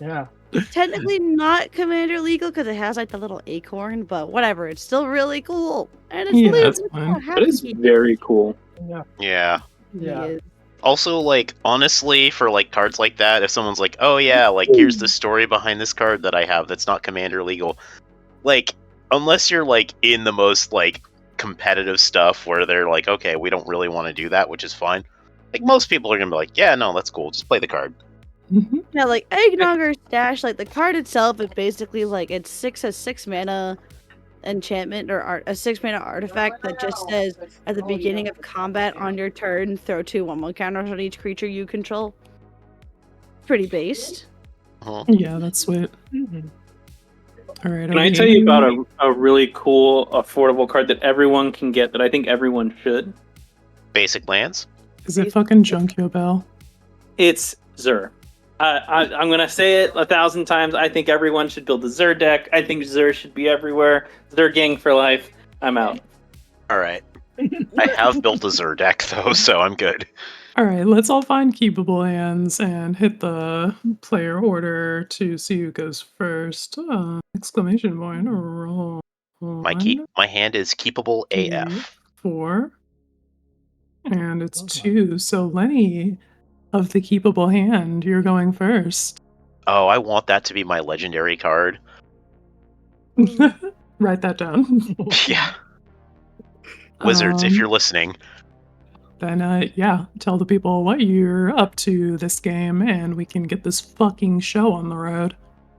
S4: Yeah.
S6: Technically not commander legal because it has like the little acorn, but whatever. It's still really cool, and it's
S1: Yeah,
S6: loot.
S1: that's
S6: I'm
S1: fine.
S6: so happy
S5: That is very cool.
S4: Yeah.
S3: Yeah.
S6: he
S4: Yeah.
S6: is.
S3: Also, like, honestly, for like cards like that, if someone's like, "Oh yeah, like here's the story behind this card that I have that's not commander legal," like, unless you're like in the most like competitive stuff where they're like, "Okay, we don't really want to do that," which is fine. Like most people are gonna be like, "Yeah, no, that's cool. Just play the card."
S1: Mhm.
S6: Yeah, like Eggnog Stash, like the card itself is basically like it's 6 mana enchantment or a 6 mana artifact that just says at the beginning of combat on your turn, throw 2 1/1 counters on each creature you control. Pretty based.
S1: Yeah, that's sweet.
S4: Mhm.
S1: All right.
S5: Can I tell you about a really cool, affordable card that everyone can get that I think everyone should?
S3: Basic lands.
S1: Is it fucking Junkyo Bell?
S5: It's Zur. I'm going to say it 1,000 times. I think everyone should build a Zur deck. I think Zur should be everywhere. Zur gang for life. I'm out.
S3: All right. I have built a Zur deck though, so I'm good.
S1: All right, let's all find keepable hands and hit the player order to see who goes first. Exclamation point. Roll.
S3: My hand is keepable AF.
S1: 4. And it's 2. So Lenny, of the keepable hand, you're going first.
S3: Oh, I want that to be my legendary card.
S1: Write that down.
S3: Yeah. Wizards, if you're listening.
S1: Then, yeah, tell the people what you're up to this game, and we can get this fucking show on the road.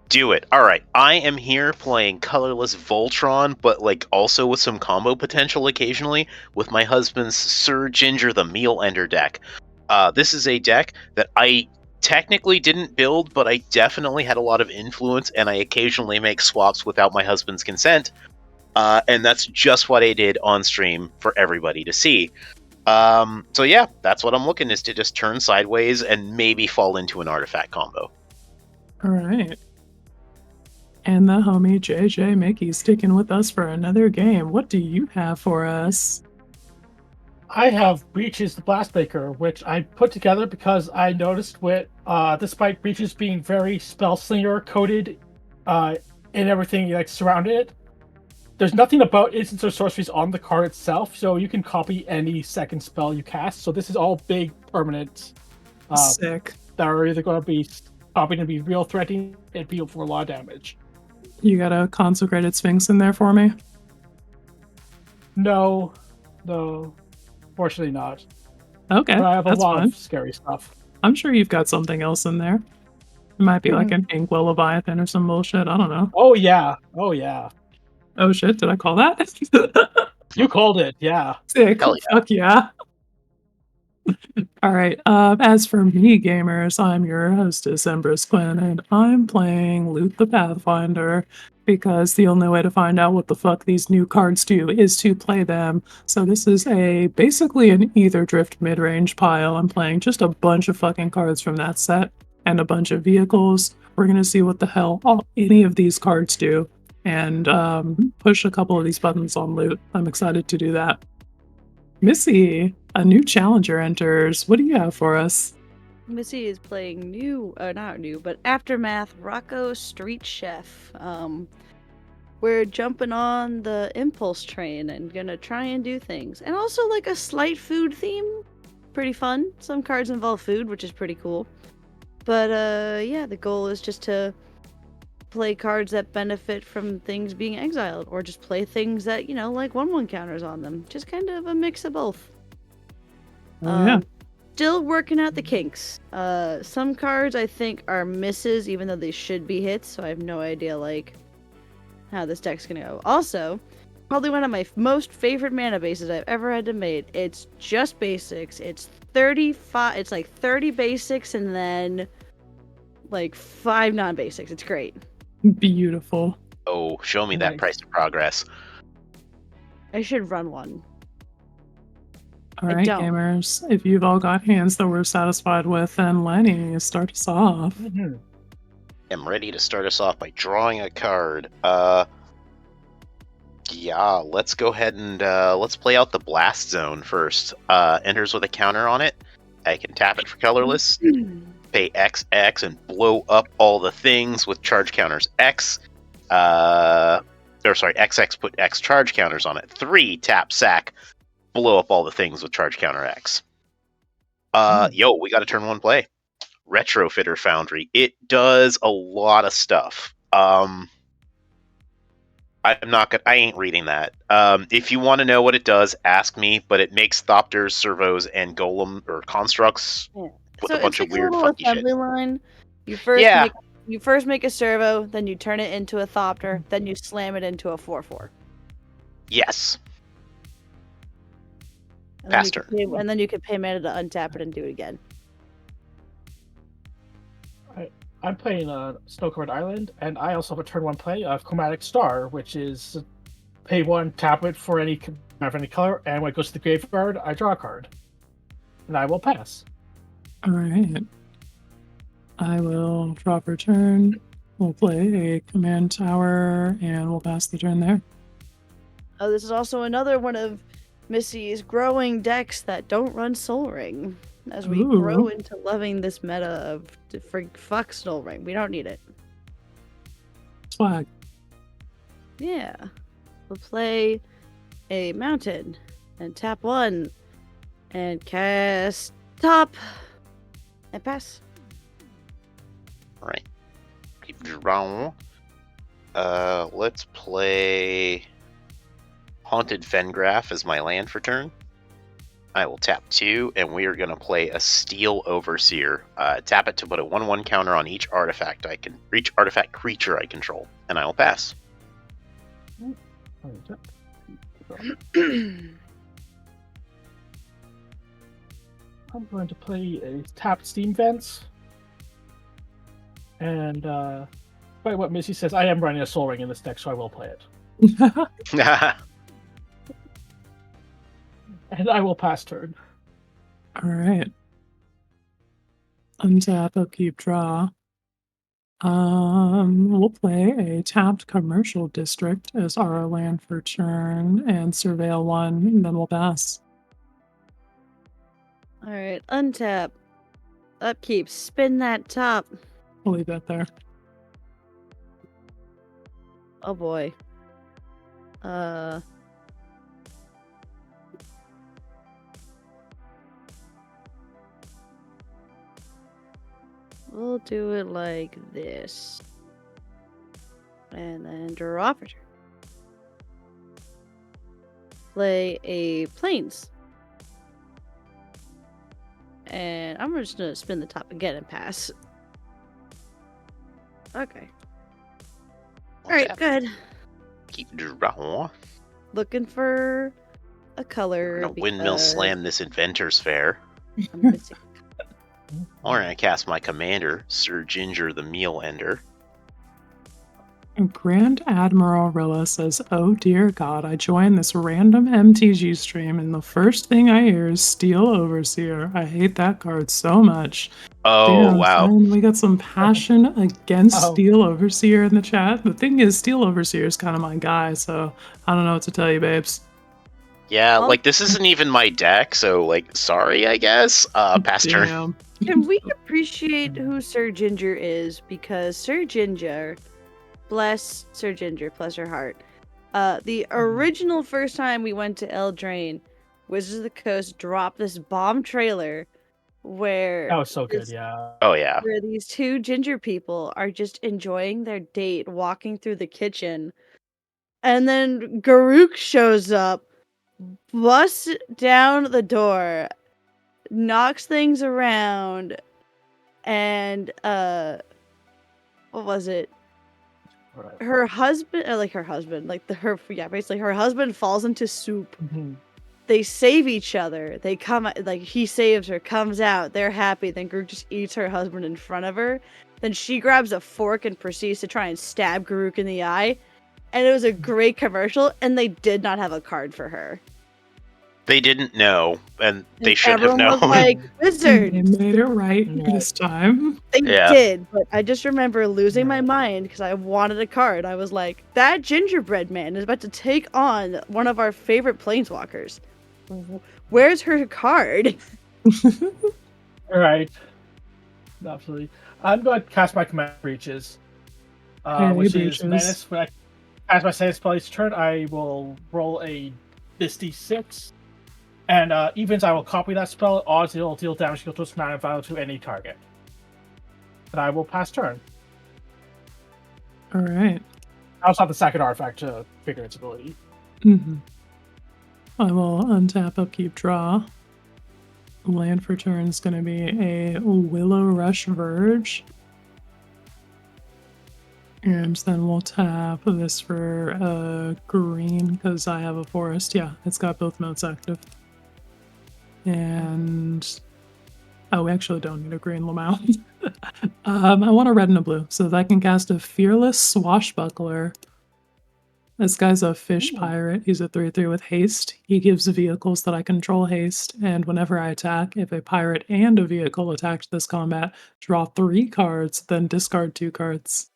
S3: Do it. All right. I am here playing colorless Voltron, but like also with some combo potential occasionally with my husband's Sir Ginger the Meal Ender deck. This is a deck that I technically didn't build, but I definitely had a lot of influence, and I occasionally make swaps without my husband's consent. And that's just what I did on stream for everybody to see. So yeah, that's what I'm looking, is to just turn sideways and maybe fall into an artifact combo.
S1: All right. And the homie JJ Mickey sticking with us for another game. What do you have for us?
S4: I have Breaches the Blastmaker, which I put together because I noticed with despite Breaches being very spellslinger coded and everything like surrounding it, there's nothing about instants or sorceries on the card itself, so you can copy any second spell you cast. So this is all big permanent
S1: Sick.
S4: that are either going to be copied and be real threatening and deal for a lot of damage.
S1: You got a Consecrated Sphinx in there for me?
S4: No, fortunately not.
S1: Okay,
S4: But I have a
S1: that's
S4: lot
S1: fine.
S4: of scary stuff.
S1: I'm sure you've got something else in there. It might be like an Inkwell Leviathan or some bullshit. I don't know.
S4: Oh yeah.
S1: Oh shit, did I call that?
S4: You called it, yeah.
S1: Sick.
S3: Hell yeah.
S1: Fuck yeah. All right. As for me, gamers, I'm your hostess, Empress Quinn, and I'm playing Loot the Pathfinder because the only way to find out what the fuck these new cards do is to play them. So this is basically an Ether Drift mid-range pile. I'm playing just a bunch of fucking cards from that set and a bunch of vehicles. We're gonna see what the hell any of these cards do and push a couple of these buttons on loot. I'm excited to do that. Missy, a new challenger enters. What do you have for us?
S6: Missy is playing not new, but Aftermath Rocco Street Chef. We're jumping on the impulse train and gonna try and do things. And also like a slight food theme. Pretty fun. Some cards involve food, which is pretty cool. But yeah, the goal is just to play cards that benefit from things being exiled, or just play things that, like 1/1 counters on them. Just kind of a mix of both.
S1: Yeah.
S6: Still working out the kinks. Some cards I think are misses, even though they should be hits, so I have no idea like how this deck's gonna go. Also, probably one of my most favorite mana bases I've ever had to make. It's just basics. It's 35. It's like 30 basics and then like 5 non-basics. It's great.
S1: Beautiful.
S3: Oh, show me that
S4: Nice.
S3: price of progress.
S6: I should run one.
S1: All
S6: I
S1: right,
S6: don't.
S1: gamers. If you've all got hands that we're satisfied with, then Lenny, start us off.
S4: Mhm.
S3: I'm ready to start us off by drawing a card. Yeah, let's go ahead and let's play out the Blast Zone first. Enters with a counter on it. I can tap it for colorless. pay XX and blow up all the things with charge counters X. XX, put X charge counters on it. 3, tap sack, blow up all the things with charge counter X. We got a turn 1 play. Retrofitter Foundry. It does a lot of stuff. I ain't reading that. If you want to know what it does, ask me. But it makes Thopters, servos, and golem or constructs with a bunch of weird funky shit.
S6: Line. You first make a servo, then you turn it into a Thopter, then you slam it into a 4/4.
S3: Yes.
S6: Faster. And then you can pay mana to untap it and do it again.
S4: I'm playing Snow-Covered Island, and I also have a turn 1 play of Chromatic Star, which is pay 1, tap it for any color, and when it goes to the graveyard, I draw a card. And I will pass.
S1: Alright. I will draw for turn. We'll play a command tower, and we'll pass the turn there.
S6: Oh, this is also another one of Missy's growing decks that don't run Soul Ring. As we grow into loving this meta of fuck Soul Ring. We don't need it.
S1: Swag.
S6: Yeah. We'll play a mountain and tap 1 and cast top and pass.
S3: Alright. Keep drawing. Let's play Haunted Fengraph as my land for turn. I will tap 2, and we are going to play a Steel Overseer. Tap it to put a 1/1 counter on each artifact creature I control, and I will pass.
S4: I'm going to play a tapped Steam Vents. And by what Missy says, I am running a Soul Ring in this deck, so I will play it. And I will pass turn.
S1: Alright. Untap, upkeep, draw. We'll play a tapped Commercial District as our land for turn and surveil 1, and then we'll pass.
S6: Alright, untap. Upkeep, spin that top.
S1: We'll leave that there.
S6: Oh boy. We'll do it like this. And then draw for turn. Play a Plains. And I'm just gonna spin the top again and pass. Okay. Alright, good.
S3: Keep drawing.
S6: Looking for a color.
S3: I'm gonna windmill slam this Inventor's Fair.
S6: I'm missing.
S3: Alright, I cast my commander, Sir Ginger the Meal Ender.
S1: Grand Admiral Rilla says, "Oh dear God, I joined this random MTG stream and the first thing I hear is Steel Overseer. I hate that card so much."
S3: Oh,
S1: Damn,
S3: wow.
S1: son, we got some passion against Steel Overseer in the chat. The thing is, Steel Overseer is kind of my guy, so I don't know what to tell you, babes.
S3: Yeah, like, this isn't even my deck, so, like, sorry, I guess. Pass turn.
S1: Damn.
S6: Can we appreciate who Sir Ginger is? Because Sir Ginger, bless Sir Ginger, bless her heart. The original first time we went to Eldraine, Wizards of the Coast dropped this bomb trailer where
S4: That was so good, yeah.
S3: Oh, yeah.
S6: where these two ginger people are just enjoying their date, walking through the kitchen, and then Garuk shows up, busts down the door, knocks things around, and what was it?
S4: Right.
S6: Her husband, basically her husband falls into soup.
S4: Mm-hmm.
S6: They save each other. They come, like, he saves her, comes out, they're happy. Then Garuk just eats her husband in front of her. Then she grabs a fork and proceeds to try and stab Garuk in the eye. And it was a great commercial, and they did not have a card for her.
S3: They didn't know, and they should have
S6: Everyone
S3: known.
S6: was like, Wizard!
S1: They made it right this time.
S6: They
S3: Yeah.
S6: did, but I just remember losing my mind because I wanted a card. I was like, that gingerbread man is about to take on one of our favorite planeswalkers. Where's her card?
S4: All right. Absolutely. I'm going to cast my command breaches,
S1: Hey,
S4: which is
S1: breaches.
S4: menace. When I cast my second spell each turn, I will roll a this d6, and evens I will copy that spell. Odds it will deal damage equal to its mana value to any target. And I will pass turn.
S1: All right.
S4: I also have the second artifact to figure its ability.
S1: I will untap, upkeep, draw. Land for turn is going to be a Willow Rush Verge. And then we'll tap this for green because I have a forest. Yeah, it's got both modes active. And oh, we actually don't need a green Lamau. I want a red and a blue so that I can cast a Fearless Swashbuckler. This guy's a fish pirate. He's a 3/3 with haste. He gives vehicles that I control haste, and whenever I attack, if a pirate and a vehicle attack this combat, draw 3 cards, then discard 2 cards.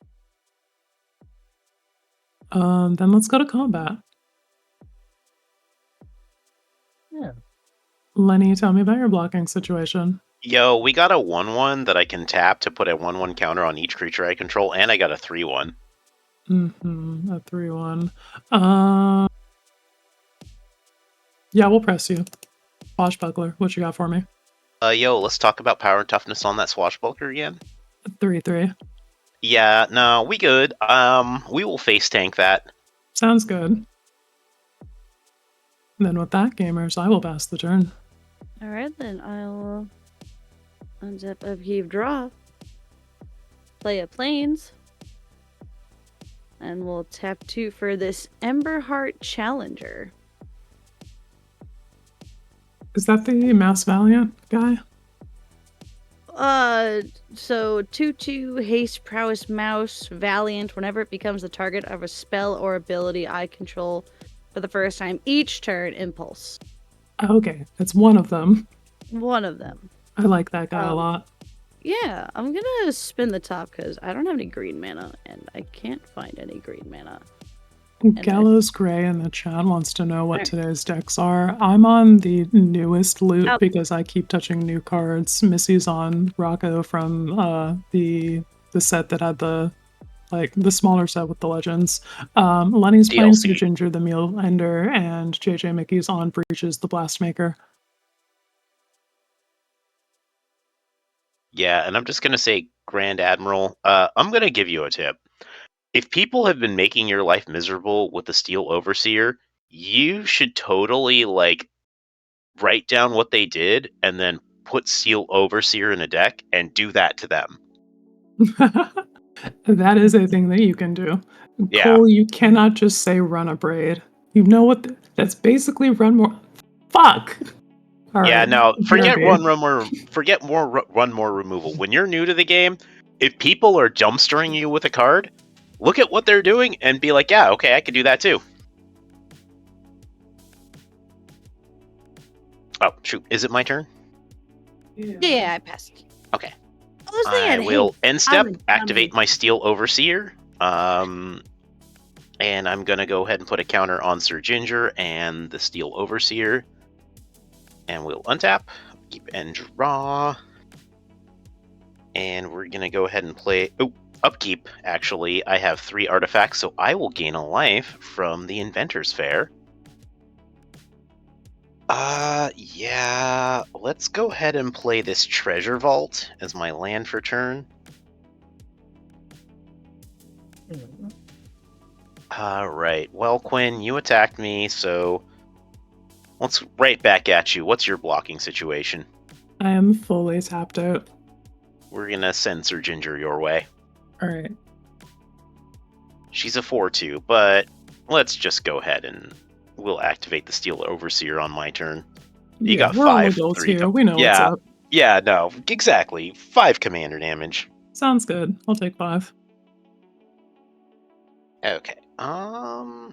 S1: Then let's go to combat.
S4: Yeah.
S1: Lenny, tell me about your blocking situation.
S3: Yo, we got a 1/1 that I can tap to put a 1/1 counter on each creature I control, and I got a 3/1.
S1: A 3/1. Yeah, we'll press you. Swashbuckler, what you got for me?
S3: Yo, let's talk about power and toughness on that Swashbuckler again.
S1: 3/3.
S3: Yeah, no, we good. We will face tank that.
S1: Sounds good. Then with that, gamers, I will pass the turn.
S6: Alright, then I'll untap, upkeep, draw. Play a Plains. And we'll tap 2 for this Emberheart Challenger.
S1: Is that the Mouse Valiant guy?
S6: So 2/2 haste, prowess, mouse, valiant. Whenever it becomes the target of a spell or ability I control for the first time each turn, impulse.
S1: Okay, it's one of them.
S6: One of them.
S1: I like that guy a lot.
S6: Yeah, I'm gonna spin the top because I don't have any green mana, and I can't find any green mana.
S1: Gallows Gray in the chat wants to know what today's decks are. I'm on the newest loot because I keep touching new cards. Missy's on Rocco from the set that had the smaller set with the legends. Lenny's playing
S3: DLC.
S1: Ginger the Meal Ender, and JJ Mickey's on Breaches the Blastmaker.
S3: Yeah, and I'm just gonna say, Grand Admiral, I'm gonna give you a tip. If people have been making your life miserable with the Steel Overseer, you should totally write down what they did and then put Steel Overseer in a deck and do that to them.
S1: That is a thing that you can do.
S3: Yeah.
S1: Cole, you cannot just say run a braid. You know what? That's basically run more. Fuck. All
S3: Yeah,
S1: right.
S3: no, forget
S1: BRB.
S3: run more removal. When you're new to the game, if people are dumpstering you with a card, look at what they're doing and be like, yeah, okay, I could do that too. Oh, shoot. Is it my turn?
S6: Yeah, I passed.
S3: Okay.
S6: I
S3: I will end step, activate my Steel Overseer. And I'm going to go ahead and put a counter on Sir Ginger and the Steel Overseer. And we'll untap, keep and draw. And we're going to go ahead and play... Oh, upkeep, actually. I have 3 artifacts, so I will gain a life from the Inventor's Fair. Yeah, let's go ahead and play this Treasure Vault as my land for turn. Alright, well, Quinn, you attacked me, so let's right back at you. What's your blocking situation?
S1: I am fully tapped out.
S3: We're gonna send Sir Ginger your way.
S1: Alright.
S3: She's a 4/2, but let's just go ahead and we'll activate the Steel Overseer on my turn. You got
S1: we're all
S3: 5.
S1: adults
S3: 3
S1: here. We know what's up.
S3: Yeah, no, exactly. 5 commander damage.
S1: Sounds good. I'll take 5.
S3: Okay. I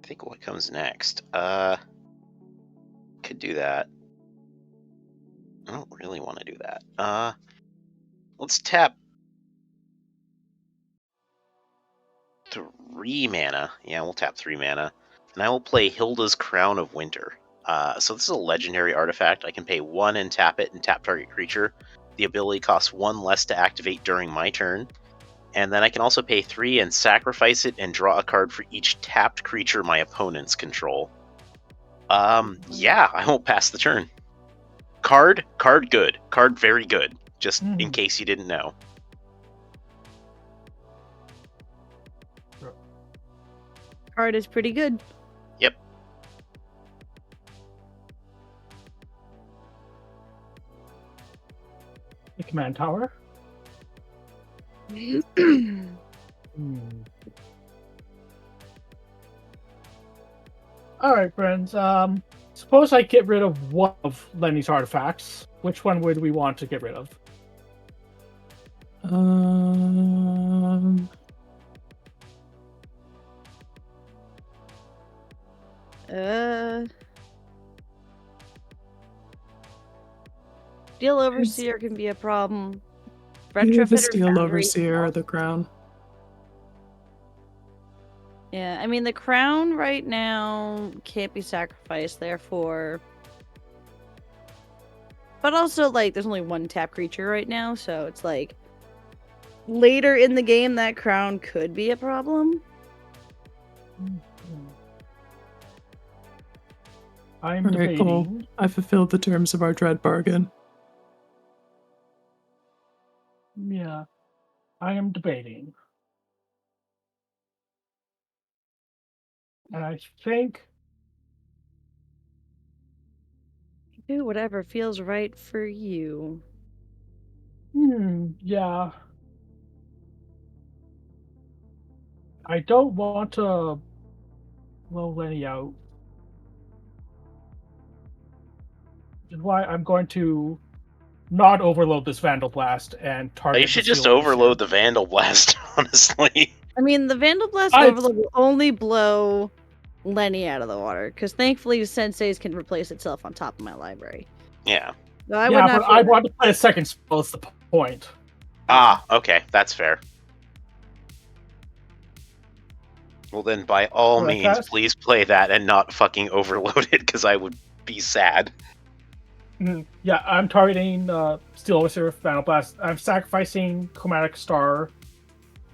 S3: think what comes next? Could do that. I don't really want to do that. Let's tap 3 mana. Yeah, we'll tap 3 mana. And I will play Hilda's Crown of Winter. So this is a legendary artifact. I can pay 1 and tap it and tap target creature. The ability costs 1 less to activate during my turn. And then I can also pay 3 and sacrifice it and draw a card for each tapped creature my opponents control. Yeah, I won't pass the turn. Card good. Card very good. Just in case you didn't know.
S6: Card is pretty good.
S3: Yep.
S4: The command tower. All right, friends. Suppose I get rid of one of Lenny's artifacts. Which one would we want to get rid of?
S6: Steel Overseer can be a problem.
S1: Either the
S6: Retrofitter
S1: Steel
S6: Foundry
S1: Overseer or the Crown.
S6: Yeah, I mean the crown right now can't be sacrificed, therefore. But also, like, there's only one tap creature right now, so it's like later in the game that crown could be a problem.
S4: I'm
S1: All right,
S4: debating.
S1: cool. I fulfilled the terms of our dread bargain.
S4: Yeah, I am debating. And I think
S6: Do whatever feels right for you.
S4: yeah. I don't want to blow Lenny out. Which is why I'm going to not overload this Vandal Blast and target
S3: You should
S4: the
S3: just
S4: Steel Overseer.
S3: overload the Vandal Blast, honestly.
S6: I mean, the Vandal Blast Overload will only blow Lenny out of the water, because thankfully Sensei's can replace itself on top of my library.
S3: Yeah.
S6: So I would not
S4: but I want to play a second spell, is the point.
S3: Ah, okay, that's fair. Well then, by all
S4: Alright,
S3: means,
S4: guys.
S3: please play that and not fucking overload it, because I would be sad.
S4: Yeah, I'm targeting Steel Overseer Vandal Blast. I'm sacrificing Chromatic Star.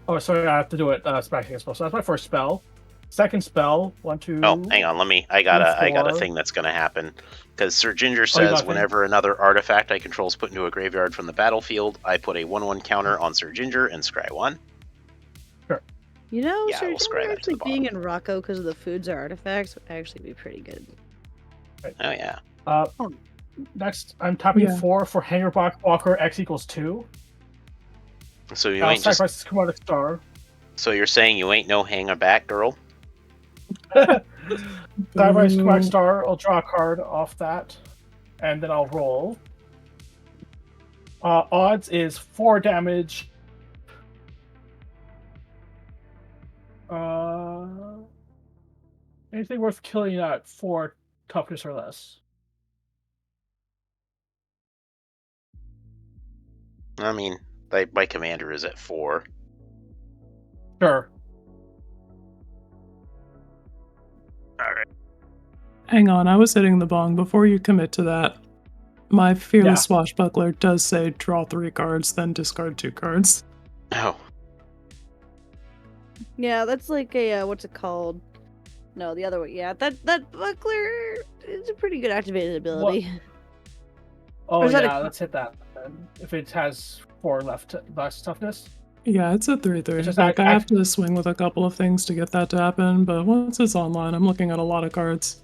S4: Oh, sorry, I have to do it. Second spell. So that's my first spell. Second spell, 1, 2.
S3: Oh, hang on, I got a
S4: 4.
S3: thing that's gonna happen. Because Sir Ginger
S4: Oh, you
S3: says
S4: got a thing?
S3: whenever another artifact I control is put into a graveyard from the battlefield, I put a 1/1 counter on Sir Ginger and scry 1.
S6: You know,
S3: Yeah,
S6: Sir
S3: we'll scry
S6: Ginger
S3: that to the
S6: actually being in Rocco because of the foods or artifacts would actually be pretty good.
S3: Oh yeah.
S4: Next, I'm tapping
S1: Yeah.
S4: 4 for Hanger Walker X equals 2.
S3: So you
S4: I'll
S3: ain't just.
S4: sacrifice Chromatic Star.
S3: So you're saying you ain't no hanger back, girl?
S4: Sacrifice Chromatic Star. I'll draw a card off that, and then I'll roll. Odds is 4 damage. Anything worth killing at 4 toughness or less.
S3: I mean, my commander is at 4.
S4: Sure.
S3: Alright.
S1: Hang on, I was hitting the bong before you commit to that. My Fearless Swashbuckler does say draw 3 cards, then discard 2 cards.
S3: Oh.
S6: Yeah, that's like a what's it called? No, the other way. Yeah, that buckler is a pretty good activated ability.
S4: Oh
S6: Or is that
S4: yeah,
S6: a-
S4: let's hit that then. If it has 4 less toughness.
S1: Yeah, it's a 3/3.
S4: It's just
S1: Like, I
S4: I-
S1: have to swing with a couple of things to get that to happen, but once it's online, I'm looking at a lot of cards.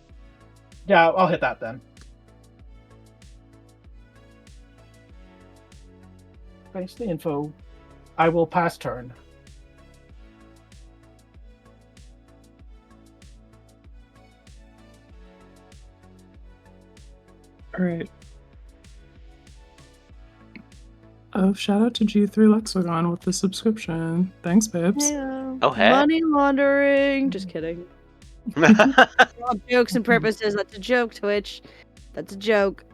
S4: Yeah, I'll hit that then. Thanks for the info. I will pass turn.
S1: Alright. Oh, shout out to G3 Lexicon with the subscription. Thanks, babes.
S6: Heyo.
S3: Oh, hey.
S6: Money laundering. Just kidding. For all jokes and purposes, that's a joke, Twitch. That's a joke.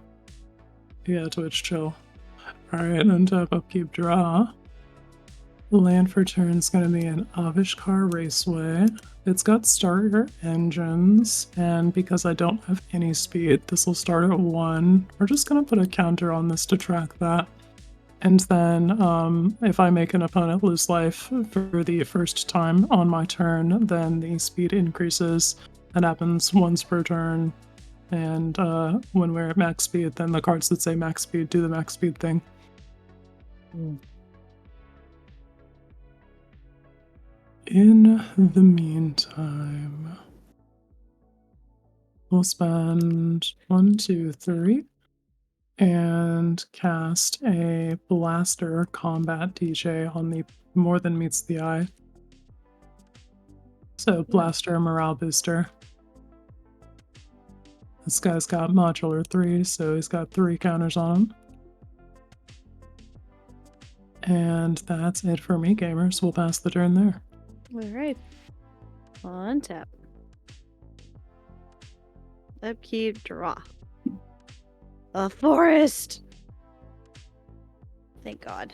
S1: Yeah, Twitch, chill. Alright, untap, upkeep, draw. The land for turn is going to be an Avishkar Raceway. It's got starter engines, and because I don't have any speed, this will start at 1. We're just going to put a counter on this to track that. And then if I make an opponent lose life for the first time on my turn, then the speed increases. That happens once per turn. And when we're at max speed, then the cards that say max speed do the max speed thing. In the meantime, we'll spend 1, 2, 3 and cast a Blaster Combat DJ on the More Than Meets the Eye. So, Blaster Morale Booster. This guy's got Modular 3, so he's got 3 counters on him. And that's it for me, gamers. We'll pass the turn there.
S6: Alright. Untap. Upkeep, draw. A forest! Thank God.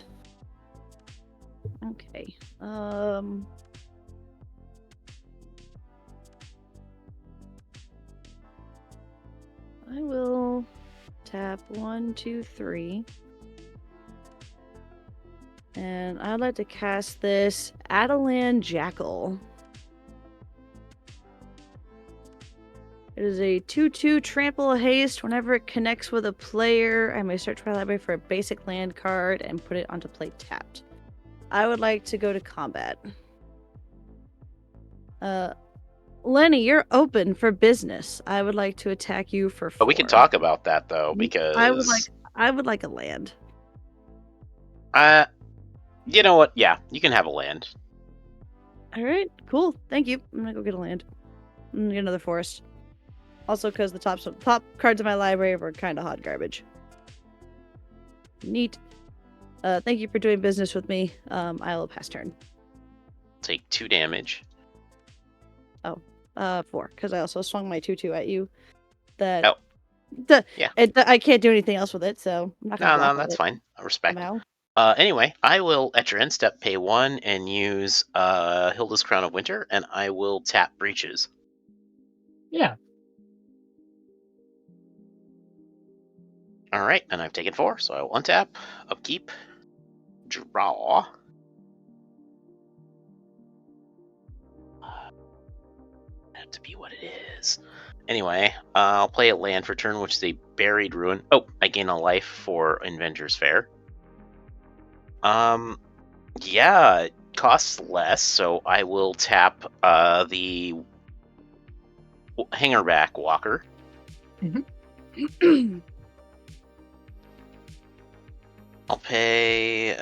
S6: Okay. I will tap 1, 2, 3. And I'd like to cast this Adelan Jackal. It is a 2/2 trample haste. Whenever it connects with a player, I may search my library for a basic land card and put it onto play tapped. I would like to go to combat. Lenny, you're open for business. I would like to attack you for 4.
S3: But we can talk about that though, because
S6: I would like a land.
S3: You know what? Yeah, you can have a land.
S6: All right, cool. Thank you. I'm gonna go get a land. I'm gonna get another forest. Also, because the top cards in my library were kind of hot garbage. Neat. Thank you for doing business with me. I will pass turn.
S3: Take 2 damage.
S6: 4, because I also swung my 2/2 at you. That.
S3: Oh. Yeah.
S6: I can't do anything else with it, so I'm not gonna.
S3: No, that's fine. I respect.
S6: Somehow.
S3: Anyway, I will at your end step pay 1 and use Hilda's Crown of Winter, and I will tap Breaches.
S4: Yeah.
S3: All right, and I've taken 4, so I will untap, upkeep, draw. Have to be what it is. Anyway, I'll play a land for turn, which is a Buried Ruin. Oh, I gain a life for Inventors Fair. Yeah, it costs less, so I will tap the Hangerback Walker. I'll pay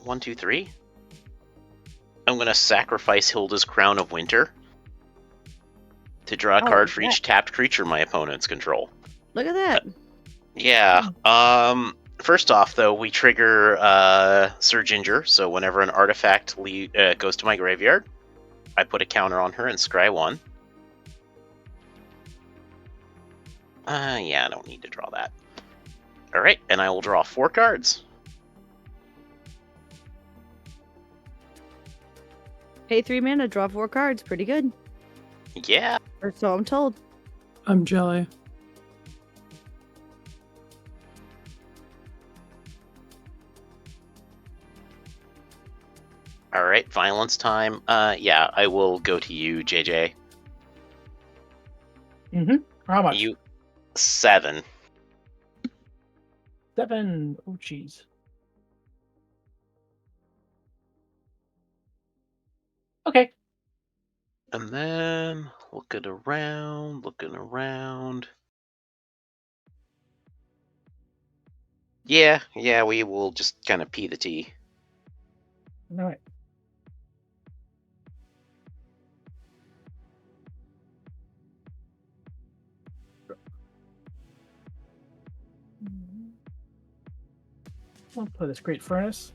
S3: 1, 2, 3. I'm gonna sacrifice Hilda's Crown of Winter to draw a card for each tapped creature my opponents control.
S6: Look at that.
S3: Yeah. First off, though, we trigger Surge Injure, so whenever an artifact goes to my graveyard, I put a counter on her and scry 1. Yeah, I don't need to draw that. Alright, and I will draw 4 cards.
S6: Pay 3 mana, draw 4 cards. Pretty good.
S3: Yeah.
S6: Or so I'm told.
S1: I'm jelly.
S3: Alright, violence time. Yeah, I will go to you, JJ.
S4: How much?
S3: You 7.
S4: 7. Oh, jeez. Okay.
S3: And then looking around. Yeah, we will just kind of pee the tea.
S4: All right. I'll play this Great Furnace.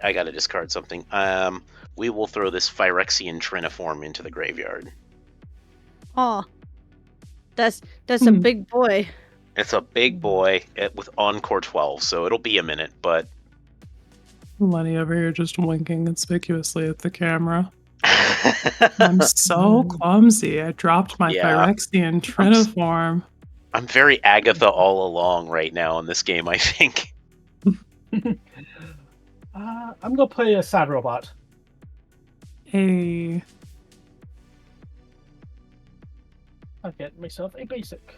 S3: I gotta discard something. We will throw this Phyrexian Triniform into the graveyard.
S6: Aw. That's a big boy.
S3: It's a big boy with Encore 12, so it'll be a minute, but...
S1: Lenny over here just winking conspicuously at the camera. I'm so clumsy. I dropped my
S3: Yeah.
S1: Phyrexian Triniform.
S3: I'm very Agatha all along right now in this game, I think.
S4: I'm gonna play a sad robot.
S1: Hey.
S4: I'll get myself a basic.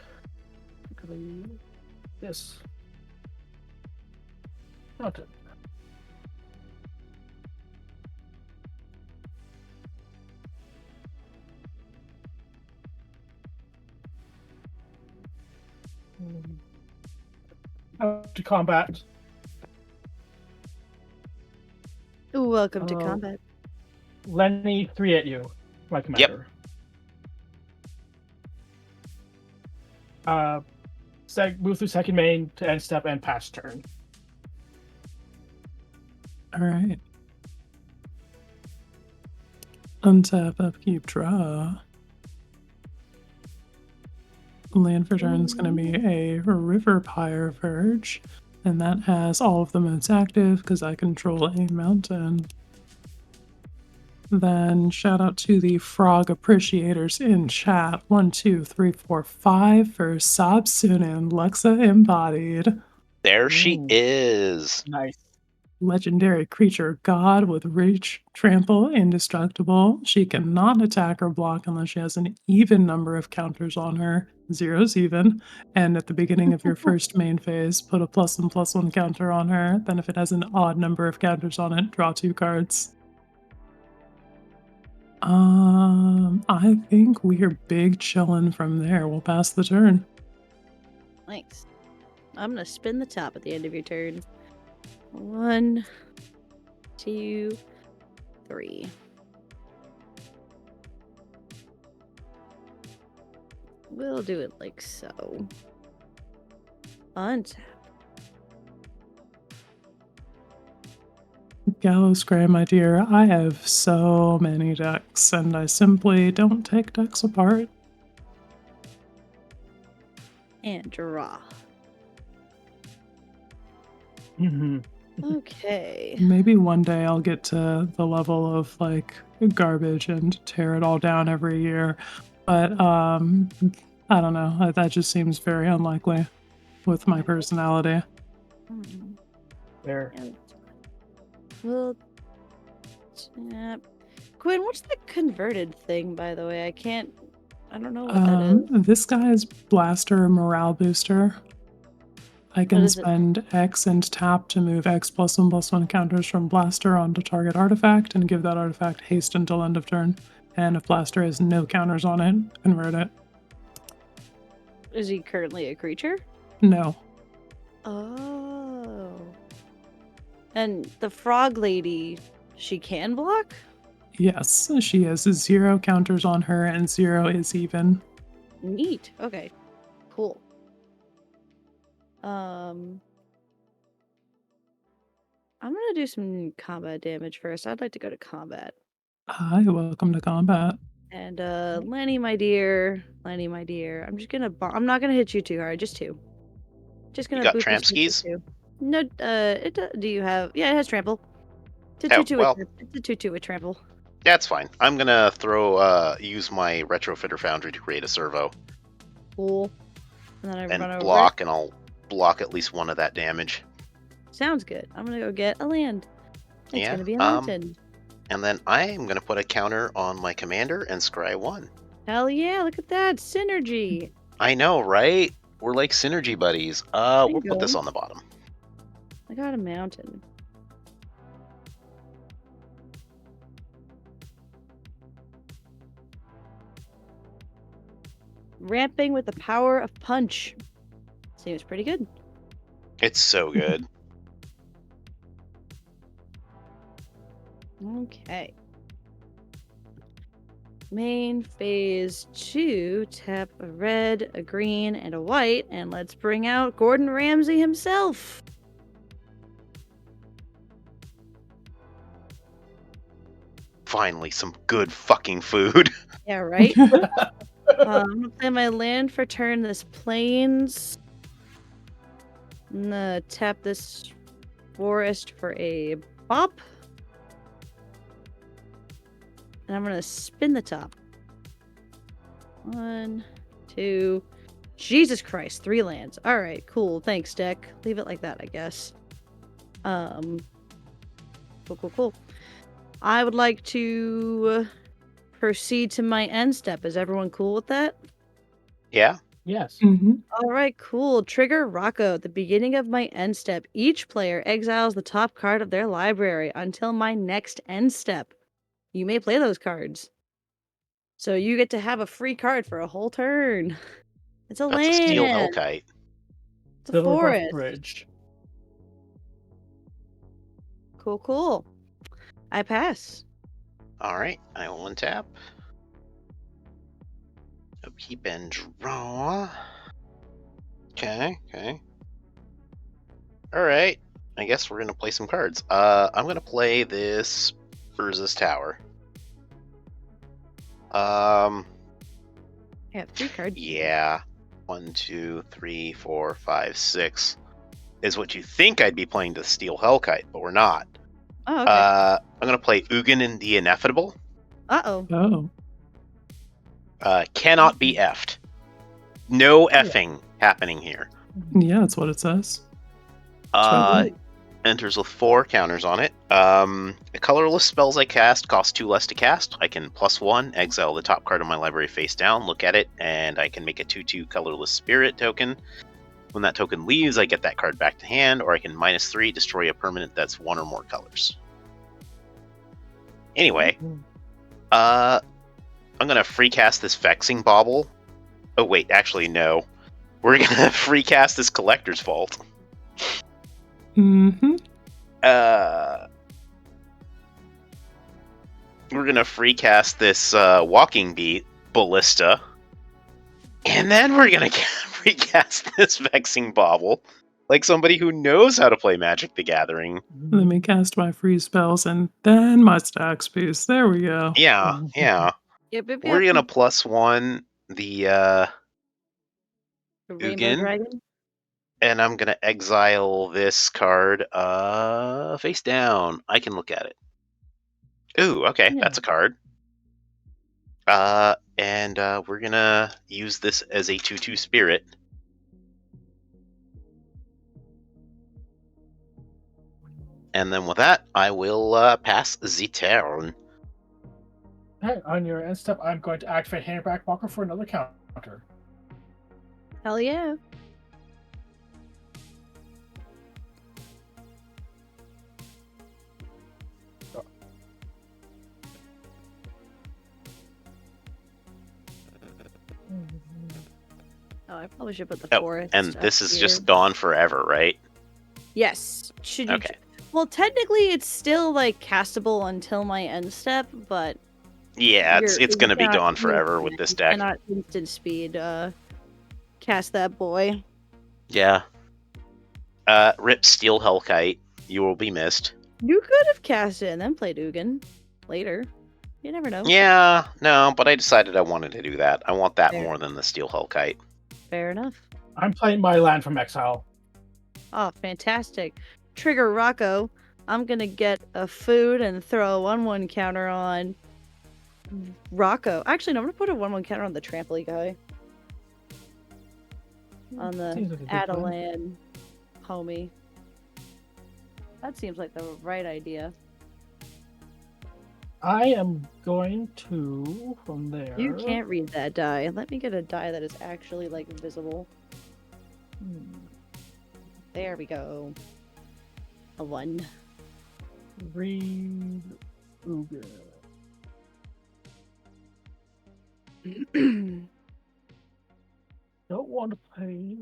S4: This. Mountain. Out to combat.
S6: Welcome to
S4: Oh.
S6: combat.
S4: Lenny, 3 at you, my commander. Move through second main to end step and pass turn.
S1: Alright. Untap, upkeep, draw. Land for turn is going to be a River Pyre Verge, and that has all of the modes active because I control a mountain. Then shout out to the frog appreciators in chat. 1, 2, 3, 4, 5 for Sabsunin, Luxa embodied.
S3: There she
S4: Ooh.
S3: is.
S4: Nice.
S1: Legendary creature god with reach, trample, indestructible. She cannot attack or block unless she has an even number of counters on her. 0's even. And at the beginning of your first main phase, put a +1/+1 counter on her. Then if it has an odd number of counters on it, draw 2 cards. I think we're big chillin' from there. We'll pass the turn.
S6: Nice. I'm gonna spin the top at the end of your turn. 1, 2, 3. We'll do it like so. Untap.
S1: Gallows Gray, my dear, I have so many decks, and I simply don't take decks apart.
S6: And draw.
S4: Mm-hmm.
S6: Okay.
S1: Maybe one day I'll get to the level of like garbage and tear it all down every year, but I don't know. That just seems very unlikely with my personality.
S4: There.
S6: Well, Quinn, what's the converted thing, by the way? I don't know what that is.
S1: This guy's Blaster Morale Booster. I can
S6: is it?
S1: spend X and tap to move X +1/+1 counters from Blaster onto target artifact and give that artifact haste until end of turn. And if Blaster has no counters on it, convert it.
S6: Is he currently a creature?
S1: No.
S6: Oh. And the frog lady, she can block?
S1: Yes, she has 0 counters on her and 0 is even.
S6: Neat. Okay. Cool. I'm gonna do some combat damage first. I'd like to go to combat.
S1: Hi, welcome to combat.
S6: And Lenny, my dear, I'm just gonna I'm not gonna hit you too hard, just 2. Just gonna
S3: You got
S6: boop
S3: tramp
S6: this with
S3: skis?
S6: 2. No, do you have? Yeah, it has trample. It's a
S3: Oh,
S6: 2/2
S3: well.
S6: It's a 2/2 with trample.
S3: That's fine. I'm gonna use my Retrofitter Foundry to create a servo
S6: Cool. And then I run
S3: and
S6: over.
S3: block, and I'll block at least 1 of that damage.
S6: Sounds good. I'm gonna go get a land. It's
S3: Yeah,
S6: gonna be a mountain.
S3: And then I am gonna put a counter on my commander and scry 1.
S6: Hell yeah! Look at that synergy.
S3: I know, right? We're like synergy buddies. We'll put this
S6: go.
S3: on the bottom.
S6: I got a mountain. Ramping with the power of punch. Seems pretty good.
S3: It's so good.
S6: Okay. Main phase 2, tap a red, a green, and a white, and let's bring out Gordon Ramsay himself.
S3: Finally, some good fucking food.
S6: Yeah, right? I'm gonna play my land for turn this plains. I'm gonna tap this forest for a bop. And I'm gonna spin the top. 1, 2. Jesus Christ, 3 lands. Alright, cool. Thanks, deck. Leave it like that, I guess. Cool. I would like to proceed to my end step. Is everyone cool with that?
S3: Yeah.
S4: Yes.
S1: Mm-hmm.
S6: Alright, cool. Trigger Rocco. At the beginning of my end step, each player exiles the top card of their library until my next end step. You may play those cards. So you get to have a free card for a whole turn. It's a
S3: That's a steel
S6: land.
S3: Hellkite.
S6: It's a
S4: Silverbuff
S6: forest.
S4: Bridge.
S6: Cool. I pass.
S3: All right, I will untap. Upkeep and draw. Okay. All right. I guess we're gonna play some cards. I'm gonna play this Urza's Tower.
S6: I have 3 cards.
S3: Yeah. 1, 2, 3, 4, 5, 6 is what you think I'd be playing the Steel Hellkite, but we're not.
S6: Oh, okay.
S3: I'm gonna play Ugin and the Ineffable.
S6: Uh-oh.
S1: Oh.
S3: Cannot be effed. No effing happening here.
S1: Yeah, that's what it says.
S3: Enters with 4 counters on it. The colorless spells I cast cost 2 less to cast. I can +1, exile the top card of my library face down, look at it, and I can make a 2/2 colorless spirit token. When that token leaves, I get that card back to hand, or I can -3, destroy a permanent that's 1 or more colors. Anyway, I'm gonna free cast this Vexing Bauble. Oh wait, actually no. We're gonna free cast this Collector's Vault.
S1: Mm-hmm.
S3: We're gonna free cast this Walking Beat Ballista, and then we're gonna free cast this Vexing Bauble, like somebody who knows how to play Magic the Gathering.
S1: Let me cast my free spells and then my stacks boost. There we go.
S3: Yeah.
S6: Yep.
S3: We're gonna +1 the
S6: Rainbow
S3: Ugin.
S6: Dragon.
S3: And I'm gonna exile this card face down. I can look at it. Ooh, okay, that's a card. And we're gonna use this as a 2/2 spirit. And then with that, I will pass the turn.
S4: Okay, on your end step, I'm going to activate Handback Walker for another counter.
S6: Hell yeah. Oh, I probably should put the forest.
S3: And this
S6: up
S3: is
S6: here.
S3: just gone forever, right?
S6: Yes. Should you?
S3: Okay.
S6: Well, technically, it's still like castable until my end step, but
S3: Yeah, it's gonna be gone forever with this deck.
S6: Cannot instant speed cast that boy.
S3: Yeah. Rip Steel Hellkite. You will be missed.
S6: You could have cast it and then played Ugin later. You never know.
S3: Yeah, no, but I decided I wanted to do that. I want that
S6: Fair.
S3: more than the Steel Hellkite.
S6: Fair enough.
S4: I'm playing my land from exile.
S6: Oh, fantastic. Trigger Rocco. I'm gonna get a food and throw a 1/1 counter on Rocco. Actually, no, I'm gonna put a 1/1 counter on the trampoline guy. On the
S4: Seems like a good plan.
S6: Adelan homie. That seems like the right idea.
S4: I am going to, from there...
S6: You can't read that die. Let me get a die that is actually, like, visible. There we go. A 1.
S4: read Ugin. Don't want to play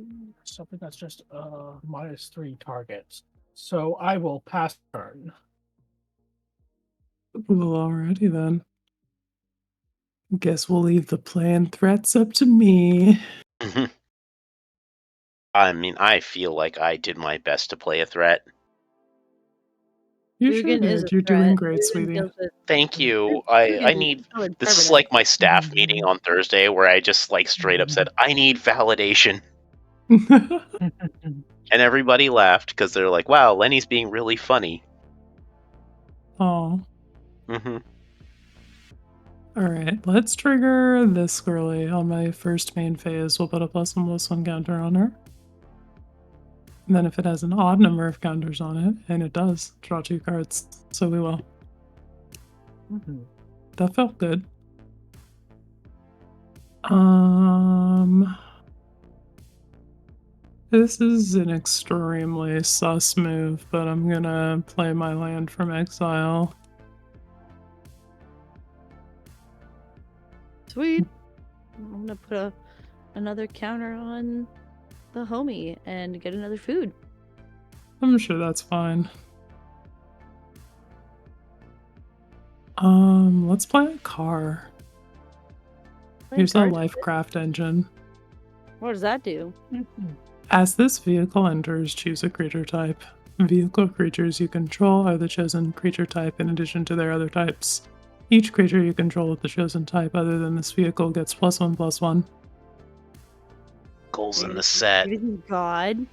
S4: something that's just -3 targets. So I will pass turn.
S1: Well, alrighty then. Guess we'll leave the planned threats up to me.
S3: I mean, I feel like I did my best to play a threat.
S1: You sure
S6: Ugin is
S1: did.
S6: a
S1: You're doing
S6: threat.
S1: great,
S6: Ugin
S1: sweetie.
S6: deals with-
S3: Thank you.
S6: Ugin
S3: I
S6: is
S3: need
S6: solid
S3: this is
S6: permanent.
S3: like my staff meeting on Thursday where I just like straight up said, I need validation. And everybody laughed because they're like, "Wow, Lenny's being really funny."
S1: Oh.
S3: Mm-hmm.
S1: Alright, let's trigger this girly on my first main phase. We'll put a +1/+1 counter on her. And then if it has an odd number of counters on it, and it does, draw 2 cards. So we will. That felt good. This is an extremely sus move, but I'm gonna play my land from exile.
S6: Sweet. I'm gonna put another counter on the homie and get another food.
S1: I'm sure that's fine. Let's play a car. Here's a Lifecraft engine.
S6: What does that do?
S1: As this vehicle enters, choose a creature type. Vehicle creatures you control are the chosen creature type in addition to their other types. Each creature you control with the chosen type other than this vehicle gets +1/+1.
S3: Goals in the set.
S6: God.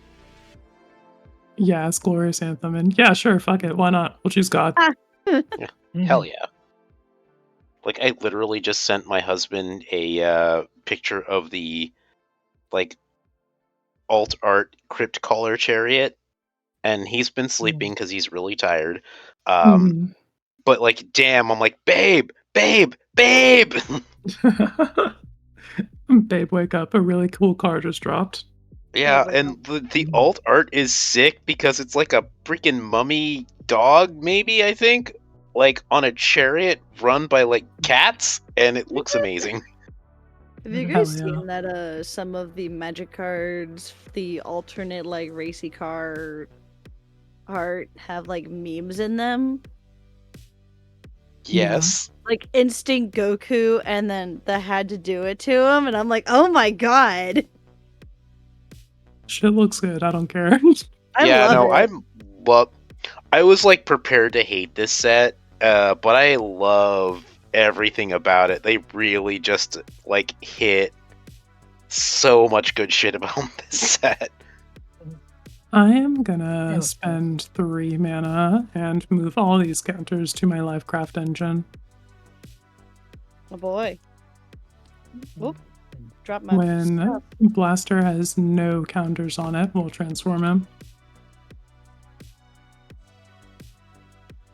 S1: Yeah, it's Glorious Anthem. And yeah, sure, fuck it. Why not? We'll choose God.
S3: Hell yeah. Like, I literally just sent my husband a picture of the, like, alt art crypt caller chariot, and he's been sleeping because he's really tired. But, like, damn, I'm like, babe! Babe!
S1: Babe, wake up. A really cool car just dropped.
S3: Yeah, and the alt art is sick because it's like a freaking mummy dog, maybe, I think? Like, on a chariot run by, like, cats, and it looks amazing.
S6: Have you guys seen that some of the magic cards, the alternate like racy car art have like memes in them?
S3: Yes.
S6: Like Instinct Goku and then the had to do it to him, and I'm like, oh my god.
S1: Shit looks good. I don't care.
S3: I was like prepared to hate this set, but I love everything about it. They really just like hit so much good shit about this set.
S1: I am gonna spend 3 mana and move all these counters to my Lifecraft engine.
S6: Oh boy. Whoop. Drop my
S1: When
S6: stuff.
S1: Blaster has no counters on it, we'll transform him.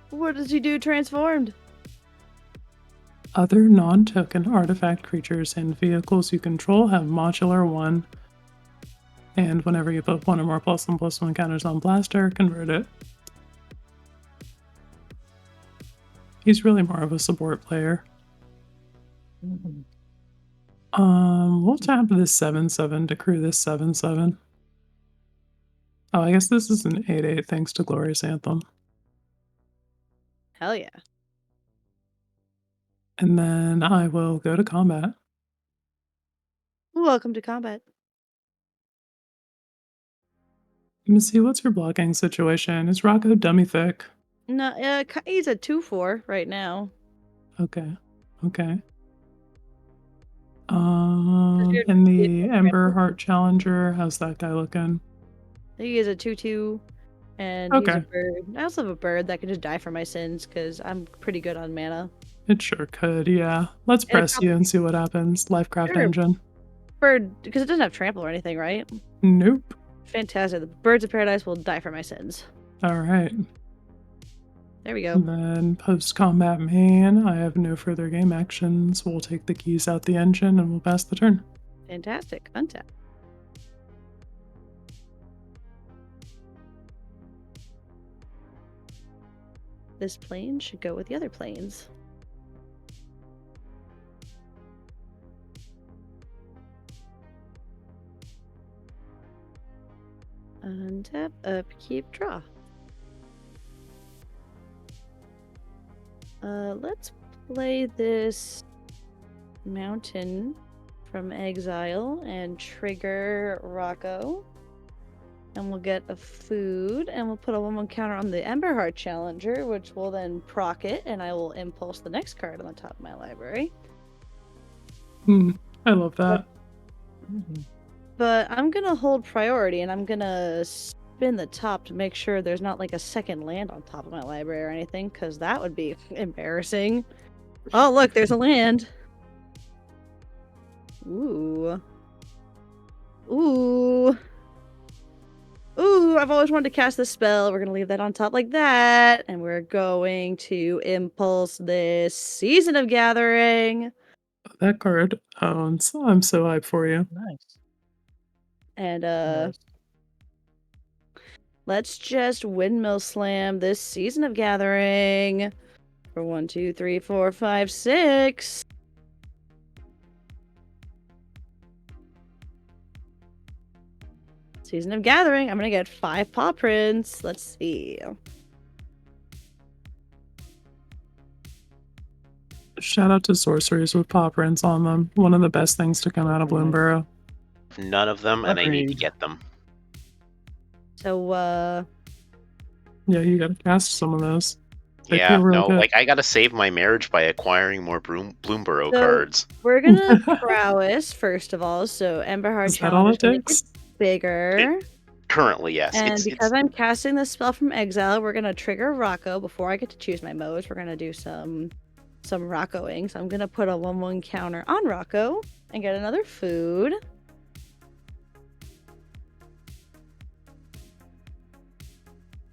S6: What does he do transformed?
S1: Other non-token artifact creatures and vehicles you control have modular 1. And whenever you put 1 or more +1/+1 counters on Blaster, convert it. He's really more of a support player. We'll tap this 7/7 to crew this 7/7. Oh, I guess this is an 8/8 thanks to Glorious Anthem.
S6: Hell yeah.
S1: And then I will go to combat.
S6: Welcome to combat.
S1: Let me see, what's your blocking situation? Is Rocco dummy thick?
S6: No, he's a 2/4 right now.
S1: Okay. And the Ember Heart Challenger, how's that guy looking?
S6: He is a 2/2, and he's a bird. I also have a bird that can just die for my sins because I'm pretty good on mana.
S1: It sure could, yeah. Let's press you and see what happens. Lifecraft engine.
S6: Bird, because it doesn't have trample or anything, right?
S1: Nope.
S6: Fantastic. The birds of paradise will die for my sins.
S1: Alright.
S6: There we go.
S1: And then post-combat main, I have no further game actions. We'll take the keys out the engine and we'll pass the turn.
S6: Fantastic. Untap. This plane should go with the other planes. Untap, upkeep, draw. Let's play this mountain from exile and trigger Rocco. And we'll get a food, and we'll put a 1/1 counter on the Emberheart Challenger, which will then proc it, and I will impulse the next card on the top of my library.
S1: I love that.
S6: But I'm gonna hold priority, and I'm gonna spin the top to make sure there's not like a second land on top of my library or anything, because that would be embarrassing. Oh, look, there's a land. Ooh. Ooh. Ooh, I've always wanted to cast this spell. We're going to leave that on top like that. And we're going to impulse this Season of Gathering.
S1: That card owns. I'm so hyped for you.
S4: Nice.
S6: And
S4: Nice.
S6: let's just Windmill Slam this Season of Gathering for 1, 2, 3, 4, 5, 6. Season of Gathering. I'm going to get 5 paw prints. Let's see.
S1: Shout out to sorceries with paw prints on them. One of the best things to come out of Bloomburrow.
S3: None of them, and I need to
S4: Agreed.
S3: get them.
S6: So,
S1: Yeah, you gotta cast some of those. They
S3: Yeah,
S1: feel real
S3: no,
S1: good.
S3: like I gotta save my marriage by acquiring more Bloomburrow
S6: So-
S3: cards.
S6: we're going to prowess, first of all. So, Emberheart
S1: Is that all
S6: Challenge
S1: it
S6: is going to
S1: takes?
S6: get bigger.
S3: Currently, yes.
S6: And
S3: it's
S6: because I'm casting this spell from exile, we're gonna trigger Rocco before I get to choose my modes. We're gonna do some Roccoing. So I'm gonna put a 1/1 counter on Rocco and get another food.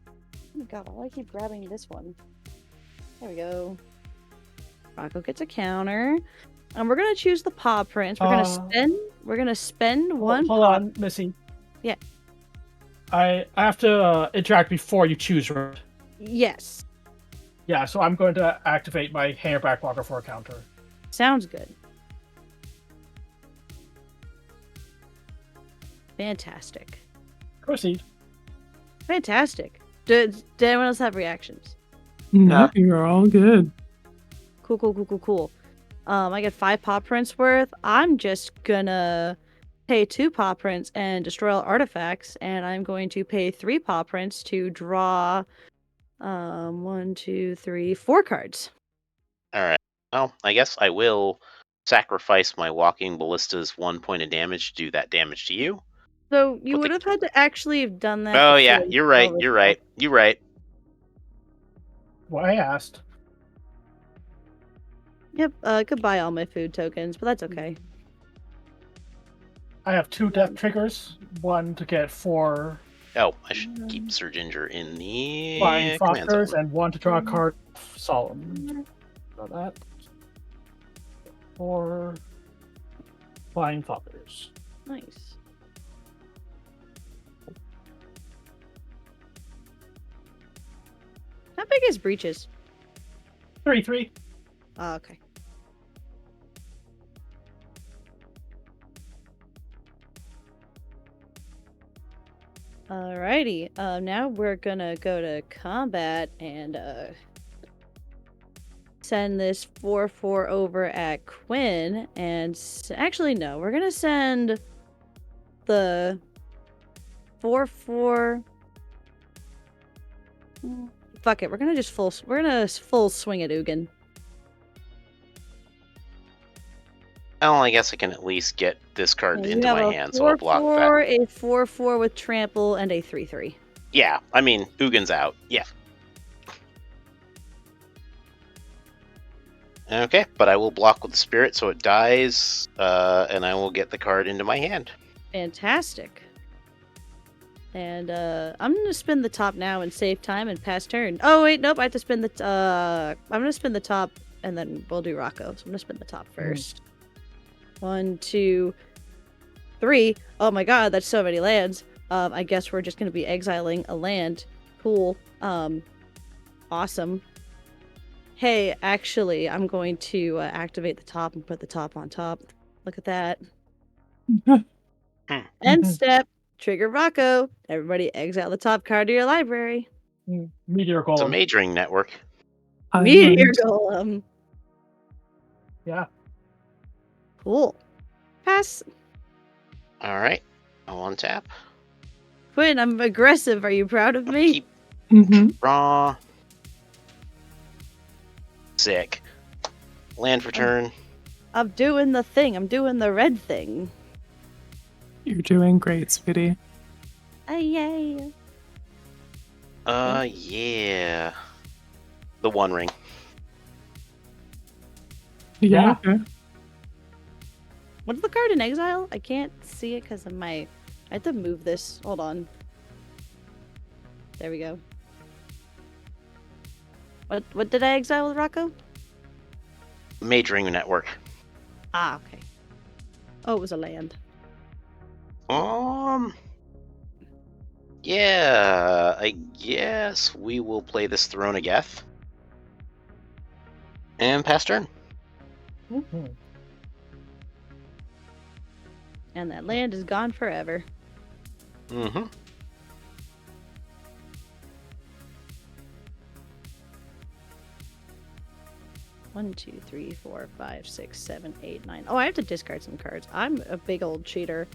S6: Oh my god, why do I keep grabbing this one? There we go. Rocco gets a counter. And we're gonna choose the paw prints. We're gonna spend one
S4: Hold
S6: paw.
S4: on, Missy.
S6: Yeah.
S4: I have to interact before you choose, right?
S6: Yes.
S4: Yeah, so I'm going to activate my Hammerback Walker for a counter.
S6: Sounds good. Fantastic.
S4: Proceed.
S6: Fantastic. Did anyone else have reactions?
S1: No, you're all good.
S6: Cool. I get 5 paw prints worth. I'm just gonna pay 2 paw prints and destroy all artifacts, and I'm going to pay 3 paw prints to draw 1, 2, 3, 4 cards.
S3: Alright. Well, I guess I will sacrifice my Walking Ballista's 1 point of damage to do that damage to you.
S6: So you
S3: With
S6: would
S3: the-
S6: have had to actually have done that.
S3: Oh
S6: before
S3: yeah,
S6: you
S3: you're right,
S6: spell this
S3: you're
S6: spell.
S3: right, you're right.
S4: What I asked.
S6: Yep. Goodbye all my food tokens, but that's okay.
S4: I have 2 death triggers. One to get 4
S3: Oh, I should keep Sir Ginger in the
S4: flying
S3: command
S4: fockers
S3: zone.
S4: and 1 to draw a card solemn. So that 4 flying fockers.
S6: Nice. How big is Breaches?
S4: 3/3.
S6: Oh, okay. Alrighty. Now we're gonna go to combat and send this 4/4 over at Quinn. And actually, no, we're gonna send the 4/4. Fuck it. We're gonna full swing at Ugin.
S3: Well, I guess I can at least get this card
S6: And you
S3: into
S6: have
S3: my
S6: a
S3: hand, so I'll block that.
S6: 4/4, a 4/4 with trample, and a 3/3.
S3: Yeah, I mean, Ugin's out. Yeah. Okay, but I will block with the spirit so it dies, and I will get the card into my hand.
S6: Fantastic. And I'm gonna spin the top now and save time and pass turn. Oh wait, nope, I have to spin the I'm gonna spin the top and then we'll do Rocco. So I'm gonna spin the top first. 1, 2, 3. Oh my god, that's so many lands. I guess we're just gonna be exiling a land. Cool. Awesome. Hey, actually, I'm going to activate the top and put the top on top. Look at that. End step. Trigger Rocco. Everybody exile the top card of your library.
S4: Meteor
S3: It's a
S4: Golem.
S3: majoring network.
S6: Meteor Golem.
S4: Yeah.
S6: Cool. Pass.
S3: Alright, I'll untap.
S6: Quinn, I'm aggressive. Are you proud of me?
S3: Keep
S1: Mm-hmm.
S3: draw. Sick. Land for turn.
S6: I'm doing the thing. I'm doing the red thing.
S1: You're doing great, sweetie.
S6: Yay!
S3: Yeah. The One Ring.
S1: Yeah,
S4: Yeah.
S1: okay.
S6: What's the card in exile? I can't see it because of my. I have to move this. Hold on. There we go. What did I exile with Rocco?
S3: Mage Ring Network.
S6: Ah, okay. Oh, it was a land.
S3: Yeah, I guess we will play this Throne of Geth. And pass turn.
S4: Mhm.
S6: And that land is gone forever.
S3: Mm-hmm.
S6: One, 2, 3, 4, 5, 6, 7, 8, 9. Oh, I have to discard some cards. I'm a big old cheater.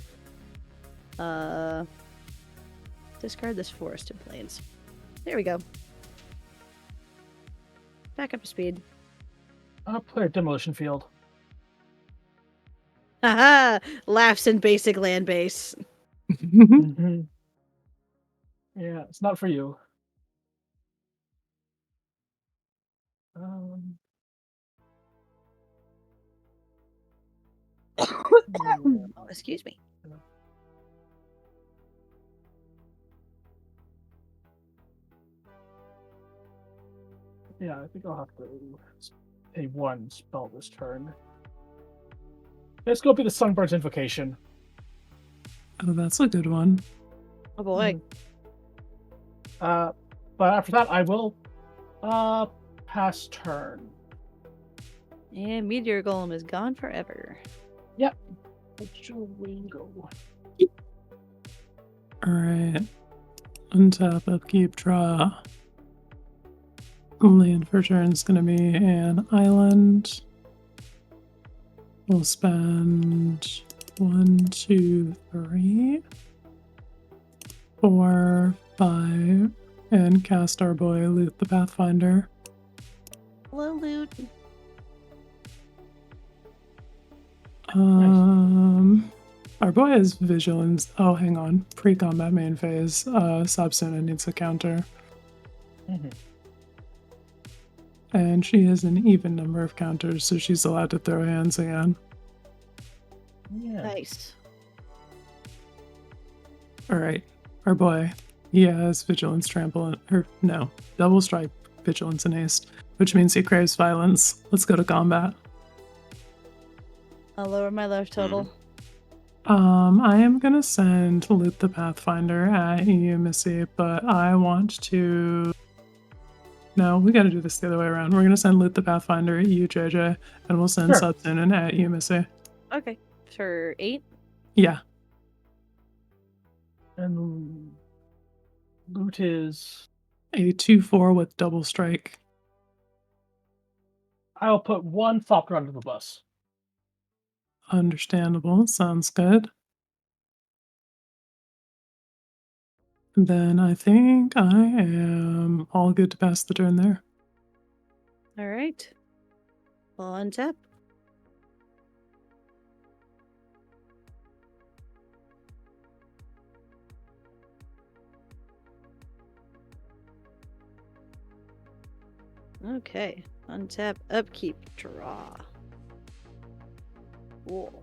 S6: Discard this Forested Plains. There we go. Back up to speed.
S4: I'll play a Demolition Field.
S6: Haha! Laughs in basic land base.
S4: Mm-hmm. Yeah, it's not for you.
S6: Oh, excuse me.
S4: Yeah, I think I'll have to pay one spell this turn. Let's go be the Sunbird's Invocation.
S1: Oh, that's a good one.
S6: Oh boy.
S4: But after that, I will pass turn.
S6: And Meteor Golem is gone forever.
S4: Yep. Let's go.
S1: Alright. Untap, upkeep, draw. Land for turn is going to be an island. We'll spend 1, 2, 3, 4, 5, and cast our boy Loot the Pathfinder.
S6: Hello, Loot.
S1: Our boy is vigilance. Oh, hang on. Pre-combat main phase. Sabsuna needs a counter.
S4: Mm-hmm.
S1: And she has an even number of counters, so she's allowed to throw hands again.
S4: Yeah.
S6: Nice.
S1: Alright. Our boy. He has vigilance, trample, or no, double strike, vigilance, and haste, which means he craves violence. Let's go to combat.
S6: I'll lower my life total.
S1: I am gonna send Loot the Pathfinder at you, Missy, but I want to. No, we gotta do this the other way around. We're gonna send Loot the Pathfinder at you, JJ, and we'll send
S4: Sure.
S1: Subsunin at you, Missy.
S6: Okay. For 8?
S1: Yeah.
S4: And loot is.
S1: A 2/4 with double strike.
S4: I'll put one Falcon under the bus.
S1: Understandable. Sounds good. Then I think I am all good to pass the turn there.
S6: All right. I'll untap. Okay. Untap, upkeep, draw. Cool.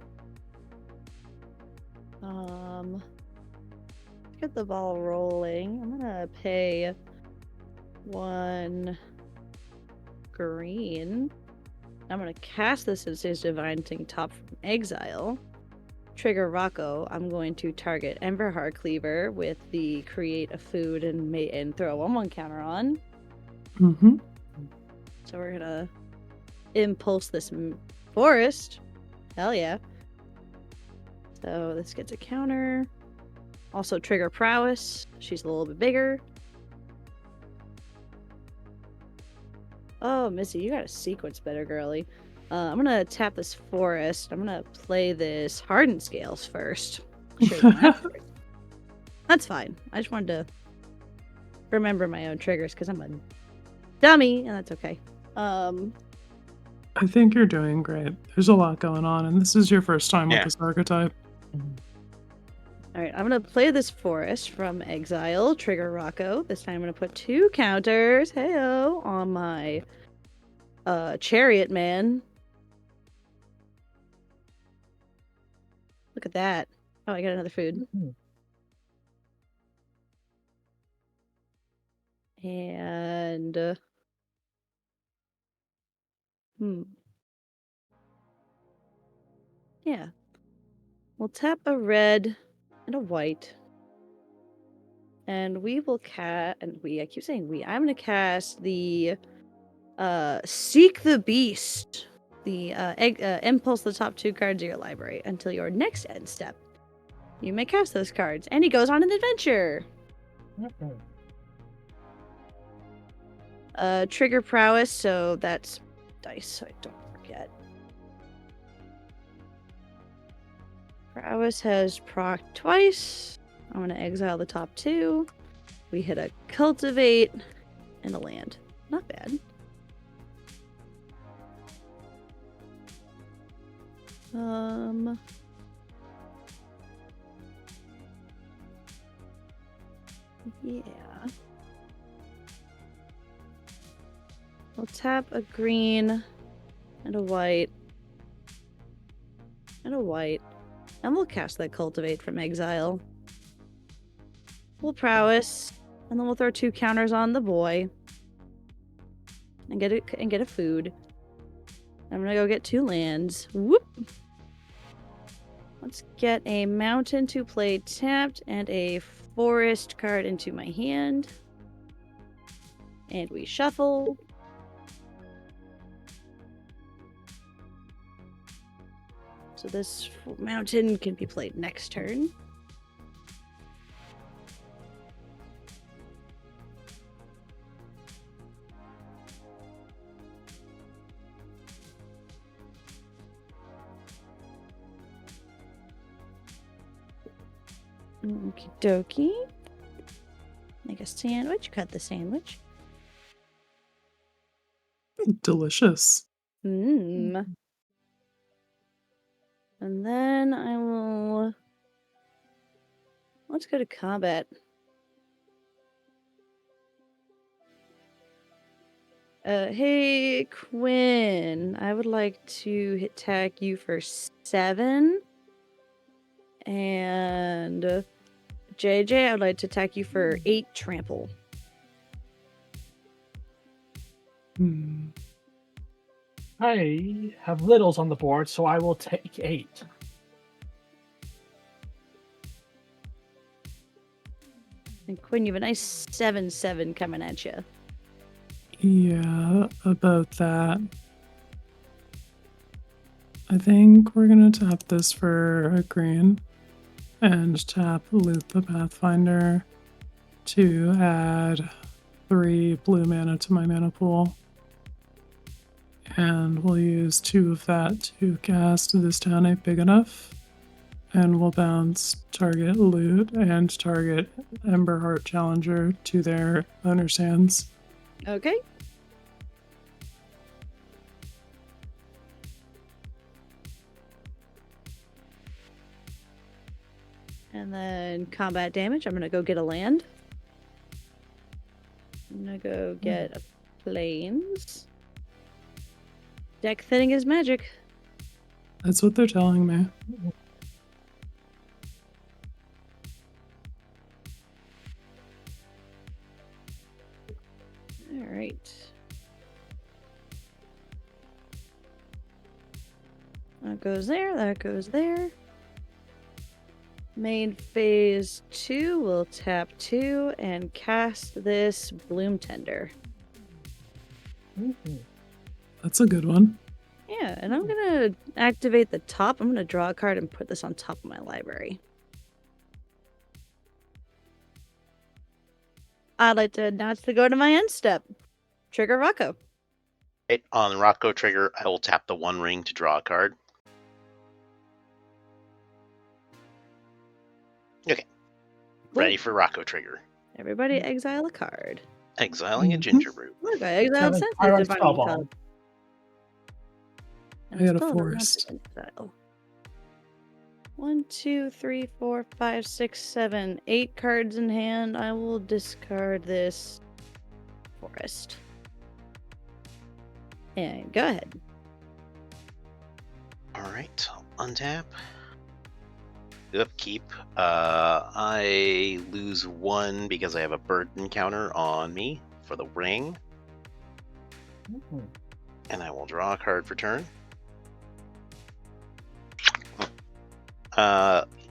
S6: Get the ball rolling. I'm gonna pay 1 green. I'm gonna cast this as his Divine Thing Top from exile. Trigger Rocco. I'm going to target Emberheart Cleaver with the create a food and throw a 1/1 counter on.
S1: Mm-hmm.
S6: So we're gonna impulse this forest. Hell yeah. So this gets a counter. Also trigger prowess. She's a little bit bigger. Oh, Missy, you got a sequence better, girly. I'm gonna tap this forest. I'm gonna play this hardened scales first. Show you afterwards. That's fine. I just wanted to remember my own triggers because I'm a dummy, and that's okay.
S1: I think you're doing great. There's a lot going on, and this is your first time with
S3: Yeah.
S1: this archetype.
S6: Alright, I'm gonna play this forest from Exile, trigger Rocco. This time I'm gonna put 2 counters, heyo, on my Chariot Man. Look at that. Oh, I got another food. And yeah. We'll tap a red and a white. And we will I keep saying we. I'm gonna cast the Seek the Beast. The impulse the top 2 cards of your library until your next end step. You may cast those cards, and he goes on an adventure. Trigger prowess, so that's dice, so I don't forget. Prowess has proc twice. I'm gonna exile the top 2. We hit a cultivate and a land. Not bad. Yeah. We'll tap a green and a white and a white, and we'll cast that cultivate from exile. We'll prowess, and then we'll throw 2 counters on the boy and get a food. I'm gonna go get 2 lands. Whoop! Let's get a mountain to play tapped and a forest card into my hand. And we shuffle. So this mountain can be played next turn. Okie dokie. Make a sandwich. Cut the sandwich.
S1: Delicious.
S6: And then I will... Let's go to combat. Hey, Quinn. I would like to attack you for 7. And JJ, I would like to attack you for 8 trample.
S4: I have littles on the board, so I will take 8.
S6: And Quinn, you have a nice 7/7 coming at you.
S1: Yeah, about that. I think we're gonna tap this for a green and tap Loot the Pathfinder to add 3 blue mana to my mana pool. And we'll use 2 of that to cast This Town Ain't Big Enough. And we'll bounce target loot and target Emberheart Challenger to their owner's hands.
S6: Okay. And then combat damage. I'm going to go get a land. I'm going to go get a plains. Deck thinning is magic.
S1: That's what they're telling me.
S6: All right. That goes there. That goes there. Main phase 2 will tap 2 and cast this Bloom Tender.
S1: That's a good one.
S6: Yeah, and I'm gonna activate the top. I'm gonna draw a card and put this on top of my library. I'd like to announce to go to my end step. Trigger Rocco.
S3: Right, on Rocco trigger, I will tap the 1 ring to draw a card. Okay. Ready for Rocco trigger.
S6: Everybody exile a card.
S3: Exiling a ginger root.
S6: Look, I exiled Senses
S4: Tyrant
S6: Divine
S4: Spellbomb.
S6: Club.
S1: I got a forest.
S6: Exile. 1, 2, 3, 4, 5, 6, 7, 8 cards in hand. I will discard this forest. And go ahead.
S3: Alright, untap. Upkeep. I lose 1 because I have a burden counter on me for the ring. And I will draw a card for turn.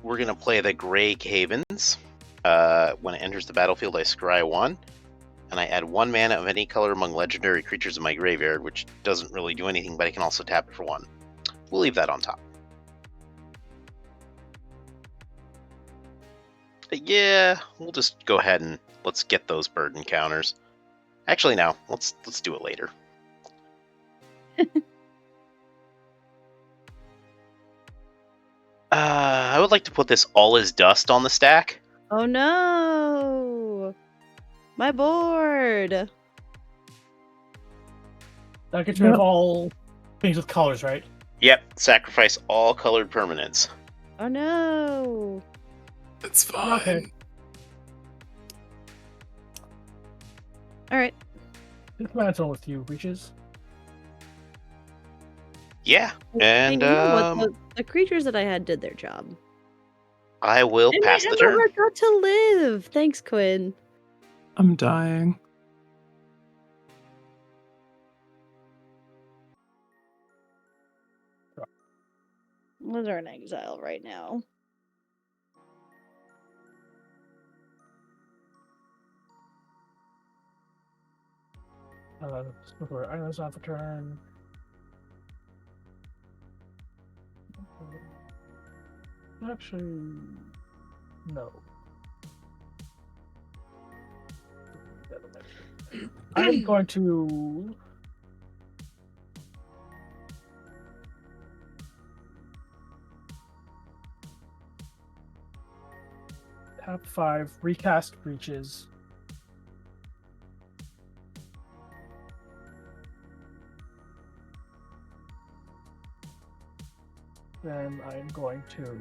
S3: We're going to play the Grey Havens. When it enters the battlefield, I scry 1. And I add 1 mana of any color among legendary creatures in my graveyard, which doesn't really do anything, but I can also tap it for 1. We'll leave that on top. But yeah, we'll just go ahead and let's get those burden counters. Actually, no, let's do it later. I would like to put this All Is Dust on the stack.
S6: Oh no! My board!
S4: That gets rid of all things with colors, right?
S3: Yep, sacrifice all colored permanents.
S6: Oh no!
S1: It's fine.
S4: Okay.
S6: Alright.
S4: This man's on with you, Reaches.
S3: Yeah, and
S6: you know what? The creatures that I had did their job.
S3: I will
S6: And
S3: pass
S6: I
S3: the turn.
S6: never got to live! Thanks, Quinn.
S1: I'm dying.
S6: Those are in exile right now.
S4: Before items on for turn. Actually, no. I'm going to tap 5, recast Breaches. Then I'm going to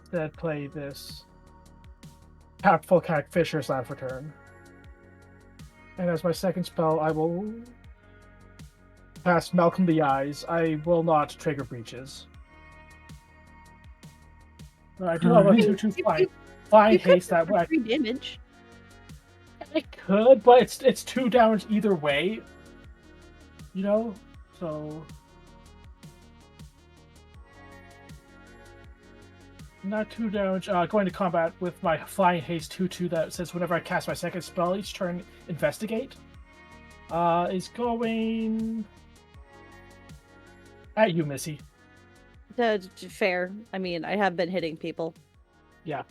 S4: instead play this tap Volcanic Fisher's land for turn. And as my second spell, I will cast Malcolm the Eyes. I will not trigger Breaches. But I do have a 2/2 flying haste that way.
S6: 3 damage.
S4: I could, but it's 2 damage either way. You know? So not 2 damage. Going to combat with my flying haste 2/2 that says whenever I cast my second spell each turn, investigate. Is going at you, Missy.
S6: Fair. I mean, I have been hitting people.
S4: Yeah.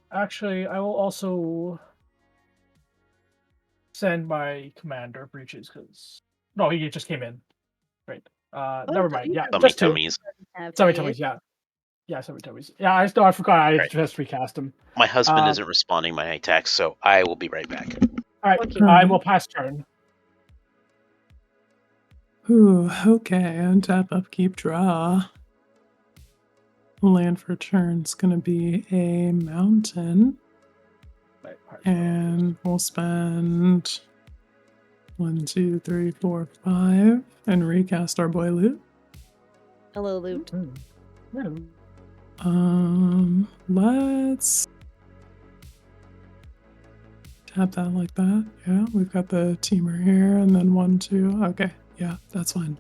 S4: Actually, I will also send my commander Breaches because no, he just came in. Right. Never mind. Yeah,
S3: Tummy
S4: just 2.
S3: tummies.
S4: Sorry, Tummies. Yeah. Yeah, sorry, Tummies. Yeah, I forgot. I
S3: Right.
S4: just recast him.
S3: My husband isn't responding my attacks, so I will be right back.
S4: All right,
S6: Okay.
S4: I will pass turn.
S1: Ooh, okay. Untap, upkeep, draw. Land for turn's gonna be a mountain.
S4: Right,
S1: And we'll spend 1, 2, 3, 4, 5 and recast our boy Loot.
S6: Hello, Loot.
S1: Let's tap that like that. Yeah, we've got the teamer here, and then 1, 2. Okay, yeah, that's fine.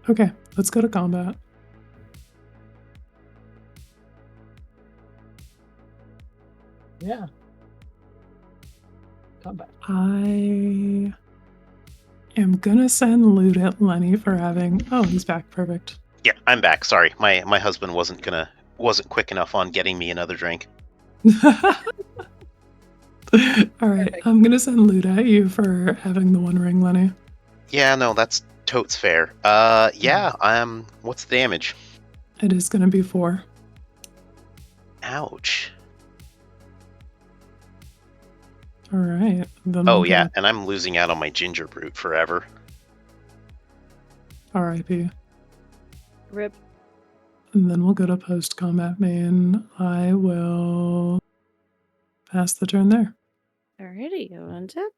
S1: Okay, let's go to combat.
S4: Yeah. Combat.
S1: I am gonna send Loot at Lenny for having. Oh, he's back. Perfect.
S3: Yeah, I'm back. Sorry, my husband wasn't quick enough on getting me another drink.
S1: All right, I'm gonna send loot at you for having the One Ring, Lenny.
S3: Yeah, no, that's totes fair. Yeah. What's the damage?
S1: It is gonna be 4.
S3: Ouch.
S1: All right. Then
S3: Oh
S1: we'll
S3: yeah,
S1: go
S3: and I'm losing out on my ginger brute forever.
S1: RIP.
S6: Rip.
S1: And then we'll go to post combat main. I will pass the turn there.
S6: Alrighty, go on tap.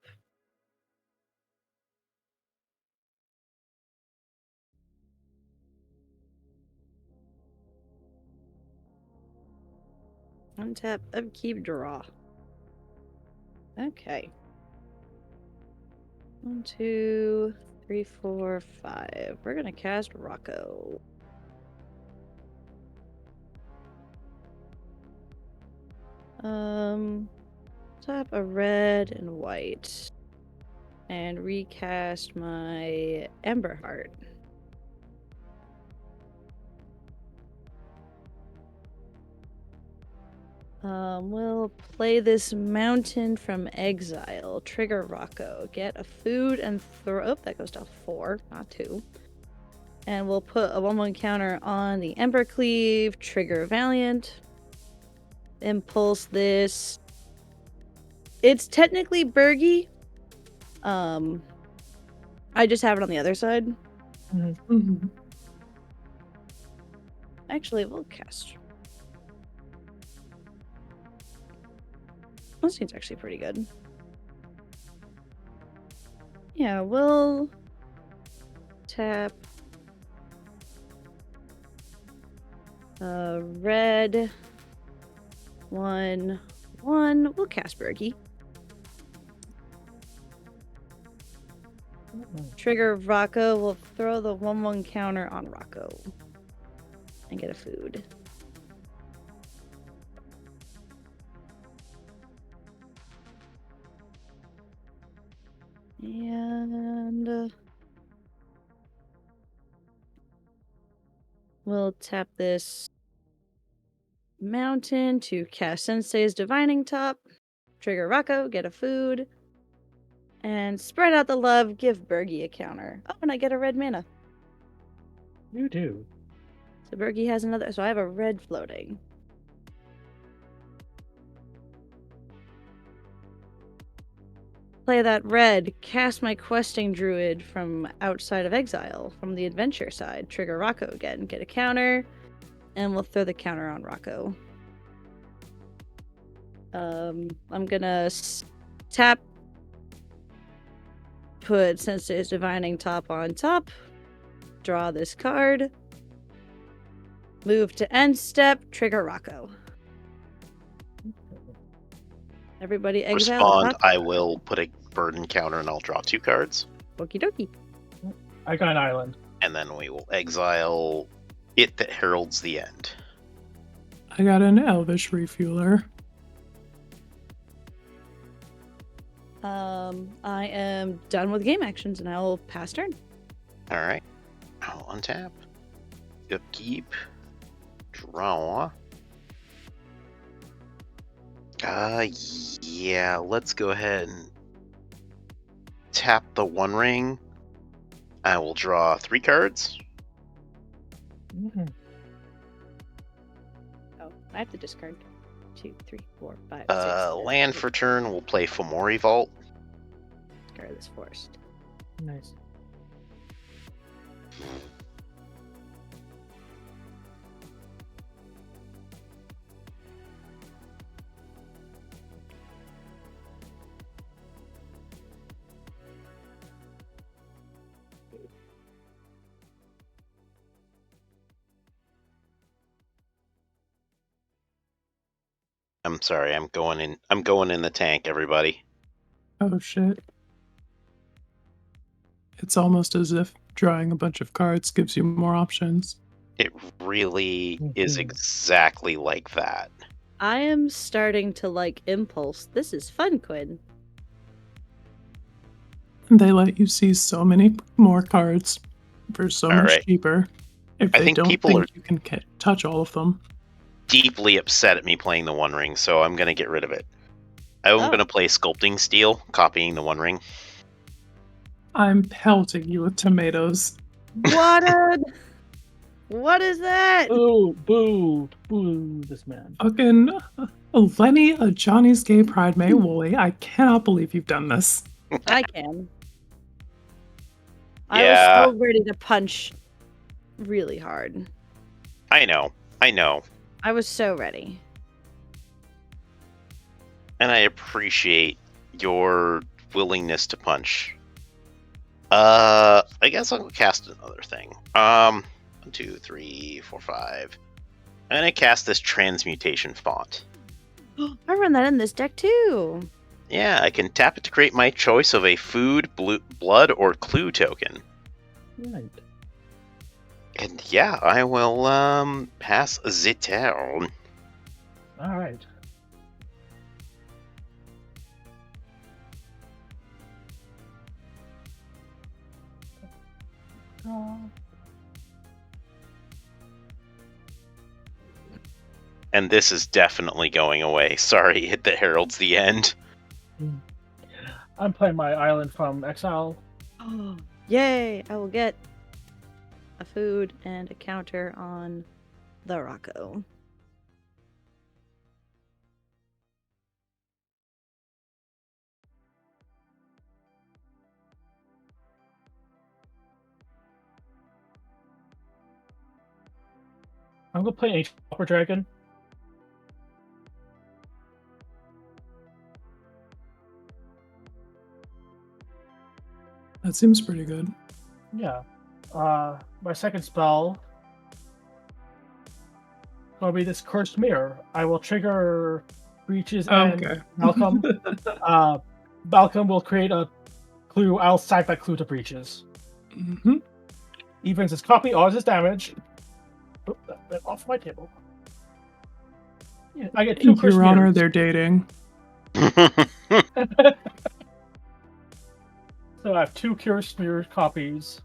S6: Untap, upkeep, draw. Okay. 1, 2, 3, 4, 5. We're gonna cast Rocco. Tap a red and white. And recast my Ember Heart. We'll play this Mountain from Exile. Trigger Rocco. Get a food and throw. Oh, that goes to 4, not 2. And we'll put a 1/1 counter on the Ember Cleave. Trigger Valiant. Impulse this. It's technically Bergie. I just have it on the other side.
S1: Mm-hmm.
S6: Actually, we'll cast. This seems actually pretty good. Yeah, we'll tap red 1/1. We'll cast Bergie. Trigger Rocco. We'll throw the 1/1 counter on Rocco and get a food. And we'll tap this Mountain to cast Sensei's Divining Top. Trigger Rocco, get a food. And spread out the love, give Bergie a counter. Oh, and I get a red mana.
S4: You do.
S6: So Bergie has another, so I have a red floating. Play that red, cast my Questing Druid from outside of Exile, from the adventure side. Trigger Rocco again, get a counter, and we'll throw the counter on Rocco. I'm gonna tap, put Sensei's Divining Top on top, draw this card, move to end step, trigger Rocco. Everybody exile the
S3: Respond,
S6: top.
S3: I will put a burden counter and I'll draw 2 cards.
S6: Okie dokie.
S4: I got an island.
S3: And then we will exile it that heralds the end.
S1: I got an Elvish Refueler.
S6: I am done with game actions and I will pass turn.
S3: Alright. I'll untap. Upkeep. Draw. Yeah, let's go ahead and tap the One Ring. I will draw 3 cards.
S4: Mm-hmm.
S6: Oh, I have to discard 2, 3, 4, 5, 6. 7,
S3: Land
S6: 8.
S3: for turn, we'll play Fomori Vault.
S6: Discard this forest.
S4: Nice.
S3: I'm sorry, I'm going in the tank, everybody.
S1: Oh shit. It's almost as if drawing a bunch of cards gives you more options.
S3: It really is exactly like that.
S6: I am starting to like Impulse. This is fun, Quinn.
S1: They let you see so many more cards for so much
S3: Alright.
S1: cheaper. If
S3: I
S1: they
S3: think
S1: don't
S3: people
S1: think
S3: are-
S1: you can touch all of them.
S3: Deeply upset at me playing the One Ring, so I'm gonna get rid of it. I'm
S6: Oh.
S3: gonna play Sculpting Steel, copying the One Ring.
S1: I'm pelting you with tomatoes.
S6: What is that?
S4: Boo, boo, boo, this man.
S1: Fucking Lenny, a Johnny's Gay Pride May Wooly. I cannot believe you've done this.
S6: I can.
S3: Yeah.
S6: I was so ready to punch really hard.
S3: I know.
S6: I was so ready.
S3: And I appreciate your willingness to punch. I guess I'll cast another thing. 1, 2, 3, 4, 5. I'm gonna cast this Transmutation Font.
S6: I run that in this deck too.
S3: Yeah, I can tap it to create my choice of a food, blood, or clue token.
S4: Right.
S3: And yeah, I will pass the turn.
S4: All right.
S3: And this is definitely going away. Sorry, it the heralds the end.
S4: I'm playing my Island from Exile.
S6: Oh, yay! I will get a food and a counter on the Rocco.
S4: I'm gonna play Ancient Copper Dragon.
S1: That seems pretty good.
S4: Yeah. My second spell will be this Cursed Mirror. I will trigger Breaches and
S1: Okay.
S4: Malcolm. Malcolm will create a clue. I'll sack that clue to Breaches.
S1: Mm-hmm.
S4: Evens his copy, odds his damage. Oop, that went off my table. Yeah, I get 2 Cursed
S1: Your Honor,
S4: Mirrors.
S1: they're dating.
S4: So I have 2 Cursed Mirror copies.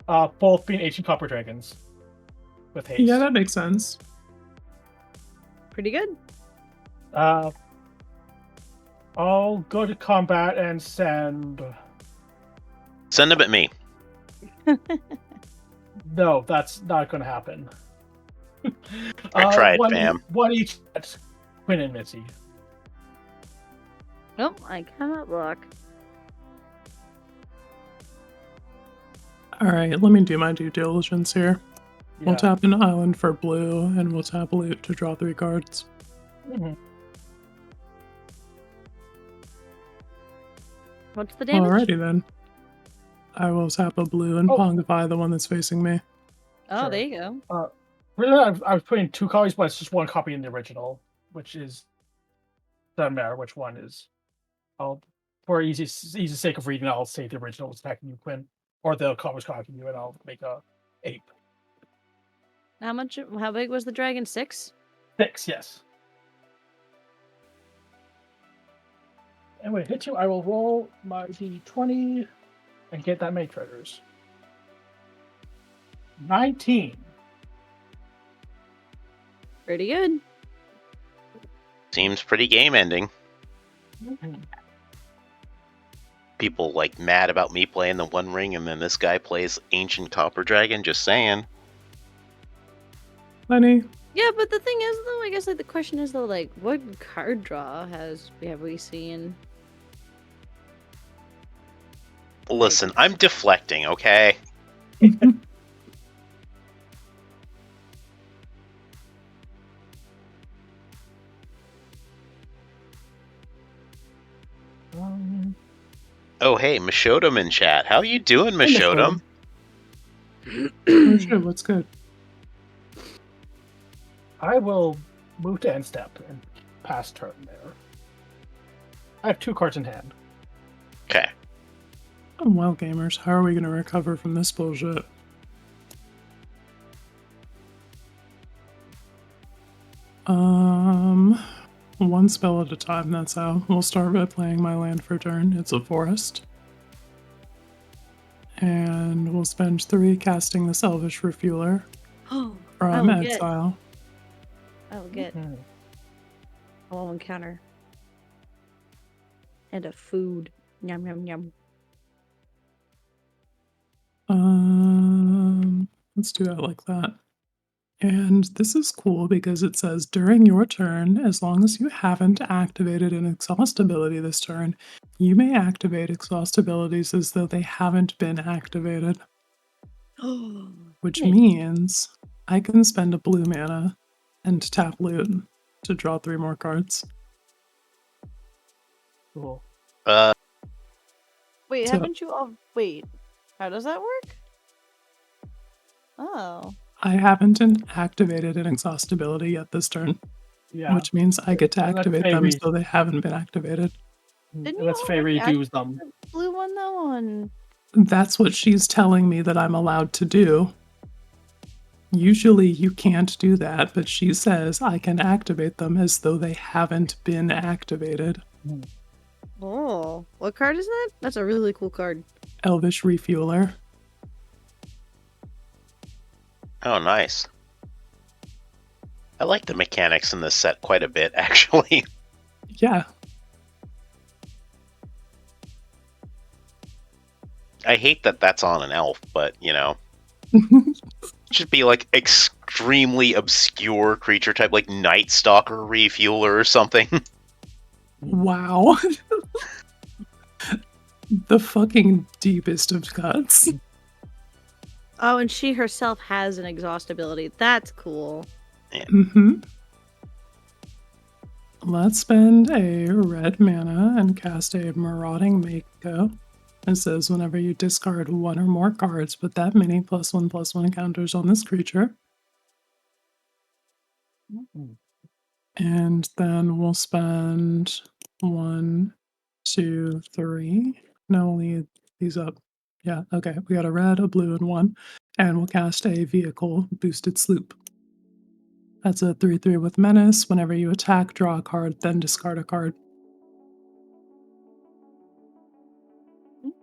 S4: Both being Ancient Copper Dragons. With haste.
S1: Yeah, that makes sense.
S6: Pretty good.
S4: I'll go to combat and send.
S3: Send them at me.
S4: No, that's not going to happen.
S3: I tried, fam.
S4: One each at Quinn and Mitzi.
S6: Nope, I cannot block.
S1: Alright, let me do my due diligence here.
S4: Yeah.
S1: We'll tap an island for blue, and we'll tap a loot to draw 3 cards.
S4: Mhm.
S6: What's the damage?
S1: Alrighty then. I will tap a blue and
S4: Oh.
S1: Pongify the one that's facing me.
S6: Oh,
S4: Sure.
S6: there you go.
S4: Really, I was putting 2 copies, but it's just 1 copy in the original, which is doesn't matter which one is. For easy sake of reading, I'll say the original was attacking you, Quinn, or the commerce attacking you, and I'll make a ape.
S6: How big was the dragon? 6?
S4: 6, yes. And when it hits you, I will roll my d20 and get that many treasures. 19.
S6: Pretty good.
S3: Seems pretty game ending.
S4: Mhm.
S3: People like mad about me playing the One Ring, and then this guy plays Ancient Copper Dragon. Just saying.
S1: Lenny,
S6: Yeah, but the thing is, though, I guess like the question is though, like, what card draw have we seen?
S3: Listen, I'm deflecting, okay? Oh, hey, Mishodum in chat. How you doing,
S4: Hey,
S3: Mishodum?
S1: oh shit, what's good?
S4: I will move to end step and pass turn there. I have 2 cards in hand.
S3: Okay.
S1: Oh, well, gamers, how are we going to recover from this bullshit? One spell at a time, that's how. We'll start by playing my land for turn. It's a forest. And we'll spend 3 casting the Selfish Refueler
S6: Oh,
S1: from
S6: I will
S1: exile.
S6: get
S4: Mhm.
S6: a 1 counter. and a food. Yum yum yum.
S1: Let's do it like that. And this is cool because it says during your turn, as long as you haven't activated an exhaust ability this turn, you may activate exhaust abilities as though they haven't been activated. Which
S6: Nice.
S1: means I can spend a blue mana and tap loot to draw 3 more cards.
S4: Cool.
S6: Wait,
S1: So-
S6: haven't you all? Wait, how does that work? Oh,
S1: I haven't activated an exhaust ability yet this turn,
S4: Yeah.
S1: which means I get to
S4: And that's
S1: activate them
S4: Fairies.
S1: so they haven't been activated.
S6: didn't
S4: And that's
S6: you
S4: Fairy
S6: already
S4: do's them.
S6: the blue one though on?
S1: That's what she's telling me that I'm allowed to do. Usually you can't do that, but she says I can activate them as though they haven't been activated.
S6: Oh, what card is that? That's a really cool card.
S1: Elvish Refueler.
S3: Oh, nice. I like the mechanics in this set quite a bit, actually.
S1: Yeah.
S3: I hate that that's on an elf, but, you know. Should be like extremely obscure creature type, like Night Stalker Refueler or something.
S1: Wow. The fucking deepest of cuts.
S6: Oh, and she herself has an exhaust ability. That's cool.
S1: Mm-hmm. Let's spend a red mana and cast a Marauding Mako. It says whenever you discard 1 or more cards, put that many +1/+1 counters on this creature. And then we'll spend 1, 2, 3. No, we'll leave these up. Yeah, okay. We got a red, a blue, and 1. And we'll cast a Vehicle Boosted Sloop. That's a 3/3 with Menace. Whenever you attack, draw a card, then discard a card.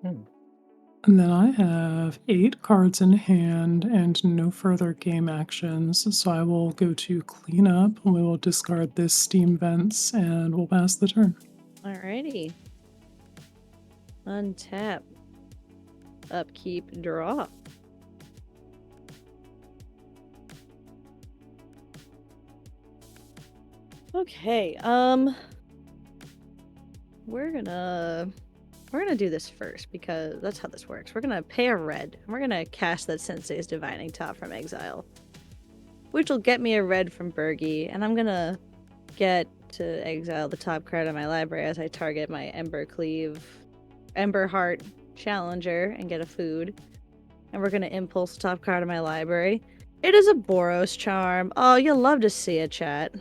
S1: And then I have 8 cards in hand and no further game actions, so I will go to clean up. We will discard this Steam Vents and we'll pass the turn.
S6: Alrighty. Untap. Upkeep. Draw. Okay. We're gonna do this first because that's how this works. We're gonna pay a red and we're gonna cast that Sensei's Divining Top from exile, which will get me a red from Bergie, and I'm gonna get to exile the top card of my library as I target my Ember Heart Challenger and get a food. And we're gonna impulse the top card of my library. It is a Boros Charm. Oh, you'll love to see it, chat.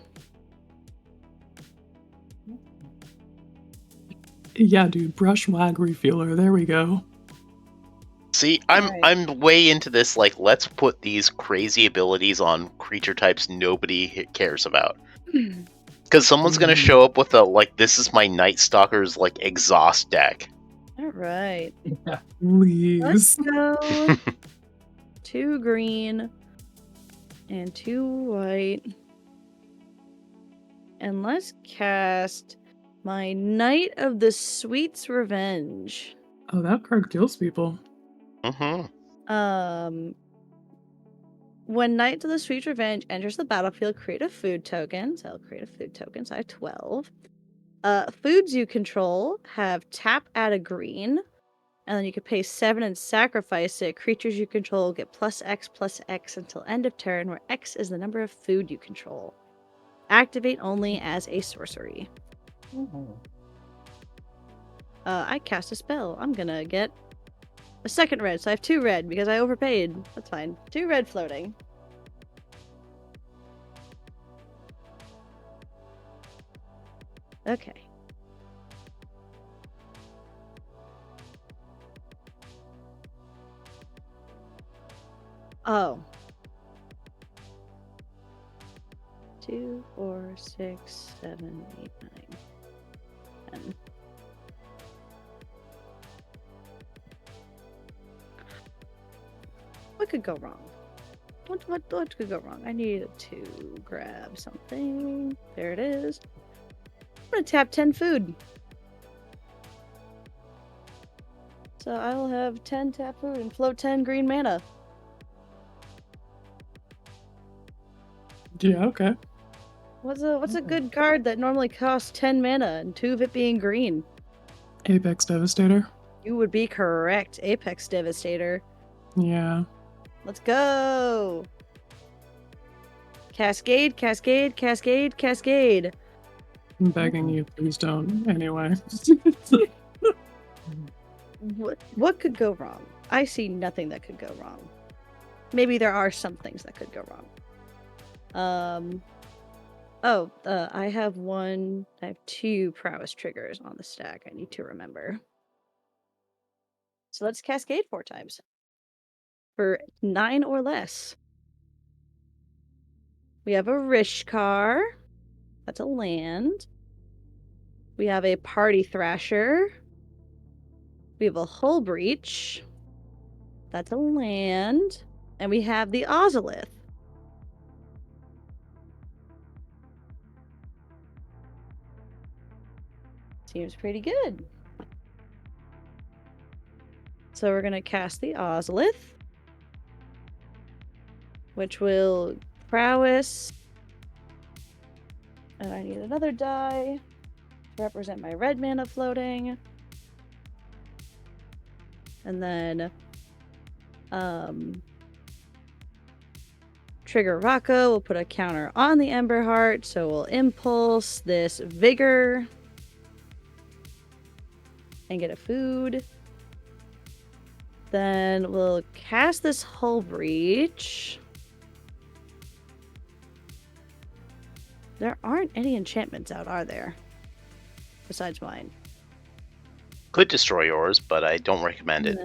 S1: Yeah, dude, Brushwag Refueler. There we go.
S3: See,
S6: Alright.
S3: I'm way into this, like, let's put these crazy abilities on creature types nobody cares about. Because someone's gonna show up with a, like, this is my Night Stalker's, like, exhaust deck.
S6: Alright.
S1: Please.
S6: Let's go 2 green and 2 white. And let's cast my Knight of the Sweet's Revenge.
S1: Oh, that card kills people.
S3: Mm-hmm.
S6: When Knight of the Sweet's Revenge enters the battlefield, create a food token. So I'll create a food token. So I have 12. Foods you control have tap, add a green. And then you can pay 7 and sacrifice it. Creatures you control get +X until end of turn, where X is the number of food you control. Activate only as a sorcery. I cast a spell. I'm gonna get a second red, so I have 2 red because I overpaid. That's fine. 2 red floating. Okay. Oh. 2, 4, 6, 7, 8, 9, 10. What could go wrong? What could go wrong? I need to grab something. There it is. I'm gonna tap 10 food. So I will have 10 tap food and float 10 green mana.
S1: Yeah, okay.
S6: What's a good card that normally costs 10 mana and 2 of it being green?
S1: Apex Devastator.
S6: You would be correct. Apex Devastator.
S1: Yeah.
S6: Let's go! Cascade, Cascade, Cascade, Cascade.
S1: I'm begging you, please don't. Anyway.
S6: What could go wrong? I see nothing that could go wrong. Maybe there are some things that could go wrong. I have two prowess triggers on the stack I need to remember. So let's cascade 4 times. For 9 or less. We have a Rishkar. That's a land. We have a Party Thrasher. We have a Hull Breach. That's a land. And we have the Ozolith. Seems pretty good. So we're going to cast the Ozolith, which will prowess. And I need another die to represent my red mana floating. And then trigger Rocco. We'll put a counter on the Ember Heart, so we'll impulse this Vigor and get a food. Then we'll cast this Hull Breach. There aren't any enchantments out, are there? Besides mine.
S3: Could destroy yours, but I don't recommend it.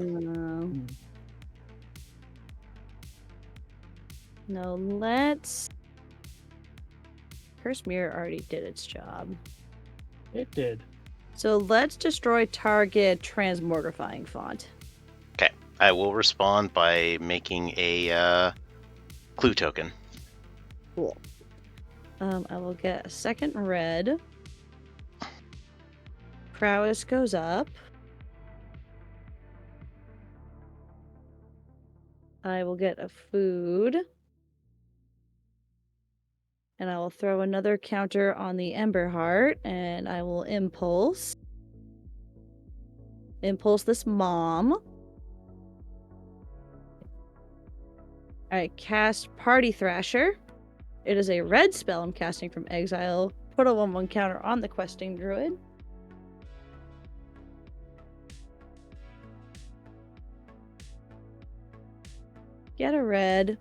S6: No, let's... Curse Mirror already did its job.
S4: It did.
S6: So let's destroy target transmogrifying font.
S3: Okay, I will respond by making a clue token.
S6: Cool. I will get a second red. Prowess goes up. I will get a food. And I will throw another counter on the Ember Heart, and I will impulse. Impulse this Mom. Alright, cast Party Thrasher. It is a red spell I'm casting from exile. Put a 1/1 counter on the questing druid. Get a red.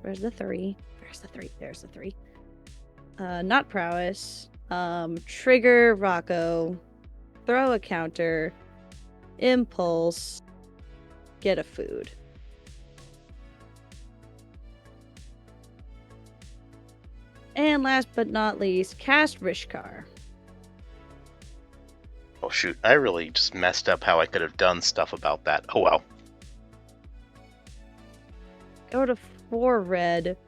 S6: Where's the 3? Where's the 3? There's the 3. Not prowess. Trigger Rocco. Throw a counter. Impulse. Get a food. And last but not least, cast Rishkar.
S3: Oh shoot, I really just messed up how I could have done stuff about that. Oh well.
S6: Go to 4 red.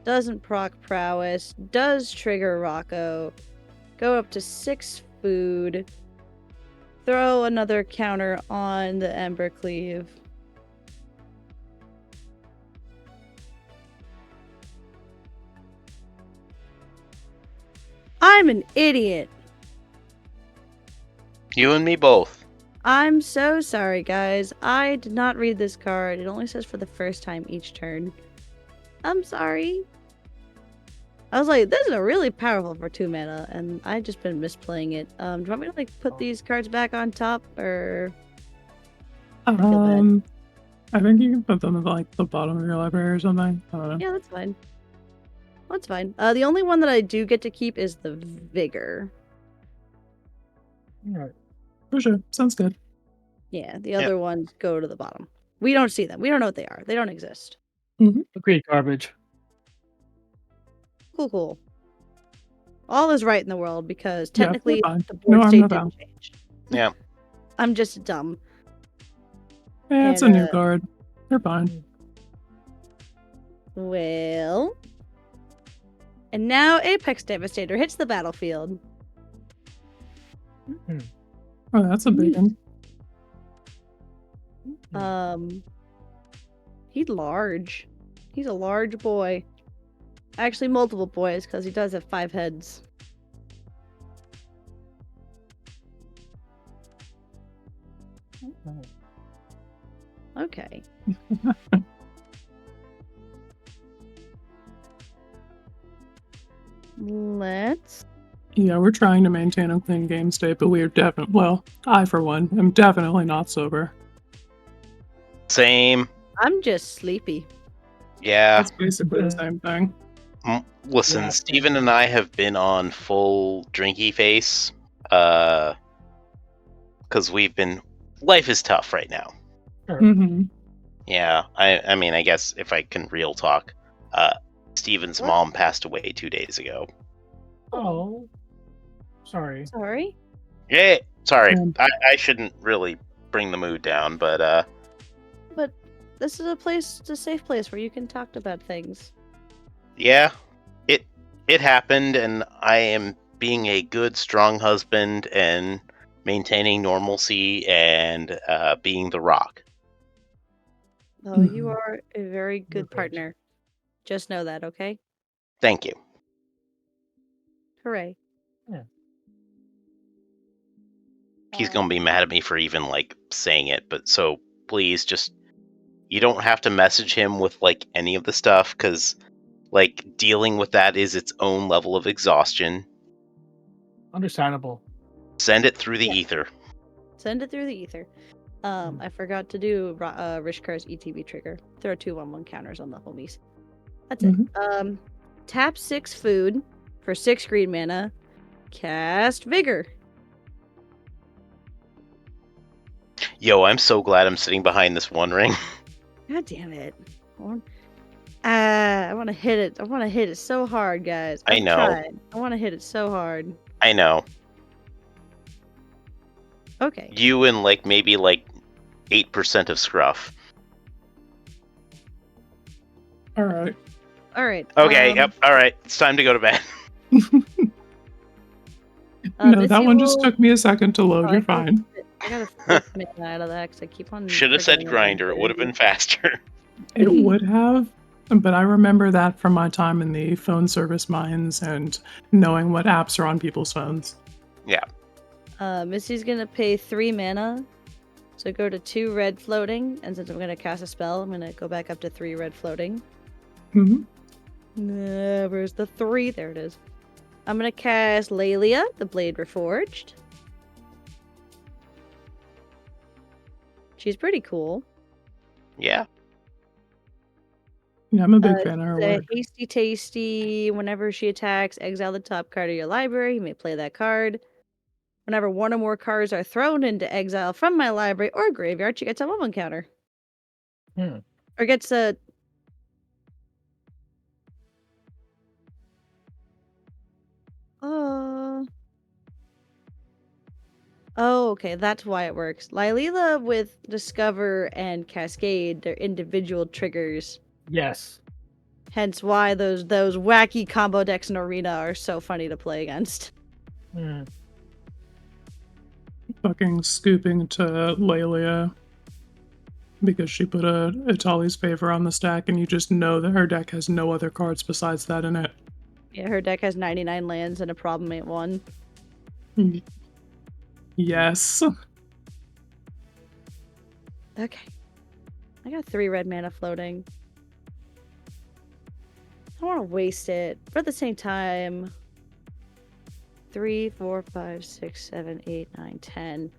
S6: Doesn't proc prowess. Does trigger Rocco. Go up to 6 food. Throw another counter on the Ember Cleave. I'm an idiot.
S3: You and me both.
S6: I'm so sorry, guys. I did not read this card. It only says for the first time each turn. I'm sorry. I was like, this is a really powerful for 2 mana, and I've just been misplaying it. Do you want me to like put these cards back on top, or?
S1: I think you can put them at like the bottom of your library or something. I don't know.
S6: Yeah, that's fine. That's fine. The only one that I do get to keep is the Vigor.
S4: Alright.
S1: For sure. Sounds good.
S6: Yeah, the other ones go to the bottom. We don't see them. We don't know what they are. They don't exist.
S4: Agreed, garbage.
S6: Cool. All is right in the world because
S1: Yeah,
S6: technically
S1: they're fine.
S6: the board
S1: No,
S6: state
S1: I'm
S6: didn't
S1: not
S6: change.
S3: Yeah.
S6: I'm just dumb.
S1: Yeah, it's
S6: And,
S1: a new card. They're fine.
S6: Well. And now Apex Devastator hits the battlefield.
S1: Oh, that's a big one.
S6: He's large. He's a large boy. Actually, multiple boys, because he does have 5 heads. Okay. Let's.
S1: Yeah, we're trying to maintain a clean game state, but we are definitely, well, I for one, am definitely not sober.
S3: Same.
S6: I'm just sleepy.
S3: Yeah.
S1: That's basically the same thing.
S3: Listen,
S4: Yeah,
S3: Steven and I have been on full drinky face, because life is tough right now.
S1: Mm-hmm.
S3: Yeah, I mean, I guess if I can real talk, Steven's mom passed away 2 days ago.
S4: Oh. Sorry.
S6: Sorry.
S3: Yeah, sorry,
S1: Um,
S3: I shouldn't really bring the mood down, but
S6: But this is a safe place where you can talk about things.
S3: yeah, it happened, and I am being a good, strong husband and maintaining normalcy and being the rock.
S6: Oh, you
S1: Mhm.
S6: are a very good
S4: Perfect.
S6: partner. Just know that, okay?
S3: Thank you.
S6: Hooray.
S3: He's gonna be mad at me for even like saying it, but so please just, you don't have to message him with like any of the stuff, because like dealing with that is its own level of exhaustion.
S4: Understandable.
S3: Send it through the
S6: Yeah.
S3: ether.
S6: Send it through the ether. I forgot to do Rishkar's ETB trigger. Throw 2 1/1 counters on the homies. That's it. Tap 6 food for 6 green mana. Cast Vigor.
S3: Yo, I'm so glad I'm sitting behind this one ring.
S6: God damn it. I want to hit it. I want to hit it so hard, guys.
S3: I
S6: I've
S3: know.
S6: tried. I want to hit it so hard.
S3: I know.
S6: Okay.
S3: You and like maybe like 8% of Scruff.
S1: All right.
S6: All right.
S3: Okay, yep, alright. It's time to go to bed.
S1: No, that
S6: Missy
S1: one just
S6: will-
S1: took me a second to load.
S6: Oh,
S1: You're fine.
S6: I gotta flip mana out of that because I keep on.
S3: Should have said
S6: forgetting
S3: grinder, it would have been faster.
S1: It would have, but I remember that from my time in the phone service mines and knowing what apps are on people's phones.
S3: Yeah.
S6: Missy's gonna pay 3 mana. So go to 2 red floating, and since I'm gonna cast a spell, I'm gonna go back up to 3 red floating.
S1: Mm-hmm.
S6: Where's the 3? There it is. I'm gonna cast Lelia, the Blade Reforged. She's pretty cool.
S3: Yeah.
S1: Yeah, I'm a big fan of her
S6: The
S1: work.
S6: Hasty Tasty, whenever she attacks, exile the top card of your library. You may play that card. Whenever one or more cards are thrown into exile from my library or graveyard, she gets a 1/1 counter. Or gets a. Oh, okay, that's why it works. Lylila with Discover and Cascade, they're individual triggers.
S4: Yes.
S6: Hence why those wacky combo decks in Arena are so funny to play against.
S1: Fucking scooping to Lelia because she put a Itali's favor on the stack, and you just know that her deck has no other cards besides that in it.
S6: Yeah, her deck has 99 lands and a problem ain't one.
S1: Yes.
S6: Okay. I got 3 red mana floating. I don't want to waste it, but at the same time, 3, 4, 5, 6, 7, 8, 9, 10.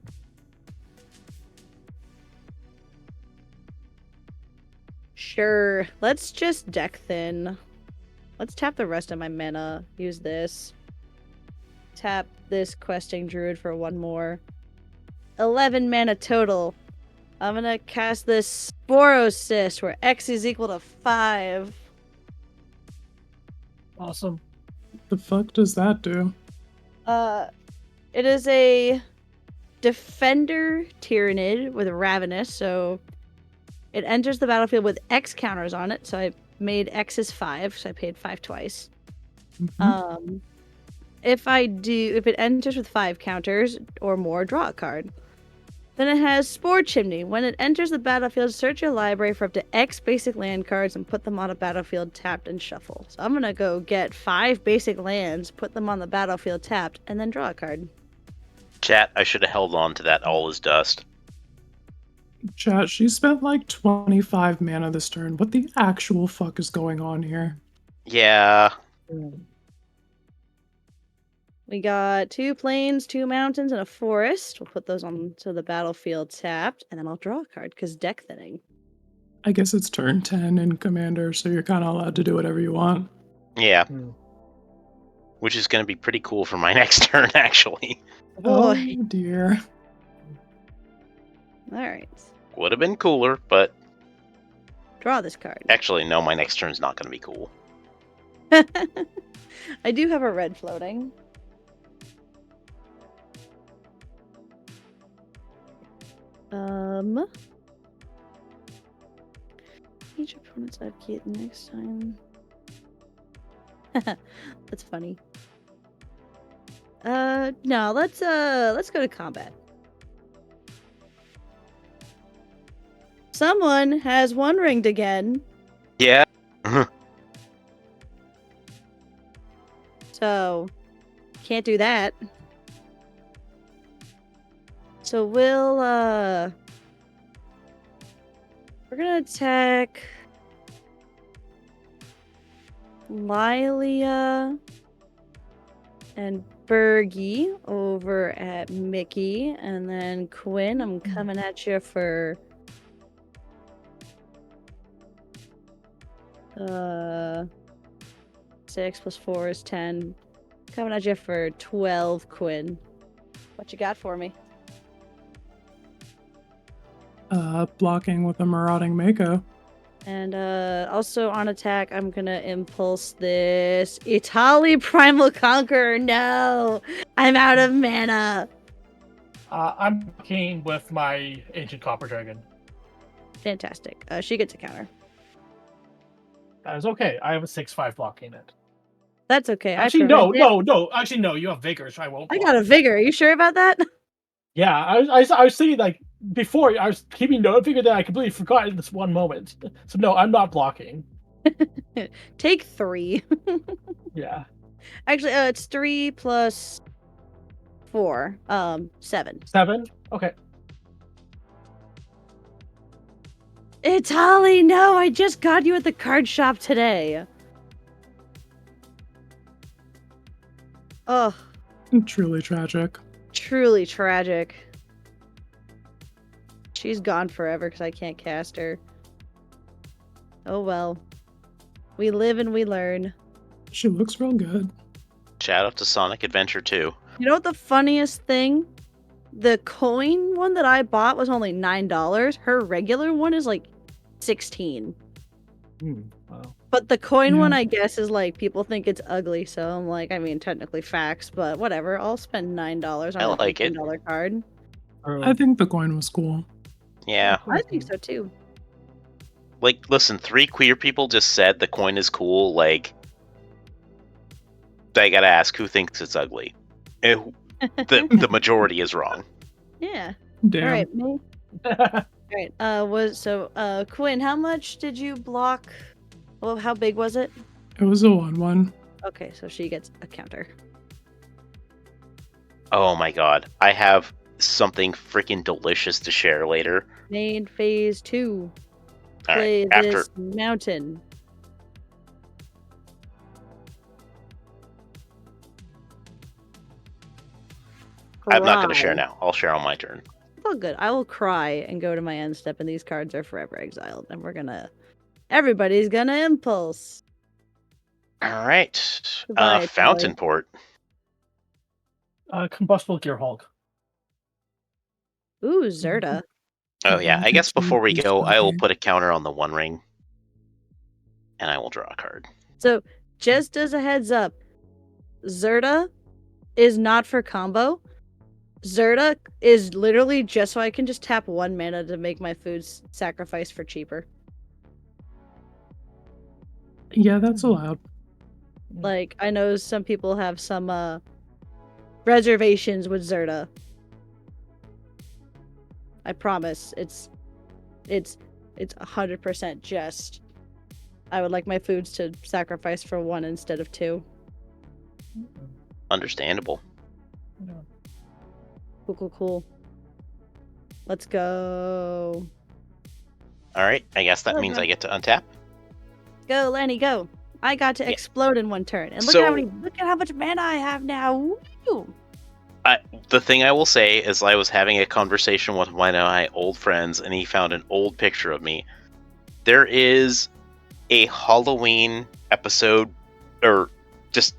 S6: Sure, let's just deck thin. Let's tap the rest of my mana. Use this. Tap this questing druid for 1 more. 11 mana total. I'm gonna cast this Sporocyst where X is equal to 5.
S4: Awesome.
S1: The fuck does that do?
S6: It is a Defender Tyrannid with Ravenous, so it enters the battlefield with X counters on it, so I made X's 5, so I paid 5 twice. if it enters with 5 counters or more, draw a card. Then it has Spore Chimney. When it enters the battlefield, search your library for up to X basic land cards and put them on a battlefield tapped and shuffle. So I'm gonna go get 5 basic lands, put them on the battlefield tapped, and then draw a card.
S3: Chat, I should have held on to that all is dust.
S1: Chat, she spent like 25 mana this turn. What the actual fuck is going on here?
S3: Yeah.
S6: We got 2 plains, 2 mountains, and a forest. We'll put those onto the battlefield tapped, and then I'll draw a card, because deck thinning.
S1: I guess it's turn 10 in Commander, so you're kind of allowed to do whatever you want.
S3: Yeah. Which is going to be pretty cool for my next turn, actually.
S1: Oh
S6: Boy.
S1: dear.
S6: Alright.
S3: Would have been cooler, but
S6: Draw this card.
S3: actually, no, my next turn's not going to be cool.
S6: I do have a red floating. Each opponent's advocate next time. That's funny. No, let's go to combat. Someone has one ringed again.
S3: Yeah.
S6: So can't do that. So we're gonna attack Lilia and Bergie over at Mickey, and then Quinn, I'm coming at you for 6 plus 4 is 10. Coming at you for 12, Quinn. What you got for me?
S1: Blocking with a Marauding Mako.
S6: And also on attack, I'm gonna impulse this Itali Primal Conqueror. No, I'm out of mana.
S4: I'm keen with my Ancient Copper Dragon.
S6: Fantastic. She gets a counter.
S4: That is okay. I have a 6/5 blocking it.
S6: That's okay.
S4: Actually, no. Actually, no. You have Vigor, so I won't.
S6: I got a Vigor. Are you sure about that?
S4: Yeah, I was thinking like before. I was keeping note of Vigor that I completely forgot in this one moment. So no, I'm not blocking.
S6: Take 3.
S4: Yeah.
S6: Actually, it's 3 plus 4. 7.
S4: 7. Okay.
S6: Itali, no, I just got you at the card shop today. Oh,
S1: Truly tragic.
S6: truly tragic. She's gone forever because I can't cast her. Oh well. We live and we learn.
S1: She looks real good.
S3: Shout out to Sonic Adventure 2.
S6: You know what the funniest thing? The coin one that I bought was only $9. Her regular one is like 16.
S4: Wow.
S6: But the coin one,
S1: Yeah.
S6: I guess, is like people think it's ugly. So I'm like, I mean, technically facts, but whatever. I'll spend $9 on
S3: I
S6: a
S3: like it.
S6: $15 card.
S1: I think the coin was cool.
S3: Yeah.
S6: I think so too.
S3: Like, listen, 3 queer people just said the coin is cool. Like, I gotta ask, who thinks it's ugly? The majority is wrong.
S6: Yeah.
S1: Damn.
S6: All right. Me. All right. Quinn, how much did you block? Well, how big was it?
S1: It was a 1/1.
S6: Okay, so she gets a counter.
S3: Oh my god. I have something freaking delicious to share later.
S6: Main phase 2.
S3: All
S6: Play
S3: right, after
S6: this mountain.
S3: I'm not going to share
S6: Cry.
S3: now. I'll share on my turn.
S6: It's all good. I will cry and go to my end step, and these cards are forever exiled. And everybody's gonna impulse.
S3: All right.
S6: Goodbye,
S3: Fountain Port.
S4: Combustible Gear Hulk.
S6: Ooh, Zerta.
S3: Oh yeah. I guess before we go, I will
S1: Okay.
S3: put a counter on the One Ring, and I will draw a card.
S6: So, just as a heads up, Zerta is not for combo. Zerta is literally just so I can just tap 1 mana to make my food sacrifice for cheaper.
S1: Yeah, that's allowed.
S6: Like, I know some people have some reservations with Zerta. I promise. It's 100% just. I would like my foods to sacrifice for one instead of two.
S3: Understandable.
S6: Cool. Let's go.
S3: All right, I guess that means I get to untap.
S6: Go, Lenny, go. I got to explode in one turn. And look at how much mana I have now. Woo!
S3: The thing I will say is I was having a conversation with one of my old friends, and he found an old picture of me. There is a Halloween episode, or just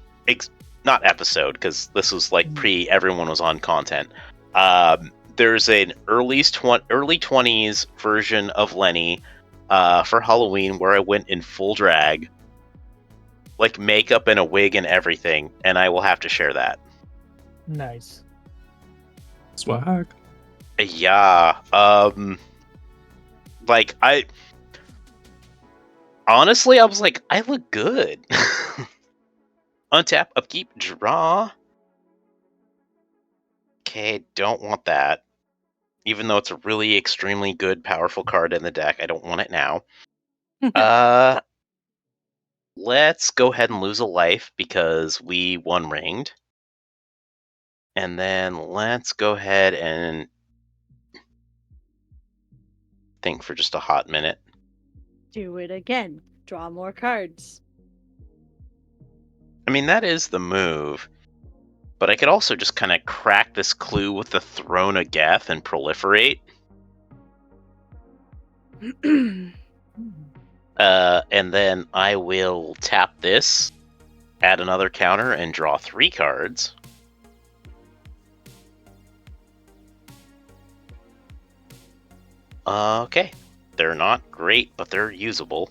S3: not episode, because this was like everyone was on content. There's an early 20s version of Lenny for Halloween where I went in full drag, like makeup and a wig and everything, and I will have to share that.
S4: Nice.
S1: Swag.
S3: Yeah. Like honestly, I was like, I look good. Untap, upkeep, draw. Okay, don't want that. Even though it's a really extremely good, powerful card in the deck, I don't want it now. Let's go ahead and lose a life because we one ringed. And then let's go ahead and think for just a hot minute.
S6: Do it again. Draw more cards.
S3: I mean, that is the move. But I could also just kind of crack this clue with the Throne of Geth and proliferate. And then I will tap this, add another counter, and draw 3 cards. Okay. They're not great, but they're usable.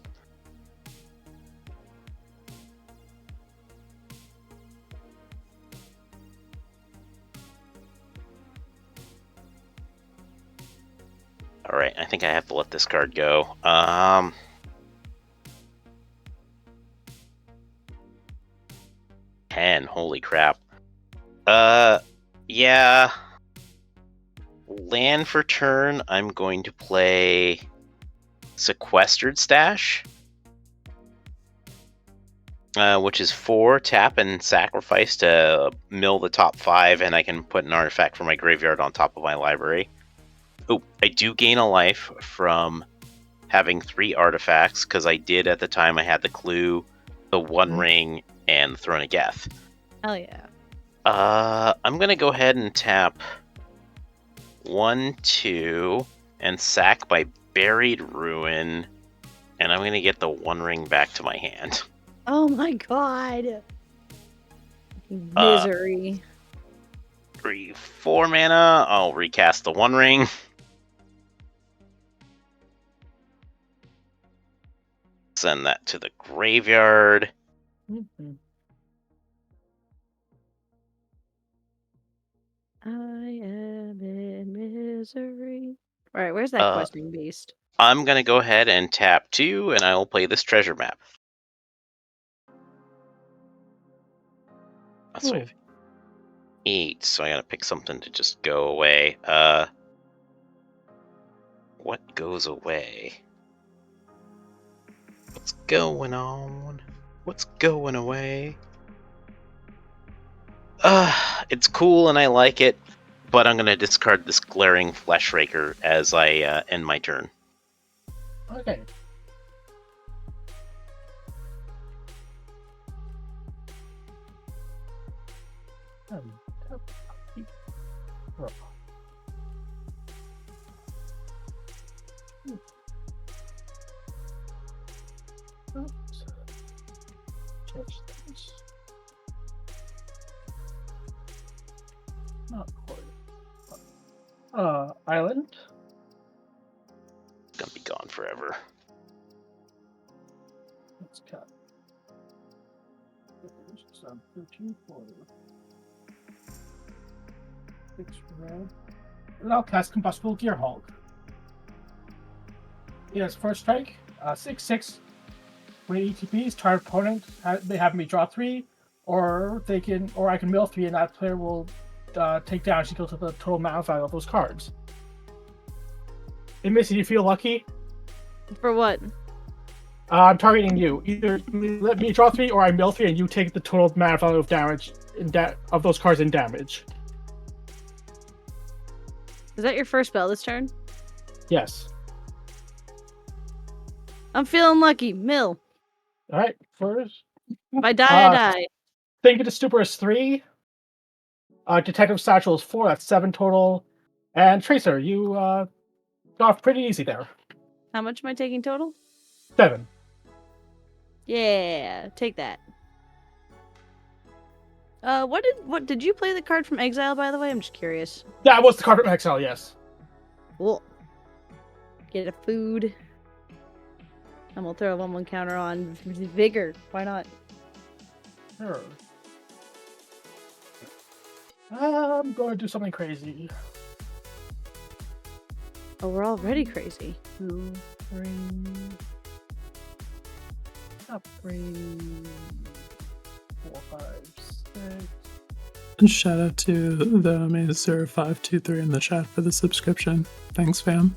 S3: Alright, I think I have to let this card go. 10, holy crap. Yeah. Land for turn, I'm going to play Sequestered Stash. Which is 4 tap and sacrifice to mill the top 5, and I can put an artifact from my graveyard on top of my library. Oh, I do gain a life from having 3 artifacts, because I did at the time I had the clue, the One Ring, and the Throne of Geth.
S6: Hell yeah.
S3: I'm going to go ahead and tap 1, 2, and sack my Buried Ruin, and I'm going to get the One Ring back to my hand.
S6: Oh my god. Misery.
S3: 3, 4 mana. I'll recast the One Ring. Send that to the graveyard.
S6: I am in misery. Alright, where's that questing beast?
S3: I'm going to go ahead and tap 2, and I will play this treasure map. That's
S4: Cool.
S3: what I have 8, so I gotta pick something to just go away. What goes away? What's going on? What's going away? It's cool and I like it, but I'm gonna discard this Glaring Flesh Raker as I end my turn.
S4: Okay. Change this. Not quite. Island.
S3: It's gonna be gone forever.
S4: Let's cut. 13, 4. 6 red. And I'll cast Combustible Gearhulk. Yes, first strike. 6/6. When ETPs, target opponent, they have me draw 3. or I can mill 3, and that player will take damage equal to the total mana value of those cards. Hey, Missy, do you feel lucky?
S6: For what?
S4: I'm targeting you. Either you let me draw 3, or I mill 3, and you take the total mana value of damage of those cards in damage.
S6: Is that your first spell this turn?
S4: Yes.
S6: I'm feeling lucky. Mill.
S4: All right. First,
S6: If I die, I die.
S4: Think of the Stupor is 3. Detective Satchel is 4. That's 7 total. And Tracer, you got off pretty easy there.
S6: How much am I taking total?
S4: 7.
S6: Yeah, take that. What did you play the card from Exile, by the way? I'm just curious.
S4: That was the card from Exile, yes.
S6: Cool. Get a food. And we'll throw a 1/1 counter on Vigor. Why not?
S4: Sure. I'm going to do something crazy.
S6: Oh, we're already crazy.
S4: 2, 3. Up 3. 4, 5, 6.
S1: And shout out to the Mazer523 in the chat for the subscription. Thanks, fam.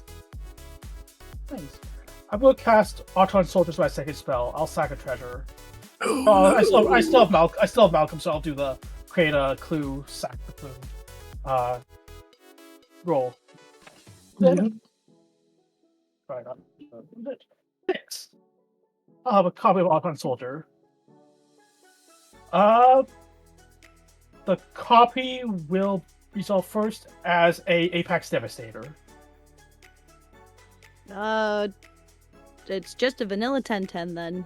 S4: Nice. I'm going to cast Auton Soldiers my second spell. I'll sack a treasure. I still have Malcolm, so I'll do the create a clue, sack the clue. Roll.
S1: Yep.
S4: Try not. 6. I'll have a copy of Auton Soldier. The copy will resolve first as a Apex Devastator.
S6: It's just a vanilla 10/10 then.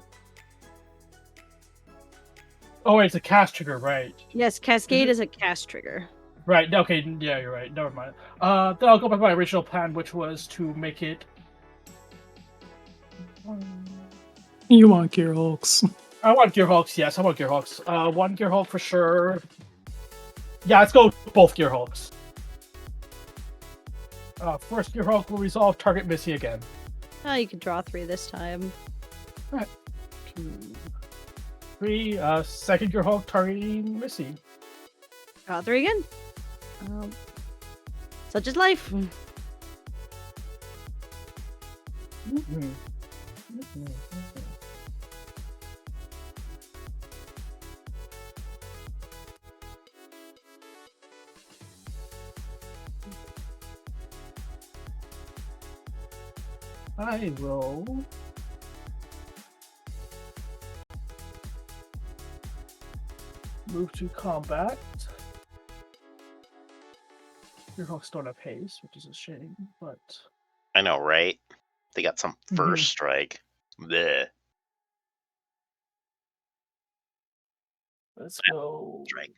S4: Oh, it's a cast trigger, right?
S6: Yes, Cascade is a cast trigger.
S4: Right. Okay. Yeah, you're right. Never mind. Then I'll go back to my original plan, which was to make it.
S1: You want Gear Hulks.
S4: I want Gear Hulks. Yes, I want Gear Hulks. 1 Gear Hulk for sure. Yeah, let's go with both Gear Hulks. First Gear Hulk will resolve target Missy again.
S6: Oh, you can draw 3 this time.
S4: All right. 2, 3. Second Gear Hulk targeting Missy.
S6: Draw 3 again. Such is life.
S4: Mm-hmm. I will move to combat. Your Hulks don't have haste, which is a shame, but
S3: I know, right? They got some first strike. Bleh.
S4: let's go.
S3: Strike.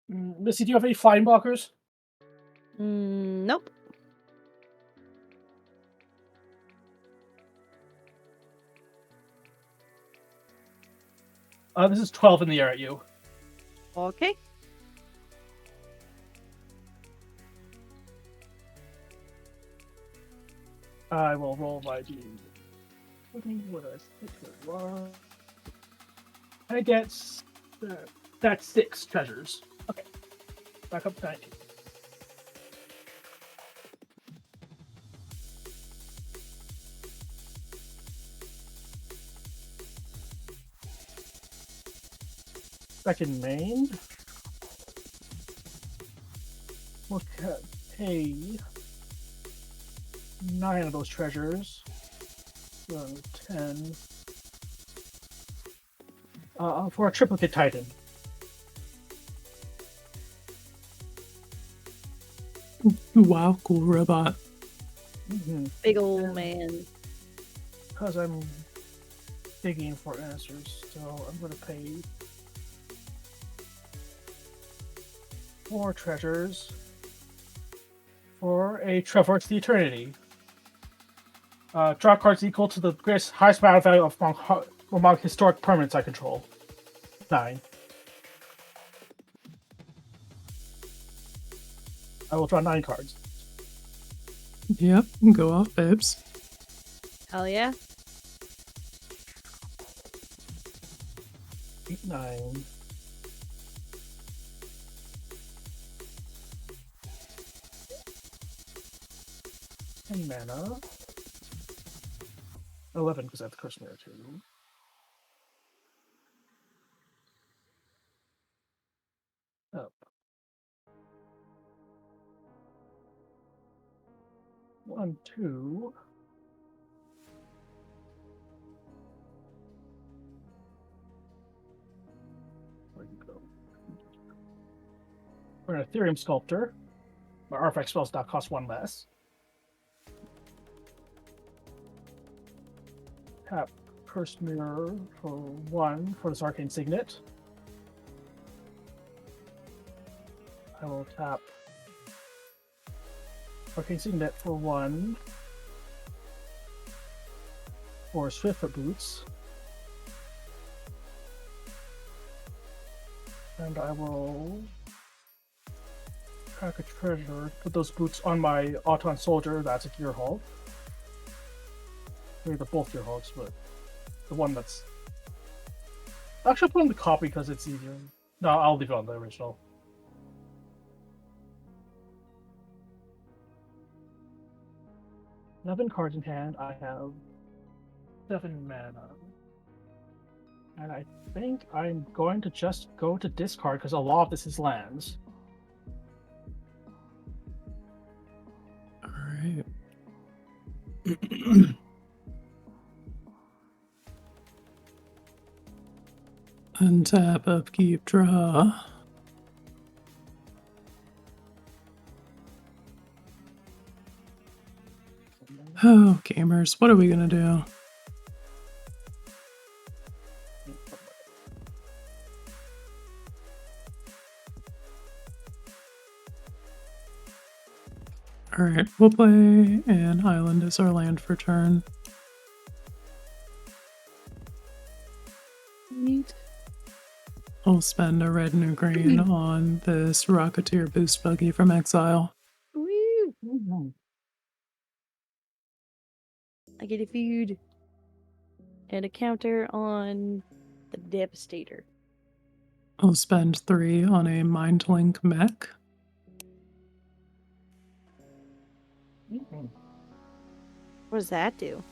S4: Missy, do you have any flying blockers?
S6: Nope.
S4: This is 12 in the air at you.
S6: Okay.
S4: I will roll my D. I get that's 6 treasures. Okay, back up to 19. Second main. We'll pay 9 of those treasures. So 10. For a triplicate titan.
S1: Wow, cool robot.
S6: Big old man.
S4: Because I'm digging for answers, so I'm going to pay 4 treasures for a Traverse the Eternity. Draw cards equal to the highest mana value of among historic permanents I control. 9. I will draw 9 cards.
S1: Yep, go off, babes.
S6: Hell yeah.
S4: 8, 9. And mana. 11 because I have the Curse Mirror too. Up. 1, 2. Where you go? We're an Ethereum Sculptor. My artifact spells now cost 1 less. Tap Curse Mirror for 1 for this Arcane Signet. I will tap Arcane Signet for 1 for Swiftfoot Boots. And I will track a treasure, put those boots on my Auton Soldier, that's a Gear Hog. Maybe they're both Gear Hogs, but the one that's... Actually, I'll put on the copy because it's easier. No, I'll leave it on the original. Eleven cards in hand. I have 7 mana. And I think I'm going to just go to discard because a lot of this is lands.
S1: Alright. Untap, upkeep, draw. Oh, gamers, what are we gonna do? Alright, we'll play an island as our land for turn.
S6: Neat.
S1: I'll spend a red and a green on this Rocketeer boost buggy from Exile.
S6: Woo! I get a feud. And a counter on the Devastator.
S1: I'll spend 3 on a Mindlink mech.
S6: What does that do?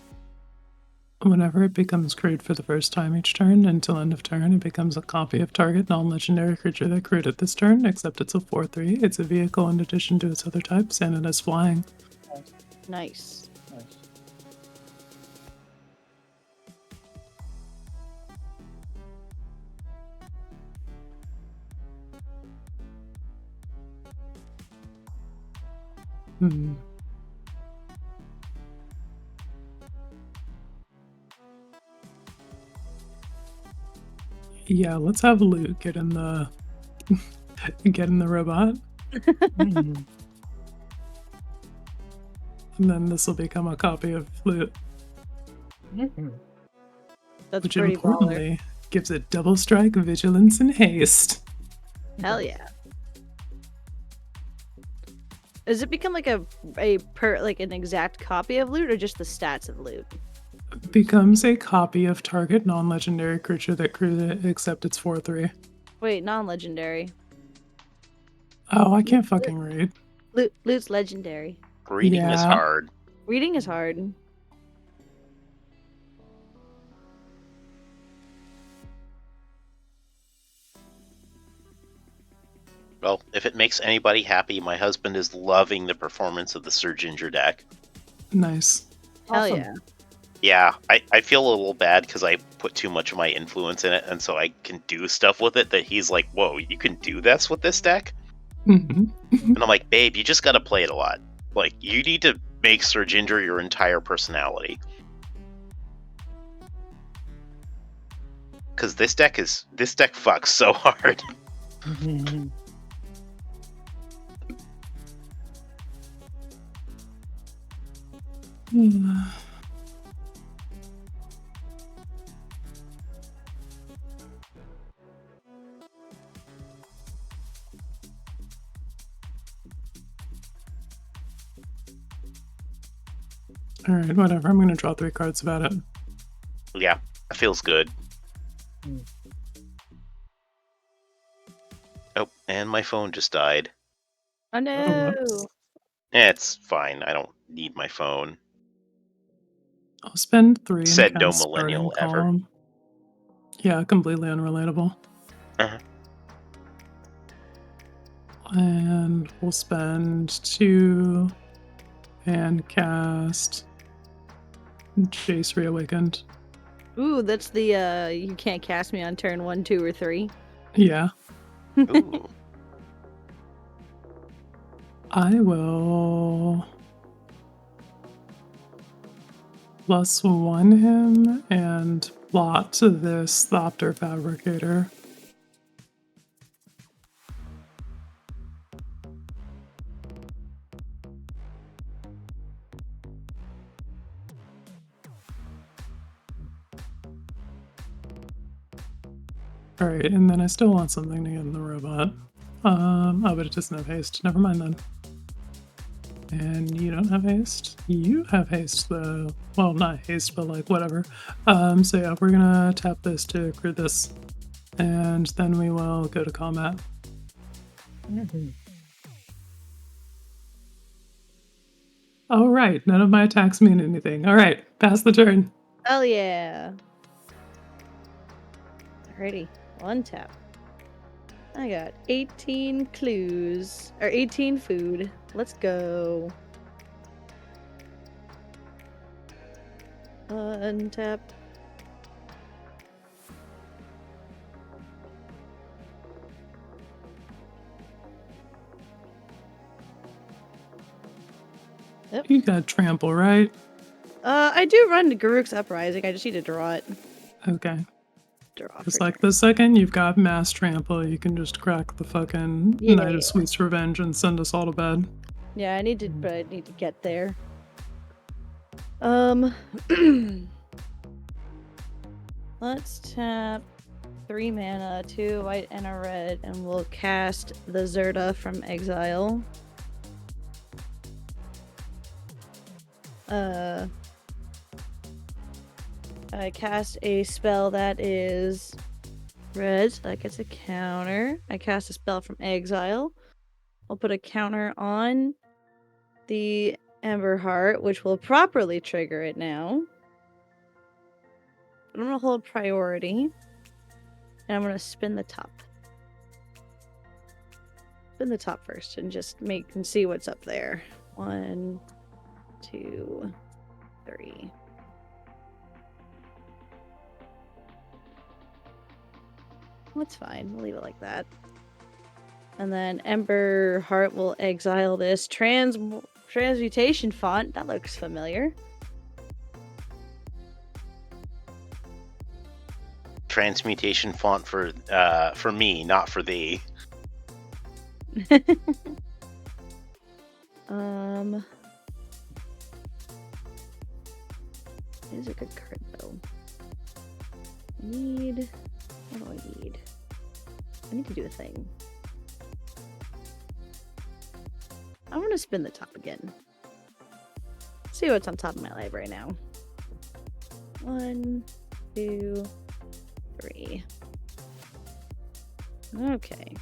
S1: Whenever it becomes crewed for the first time each turn, until end of turn, it becomes a copy of target non-legendary creature that crewed it this turn, except it's a 4/3. It's a vehicle in addition to its other types, and it has flying.
S6: Nice.
S4: Nice.
S1: Hmm. Yeah, let's have Luke get in the robot,
S4: Mhm.
S1: and then this will become a copy of Flute,
S4: Mhm.
S6: That's
S1: which
S6: pretty baller.
S1: importantly gives it double strike, vigilance, and haste.
S6: Hell yeah. Does it become like an exact copy of loot or just the stats of loot?
S1: Becomes a copy of target non-legendary creature that crewed it, except it's 4/3.
S6: Wait, non-legendary.
S1: Oh, I can't fucking read.
S6: Loot's legendary.
S3: Reading is
S1: Yeah.
S3: hard.
S6: Reading is hard.
S3: Well, if it makes anybody happy, my husband is loving the performance of the Sir Ginger deck.
S1: Nice.
S6: Hell
S4: Awesome.
S6: yeah.
S3: Yeah, I feel a little bad because I put too much of my influence in it, and so I can do stuff with it that he's like, whoa, you can do this with this deck?
S1: Mhm.
S3: And I'm like, babe, you just gotta play it a lot. Like, you need to make Sir Ginger your entire personality. Because this deck fucks so hard.
S4: Mhm.
S1: Alright, whatever. I'm gonna draw 3 cards about it.
S3: Yeah, it feels good. Oh, and my phone just died.
S6: Oh no!
S1: whoops.
S3: It's fine. I don't need my phone.
S1: I'll spend 3 and
S3: Said no
S1: cast Starting
S3: millennial ever.
S1: Column. Yeah, completely unrelatable.
S3: Uh-huh.
S1: And we'll spend 2 and cast Jace Reawakened.
S6: Ooh, that's the you can't cast me on turn 1, 2, or 3.
S1: Yeah.
S3: Ooh.
S1: I will +1 him and plot this Thopter Fabricator. Alright, and then I still want something to get in the robot. Oh, but it doesn't have haste. Never mind then. And you don't have haste? You have haste though. Well, not haste, but like whatever. So yeah, we're gonna tap this to accrue this. And then we will go to combat. Oh right, none of my attacks mean anything. Alright, pass the turn.
S6: Hell yeah! Alrighty, one tap. I got 18 clues, or 18 food. Let's go. Untap. Yep.
S1: You got trample, right?
S6: I do run to Garuk's Uprising. I just need to draw it.
S1: Okay.
S6: Draw.
S1: It's
S6: for
S1: like
S6: turn.
S1: the second you've got mass trample, you can just crack the fucking
S6: Yeah.
S1: Night of Sweet's Revenge and send us all to bed.
S6: Yeah, I need to, but I need to get there. Let's tap 3 mana, 2 white and a red, and we'll cast the Zerta from exile. I cast a spell that is red, so that gets a counter. I cast a spell from exile. I'll put a counter on the Ember Heart, which will properly trigger it now. I'm gonna hold priority, and I'm gonna spin the top. Spin the top first, and just make and see what's up there. 1, 2, 3. That's fine. We'll leave it like that. And then Ember Heart will exile this transmutation font. That looks familiar.
S3: Transmutation font for me, not for thee.
S6: It is a good card though. What do I need? I need to do a thing. I want to spin the top again. See what's on top of my library now. 1, 2, 3. Okay.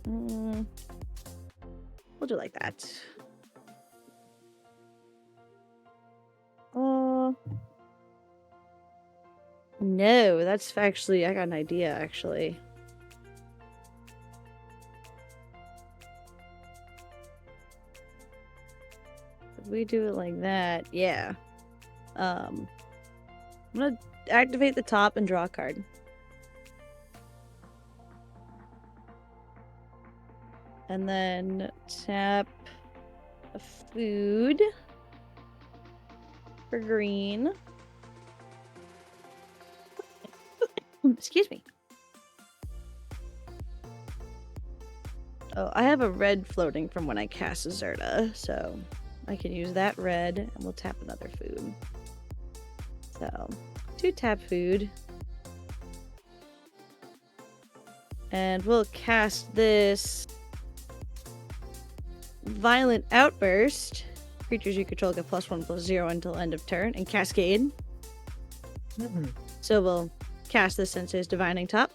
S6: We'll do like that. No, that's actually, I got an idea actually. If we do it like that, yeah. I'm gonna activate the top and draw a card. And then tap a food for green. Excuse me. Oh, I have a red floating from when I cast Zerta, so I can use that red, and we'll tap another food. So, 2 tap food. And we'll cast this Violent Outburst. Creatures you control get +1/+0 until end of turn, and Cascade. So we'll cast this since it's Divining Top.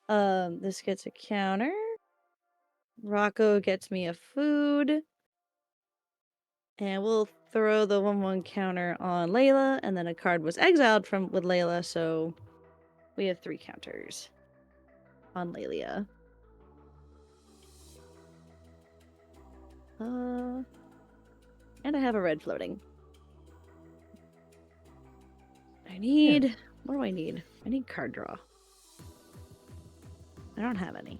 S6: This gets a counter. Rocco gets me a food. And we'll throw the 1/1 counter on Layla, and then a card was exiled with Layla, so we have 3 counters on Layla. And I have a red floating. What do I need? I need card draw. I don't have any.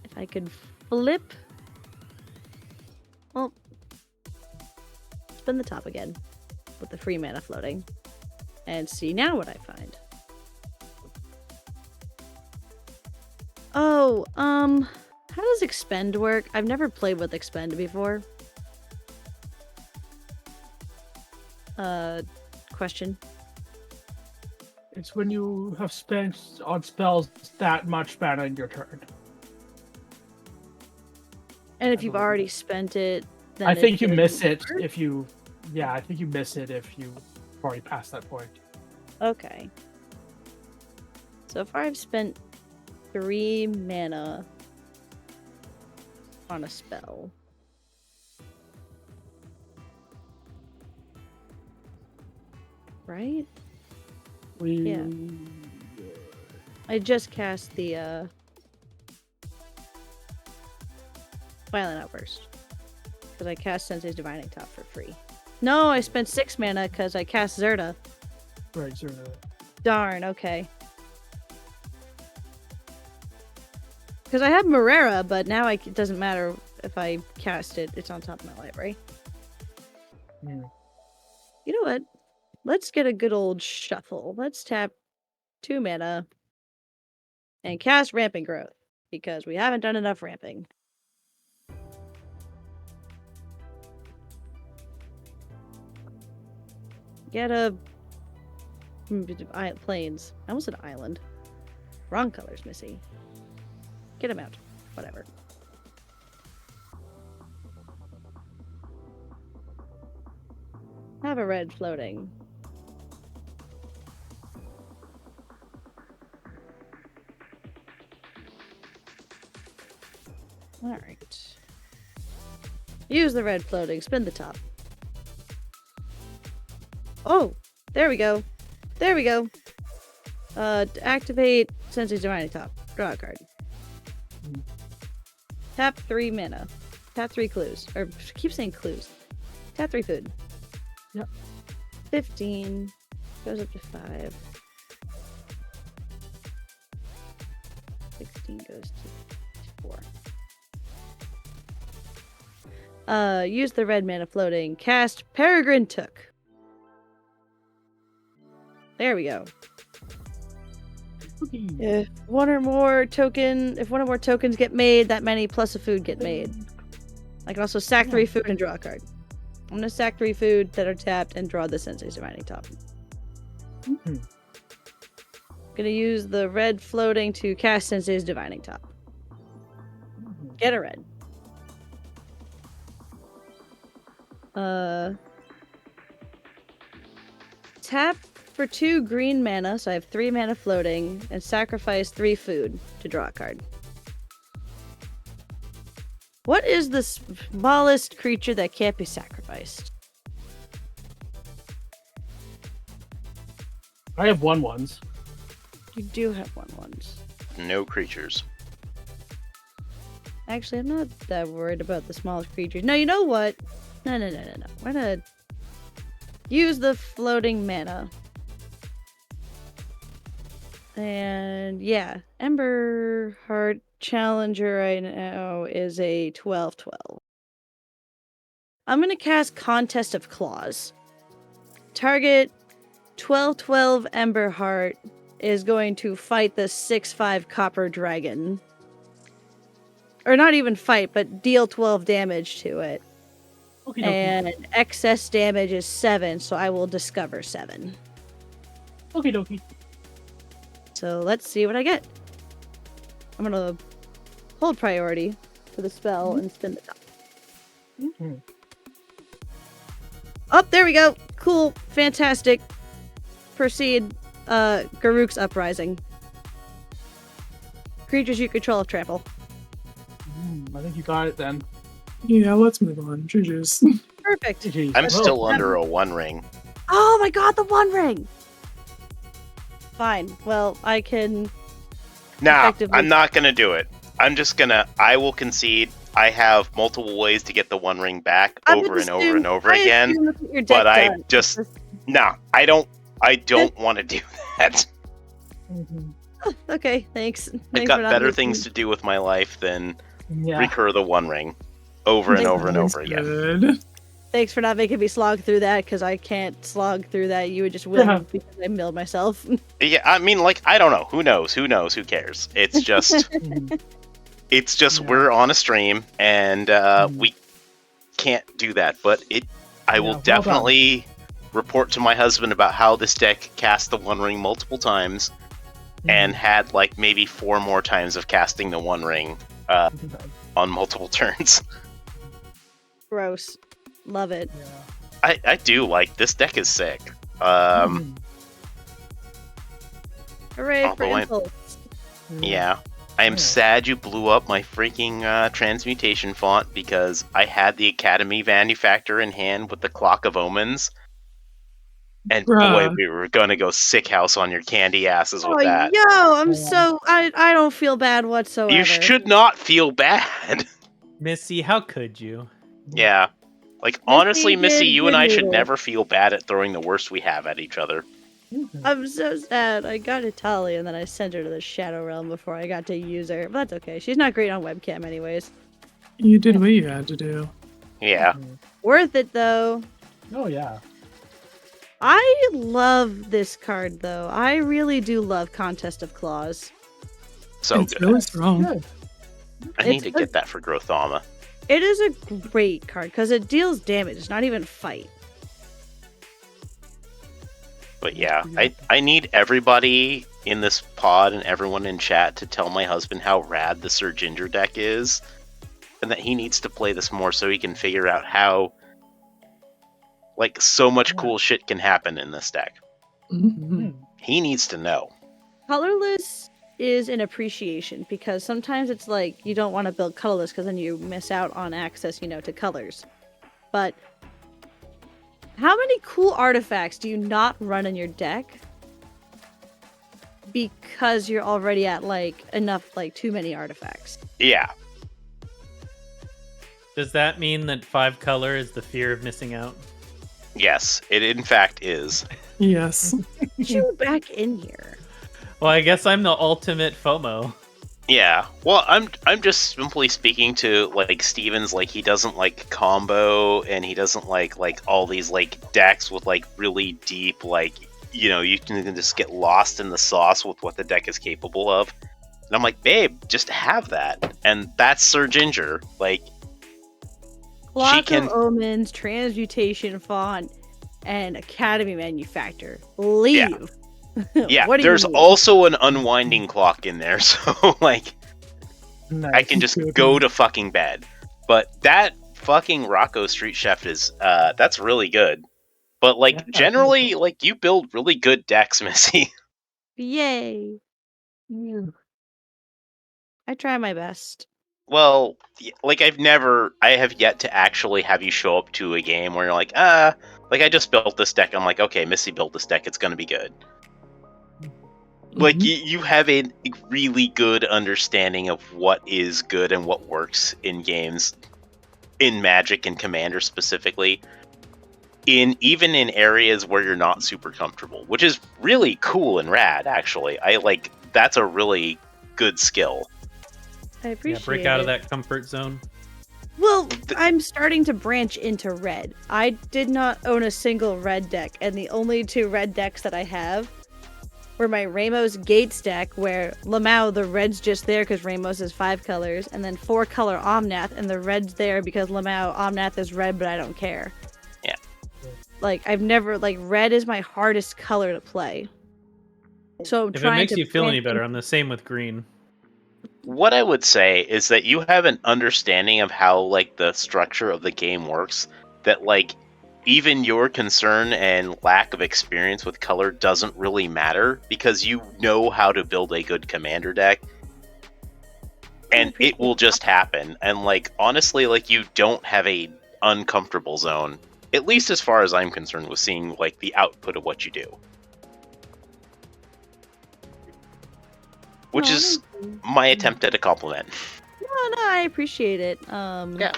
S6: If I could flip. Well, spin the top again with the free mana floating. And see now what I find. Oh, how does expend work? I've never played with expend before. Question.
S4: It's when you have spent on spells that much mana in your turn.
S6: And if you've already spent it, then
S4: I think you
S6: doesn't
S4: miss it
S6: work?
S4: if you. Yeah, I think you miss it if you already passed that point.
S6: Okay. So far I've spent 3 mana on a spell. Right? Yeah. I just cast the Violent Outburst. Because I cast Sensei's Divining Top for free. No, I spent 6 mana because I cast Zerta.
S4: Right, Zerta.
S6: Darn, okay. Because I have Marera, but now it doesn't matter if I cast it. It's on top of my library.
S4: Yeah.
S6: You know what? Let's get a good old shuffle. Let's tap 2 mana and cast Ramping Growth. Because we haven't done enough ramping. Get a... Plains. I almost said island. Wrong colors, Missy. Get him out. Whatever. Have a red floating. Alright. Use the red floating. Spin the top. Oh! There we go. There we go. Activate Sensei's Divining Top. Draw a card. Tap 3 mana. Tap 3 clues. Or, I keep saying clues. Tap 3 food.
S4: Yep.
S6: 15. Goes up to 5. 16 goes to 4. Use the red mana floating. Cast Peregrine Took. There we go. If one or more tokens get made, that many plus a food get made. I can also sack 3 food and draw a card. I'm gonna sack 3 food that are tapped and draw the Sensei's Divining Top. Gonna use the red floating to cast Sensei's Divining Top. Get a red. Tap for 2 green mana, so I have 3 mana floating, and sacrifice 3 food to draw a card. What is the smallest creature that can't be sacrificed?
S4: I have 1/1s.
S6: You do have 1/1s.
S3: No creatures.
S6: Actually, I'm not that worried about the smallest creatures. No, you know what? No. We're gonna use the floating mana. And yeah, Ember Heart Challenger right now is a 12/12. I'm gonna cast Contest of Claws. Target 12/12 Ember Heart is going to fight the 6/5 Copper Dragon. Or not even fight, but deal 12 damage to it.
S4: Okie dokie.
S6: And excess damage is 7, so I will discover 7.
S4: Okie dokie.
S6: So let's see what I get. I'm gonna hold priority for the spell and spin the top. Oh, there we go. Cool. Fantastic. Proceed. Garuk's Uprising. Creatures you control have trample.
S4: I think you got it then.
S1: Yeah, let's move on. GG's.
S6: Perfect.
S4: GG.
S3: I'm
S4: Well,
S3: still under a one ring.
S6: Oh my god, the One Ring! Fine. Well, I can...
S3: Nah,
S6: effectively-
S3: I'm not gonna do it. I will concede. I have multiple ways to get the one ring back
S6: I
S3: over
S6: would
S3: and over
S6: assume-
S3: and over
S6: I
S3: again.
S6: assume that's what your
S3: But
S6: deck
S3: I
S6: does.
S3: just, nah, I don't want to do that.
S4: Mhm.
S6: Okay, thanks.
S3: I've
S6: Thanks
S3: got
S6: for not
S3: better
S6: making-
S3: things to do with my life than
S4: Yeah.
S3: recur the one ring over and
S6: Thank
S3: over and
S1: Always
S3: over again.
S1: good.
S6: Thanks for not making me slog through that, because I can't slog through that. You would just win
S4: Yeah.
S6: because I milled myself.
S3: Yeah, I mean, like, I don't know. Who knows? Who knows? Who cares? It's just,
S4: Mhm.
S3: it's just
S4: Yeah.
S3: we're on a stream and we can't do that. But I
S4: Yeah,
S3: will
S4: well
S3: definitely report to my husband about how this deck cast the one ring multiple times and had like maybe 4 more times of casting the one ring on multiple turns.
S6: Gross. Love it.
S4: Yeah.
S3: I do like this deck is sick.
S4: Mhm.
S6: Hooray for
S3: Although
S6: impulse.
S3: Yeah. I am
S4: Yeah.
S3: sad you blew up my freaking transmutation font because I had the Academy Manufactor in hand with the Clock of Omens. And boy,
S1: Bruh.
S3: we were gonna go sick house on your candy asses with
S6: Oh,
S3: that.
S6: yo, I'm
S4: Yeah.
S6: so... I don't feel bad whatsoever.
S3: You should not feel bad.
S2: Missy, how could you?
S3: Yeah. Like, honestly, Missy,
S6: did
S3: you and
S6: good
S3: I should
S6: noodle.
S3: never feel bad at throwing the worst we have at each other.
S4: Mhm.
S6: I'm so sad. I got Italia and then I sent her to the Shadow Realm before I got to use her. But that's okay. She's not great on webcam anyways.
S1: You did what you had to do.
S3: Yeah.
S4: Mhm.
S6: Worth it though.
S4: Oh yeah.
S6: I love this card though. I really do love Contest of Claws.
S3: So
S1: it's
S3: good.
S1: really strong.
S4: Good.
S3: I need
S6: it's
S3: to
S6: good.
S3: get that for Grothama.
S6: It is a great card because it deals damage. It's not even fight.
S3: But yeah, I need everybody in this pod and everyone in chat to tell my husband how rad the Sir Ginger deck is, and that he needs to play this more so he can figure out how, like, so much
S4: Yeah.
S3: cool shit can happen in this deck.
S1: Mhm.
S3: He needs to know.
S6: Colorless is an appreciation because sometimes it's like you don't want to build colorless because then you miss out on access, to colors. But how many cool artifacts do you not run in your deck because you're already at too many artifacts?
S3: Yeah.
S2: Does that mean that 5 color is the fear of missing out?
S3: Yes, it in fact is.
S1: Yes.
S6: Get you back in here.
S2: Well, I guess I'm the ultimate FOMO.
S3: Yeah. Well, I'm just simply speaking to like Steven's, like, he doesn't like combo and he doesn't like all these like decks with like really deep, like, you can just get lost in the sauce with what the deck is capable of. And I'm like, babe, just have that. And that's Sir Ginger. Like,
S6: Clock
S3: can-
S6: of Omens, Transmutation Font, and Academy Manufactor. Leave.
S3: yeah,
S6: What do
S3: there's
S6: you need?
S3: also an unwinding clock in there, so like
S4: Nice.
S3: I can just go to fucking bed. But that fucking Rocco Street Chef is that's really good. But like
S4: Yeah,
S3: generally, like, you build really good decks, Missy.
S6: Yay.
S4: Yeah.
S6: I try my best.
S3: Well, like, I have yet to actually have you show up to a game where you're like, like, I just built this deck. I'm like, okay, Missy built this deck. It's gonna be good. Like,
S1: Mhm.
S3: you have a really good understanding of what is good and what works in games, in Magic and Commander specifically, even in areas where you're not super comfortable, which is really cool and rad, actually. That's a really good skill.
S6: I
S2: Yeah,
S6: appreciate
S2: break out
S6: it.
S2: of that comfort zone.
S6: Well, I'm starting to branch into red. I did not own a single red deck, and the only 2 red decks that I have were my Ramos Gates deck, where Lamau, the red's just there because Ramos is 5 colors, and then 4 color Omnath, and the red's there because Lamau, Omnath is red, but I don't care.
S3: Yeah.
S6: Like, I've never, red is my hardest color to play. So I'm
S2: If it
S6: trying
S2: makes
S6: to
S2: you feel any
S6: branch
S2: better, I'm the same with green.
S3: What I would say is that you have an understanding of how, like, the structure of the game works, that, like, even your concern and lack of experience with color doesn't really matter because you know how to build a good commander deck. And it will just happen. And like honestly, like you don't have a uncomfortable zone, at least as far as I'm concerned, with seeing like the output of what you do. Which is my attempt at a compliment.
S6: No, I appreciate it.
S3: Yeah.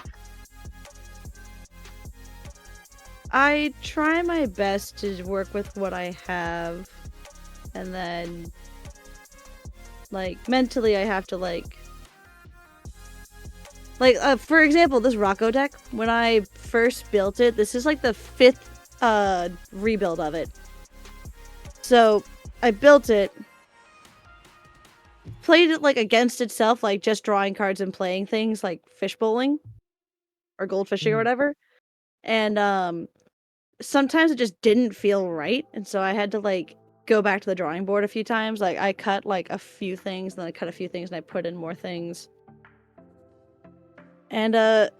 S6: I try my best to work with what I have, and then, like, mentally I have to, for example, this Rocco deck, when I first built it, this is, like, the 5th, rebuild of it. So, I built it, played it, like, against itself, like, just drawing cards and playing things, like fish bowling, or goldfishing or whatever, and, sometimes it just didn't feel right, and so I had to, like, go back to the drawing board a few times. Like, I cut, like, a few things, then I cut a few things, and I put in more things. And, and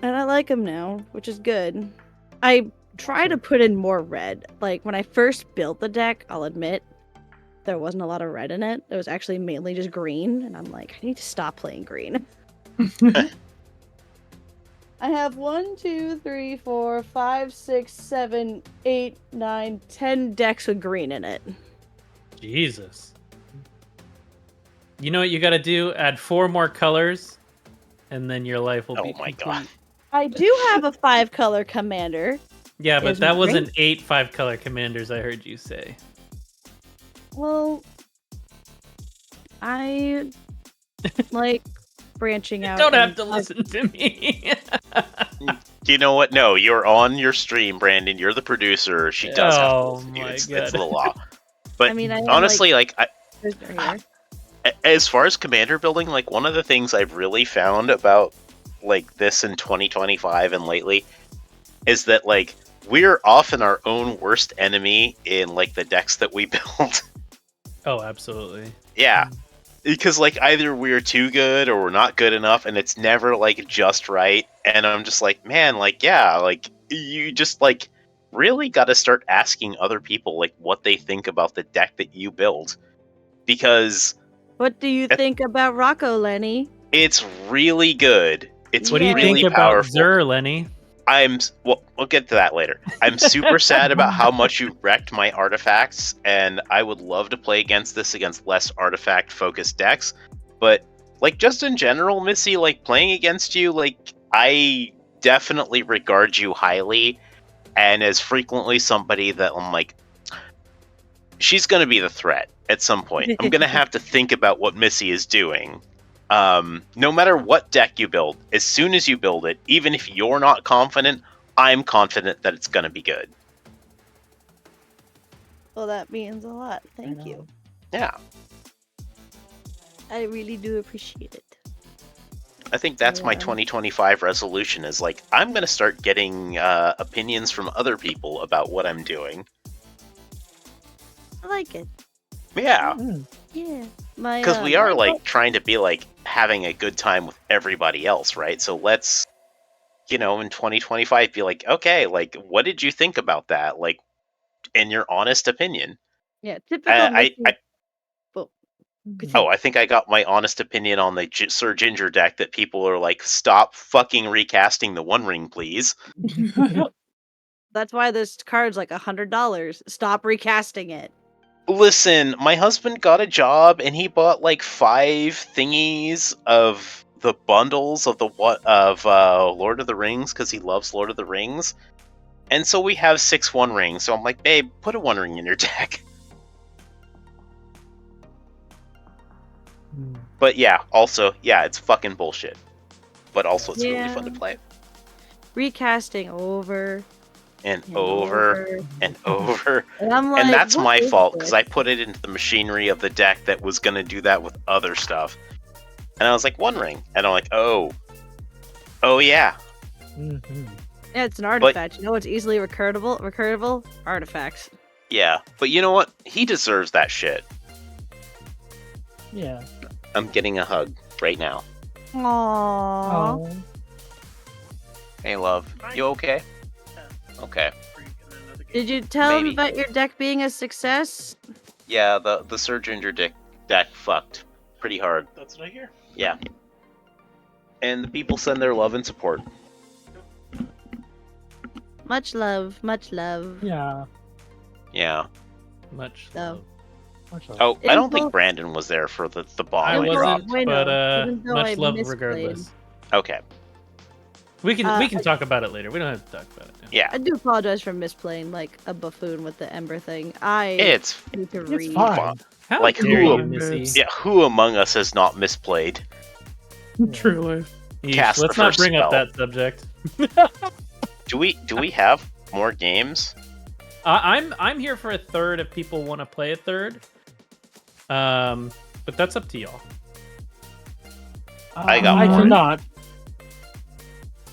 S6: I like them now, which is good. I try to put in more red. Like, when I first built the deck, I'll admit, there wasn't a lot of red in it. It was actually mainly just green, and I'm like, I need to stop playing green. I have 1, 2, 3, 4, 5, 6, 7, 8, 9, 10 decks with green in it.
S2: Jesus. You know what you gotta do? Add 4 more colors, and then your life will be
S3: Oh my
S2: complete.
S3: god.
S6: I do have a 5-color commander.
S2: Yeah, but
S6: Is
S2: that
S6: it
S2: wasn't 8 5-color commanders, I heard you say.
S6: Well, I like branching out.
S2: You don't have
S6: and
S2: to listen to me.
S3: You know what? No, you're on your stream, Brandon. You're the producer. She does have to listen to you. It's the law. But
S6: I mean, I have,
S3: honestly,
S6: here.
S3: as far as commander building, like one of the things I've really found about like this in 2025 and lately is that like we're often our own worst enemy in like the decks that we build.
S2: Oh, absolutely.
S3: Yeah. Because like either we're too good or we're not good enough, and it's never like just right. And I'm just like, man, like yeah, like you just like really got to start asking other people like what they think about the deck that you build, because
S6: What do you think about Rocco, Lenny?
S3: it's really good. It's
S2: What do you
S3: really
S2: think
S3: powerful.
S2: about Zur, Lenny?
S3: We'll get to that later. I'm super sad about how much you wrecked my artifacts, and I would love to play against less artifact focused decks. But like just in general, Missy, like playing against you, like I definitely regard you highly, and as frequently somebody that I'm like, she's gonna be the threat at some point. I'm gonna have to think about what Missy is doing. No matter what deck you build, as soon as you build it, even if you're not confident, I'm confident that it's gonna be good.
S6: Well, that means a lot. Thank you.
S3: Yeah.
S6: I really do appreciate it.
S3: I think that's my 2025 resolution is like, I'm gonna start getting opinions from other people about what I'm doing.
S6: I like it.
S3: Yeah.
S6: Yeah.
S3: Because we are like trying to be like having a good time with everybody else, right? So let's, in 2025 be like, okay, like what did you think about that? Like, in your honest opinion.
S6: Yeah, typical.
S3: I think I got my honest opinion on the Sir Ginger deck that people are like, stop fucking recasting the One Ring, please.
S6: That's why this card's like $100. Stop recasting it.
S3: Listen, my husband got a job and he bought like 5 thingies of the bundles of Lord of the Rings because he loves Lord of the Rings, and so we have 6 One Rings. So I'm like, babe, put a One Ring in your deck. But yeah, also it's fucking bullshit. But also it's really fun to play.
S6: Recasting over
S3: and over and over.
S6: And I'm like,
S3: and that's my fault because I put it into the machinery of the deck that was going to do that with other stuff. And I was like, One Ring. And I'm like, oh yeah.
S6: Mm-hmm. Yeah, it's an artifact. It's easily recurable artifacts.
S3: Yeah, but you know what? He deserves that shit.
S4: Yeah.
S3: I'm getting a hug right now.
S6: Aww.
S3: Hey, love. You okay? Okay.
S6: Did you tell him
S3: Maybe.
S6: about your deck being a success?
S3: Yeah, the Surge Injure deck fucked pretty hard.
S2: That's what I hear.
S3: Yeah. And the people send their love and support.
S6: Much love, much love.
S4: Yeah.
S3: Yeah.
S2: Much
S6: So-
S2: love.
S4: Much love.
S3: Oh, I don't think
S6: Impulse-
S3: Brandon was there for the bomb
S2: I
S3: I
S6: Impulse-
S3: dropped.
S2: wasn't,
S6: Wait,
S2: but
S6: no, even though
S2: much
S6: I
S2: love
S6: misplayed.
S2: regardless.
S3: Okay.
S2: We can talk about it later. We don't have to talk about it now.
S3: Yeah.
S6: I do apologize for misplaying like a buffoon with the ember thing. I
S3: It's
S6: need to
S4: It's
S6: read.
S4: fine.
S2: How
S3: Like,
S2: dare
S3: who-
S2: you, Missy?
S3: Yeah, who among us has not misplayed?
S1: Truly.
S2: Yeesh,
S3: Cast
S2: let's
S3: the
S2: not
S3: first
S2: bring up
S3: spell.
S2: that subject.
S3: Do we have more games?
S2: I'm here for a third if people want to play a third. But that's up to y'all.
S3: I got
S4: I
S3: one.
S4: cannot.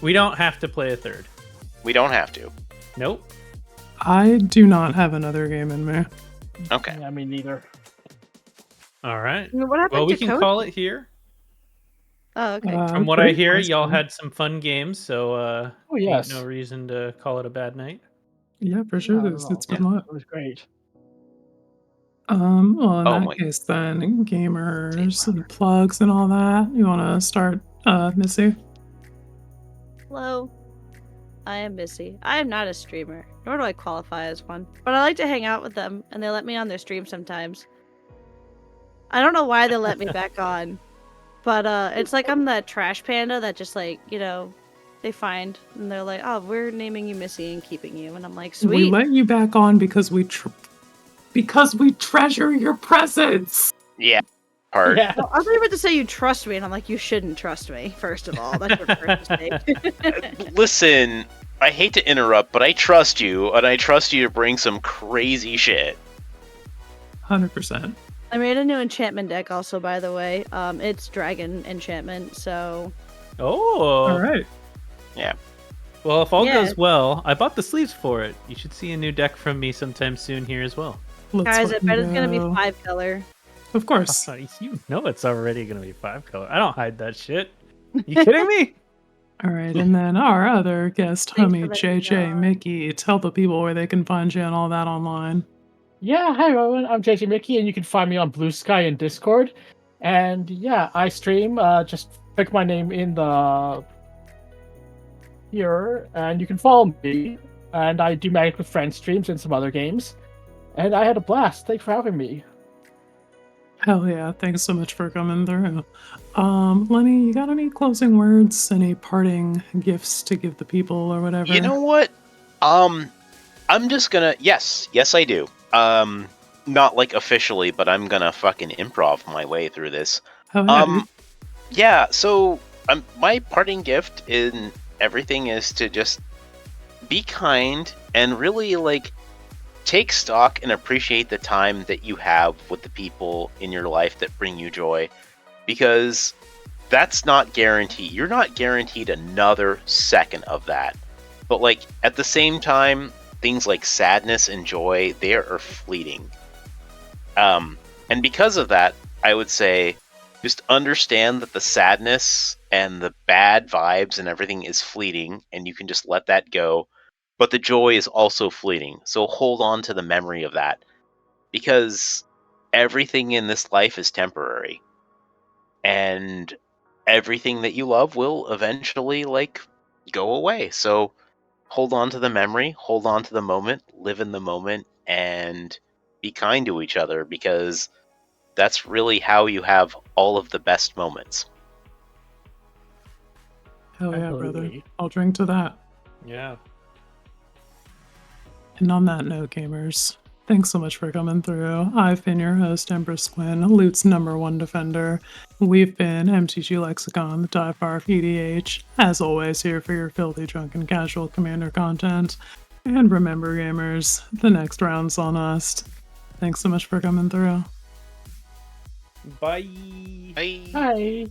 S2: We don't have to play a third.
S3: We don't have to.
S2: Nope.
S1: I do not have another game in me.
S3: Okay.
S4: Yeah, me neither.
S2: All right.
S6: What happened
S2: Well, we
S6: to
S2: can
S6: Cody?
S2: call it here.
S6: Oh, okay.
S2: From what I
S1: great
S2: hear,
S1: question.
S2: y'all had some fun games, so
S4: Oh, yes.
S2: ain't no reason to call it a bad night.
S1: Yeah, for sure.
S4: Not at
S1: It's
S4: all.
S1: been lit.
S4: It was great.
S1: Well, in
S3: Oh
S1: that
S3: my-
S1: case, then gamers and plugs and all that. You want to start, Missy?
S6: Hello. I am Missy. I am not a streamer, nor do I qualify as one. But I like to hang out with them, and they let me on their stream sometimes. I don't know why they let me back on, but it's like I'm the trash panda that just like, they find, and they're like, oh, we're naming you Missy and keeping you. And I'm like,
S1: We
S6: sweet.
S1: let you back on because we treasure your presence.
S3: Yeah. Part.
S4: Yeah.
S6: Well, I thought you were to say you trust me, and I'm like, you shouldn't trust me, first of all. That's your first mistake.
S3: Listen, I hate to interrupt, but I trust you, and I trust you to bring some crazy shit.
S1: 100%.
S6: I made a new enchantment deck also, by the way. It's dragon enchantment, so...
S2: Oh.
S1: All right.
S2: Well, if all
S6: Yeah.
S2: goes well, I bought the sleeves for it. You should see a new deck from me sometime soon here as well.
S1: Let's
S6: Guys, I
S1: fucking
S6: bet it's gonna be
S1: go.
S6: 5 color.
S1: Of course.
S2: You know it's already gonna be 5 color. I don't hide that shit. You kidding me?
S1: All right, and then our other guest,
S6: Thanks
S1: homie
S6: for letting me
S1: JJ
S6: know.
S1: Mickey, tell the people where they can find you and all that online.
S4: Yeah, hi everyone. I'm JJ Mickey, and you can find me on Blue Sky and Discord. And yeah, I stream. Just click my name in the here, and you can follow me. And I do Magic with Friends streams and some other games. And I had a blast. Thanks for having me.
S1: Hell yeah, thanks so much for coming through. Lenny, you got any closing words, any parting gifts to give the people or whatever?
S3: You know what? I'm just gonna yes I do. Not like officially, but I'm gonna fucking improv my way through this.
S1: Hell yeah, dude.
S3: Yeah, so my parting gift in everything is to just be kind and really like take stock and appreciate the time that you have with the people in your life that bring you joy, because that's not guaranteed. You're not guaranteed another second of that. But like at the same time, things like sadness and joy, they are fleeting. And because of that, I would say just understand that the sadness and the bad vibes and everything is fleeting, and you can just let that go. But the joy is also fleeting. So hold on to the memory of that, because everything in this life is temporary. And everything that you love will eventually like go away. So hold on to the memory, hold on to the moment, live in the moment, and be kind to each other, because that's really how you have all of the best moments.
S1: Hell yeah, brother.
S4: Absolutely.
S1: I'll drink to that.
S2: Yeah.
S1: And on that note, gamers, thanks so much for coming through. I've been your host, Empress Quinn, Loot's #1 defender. We've been MTG Lexicon, the dive bar of EDH, as always here for your filthy, drunken, casual commander content. And remember, gamers, the next round's on us. Thanks so much for coming through.
S2: Bye.
S3: Bye.
S4: Hi.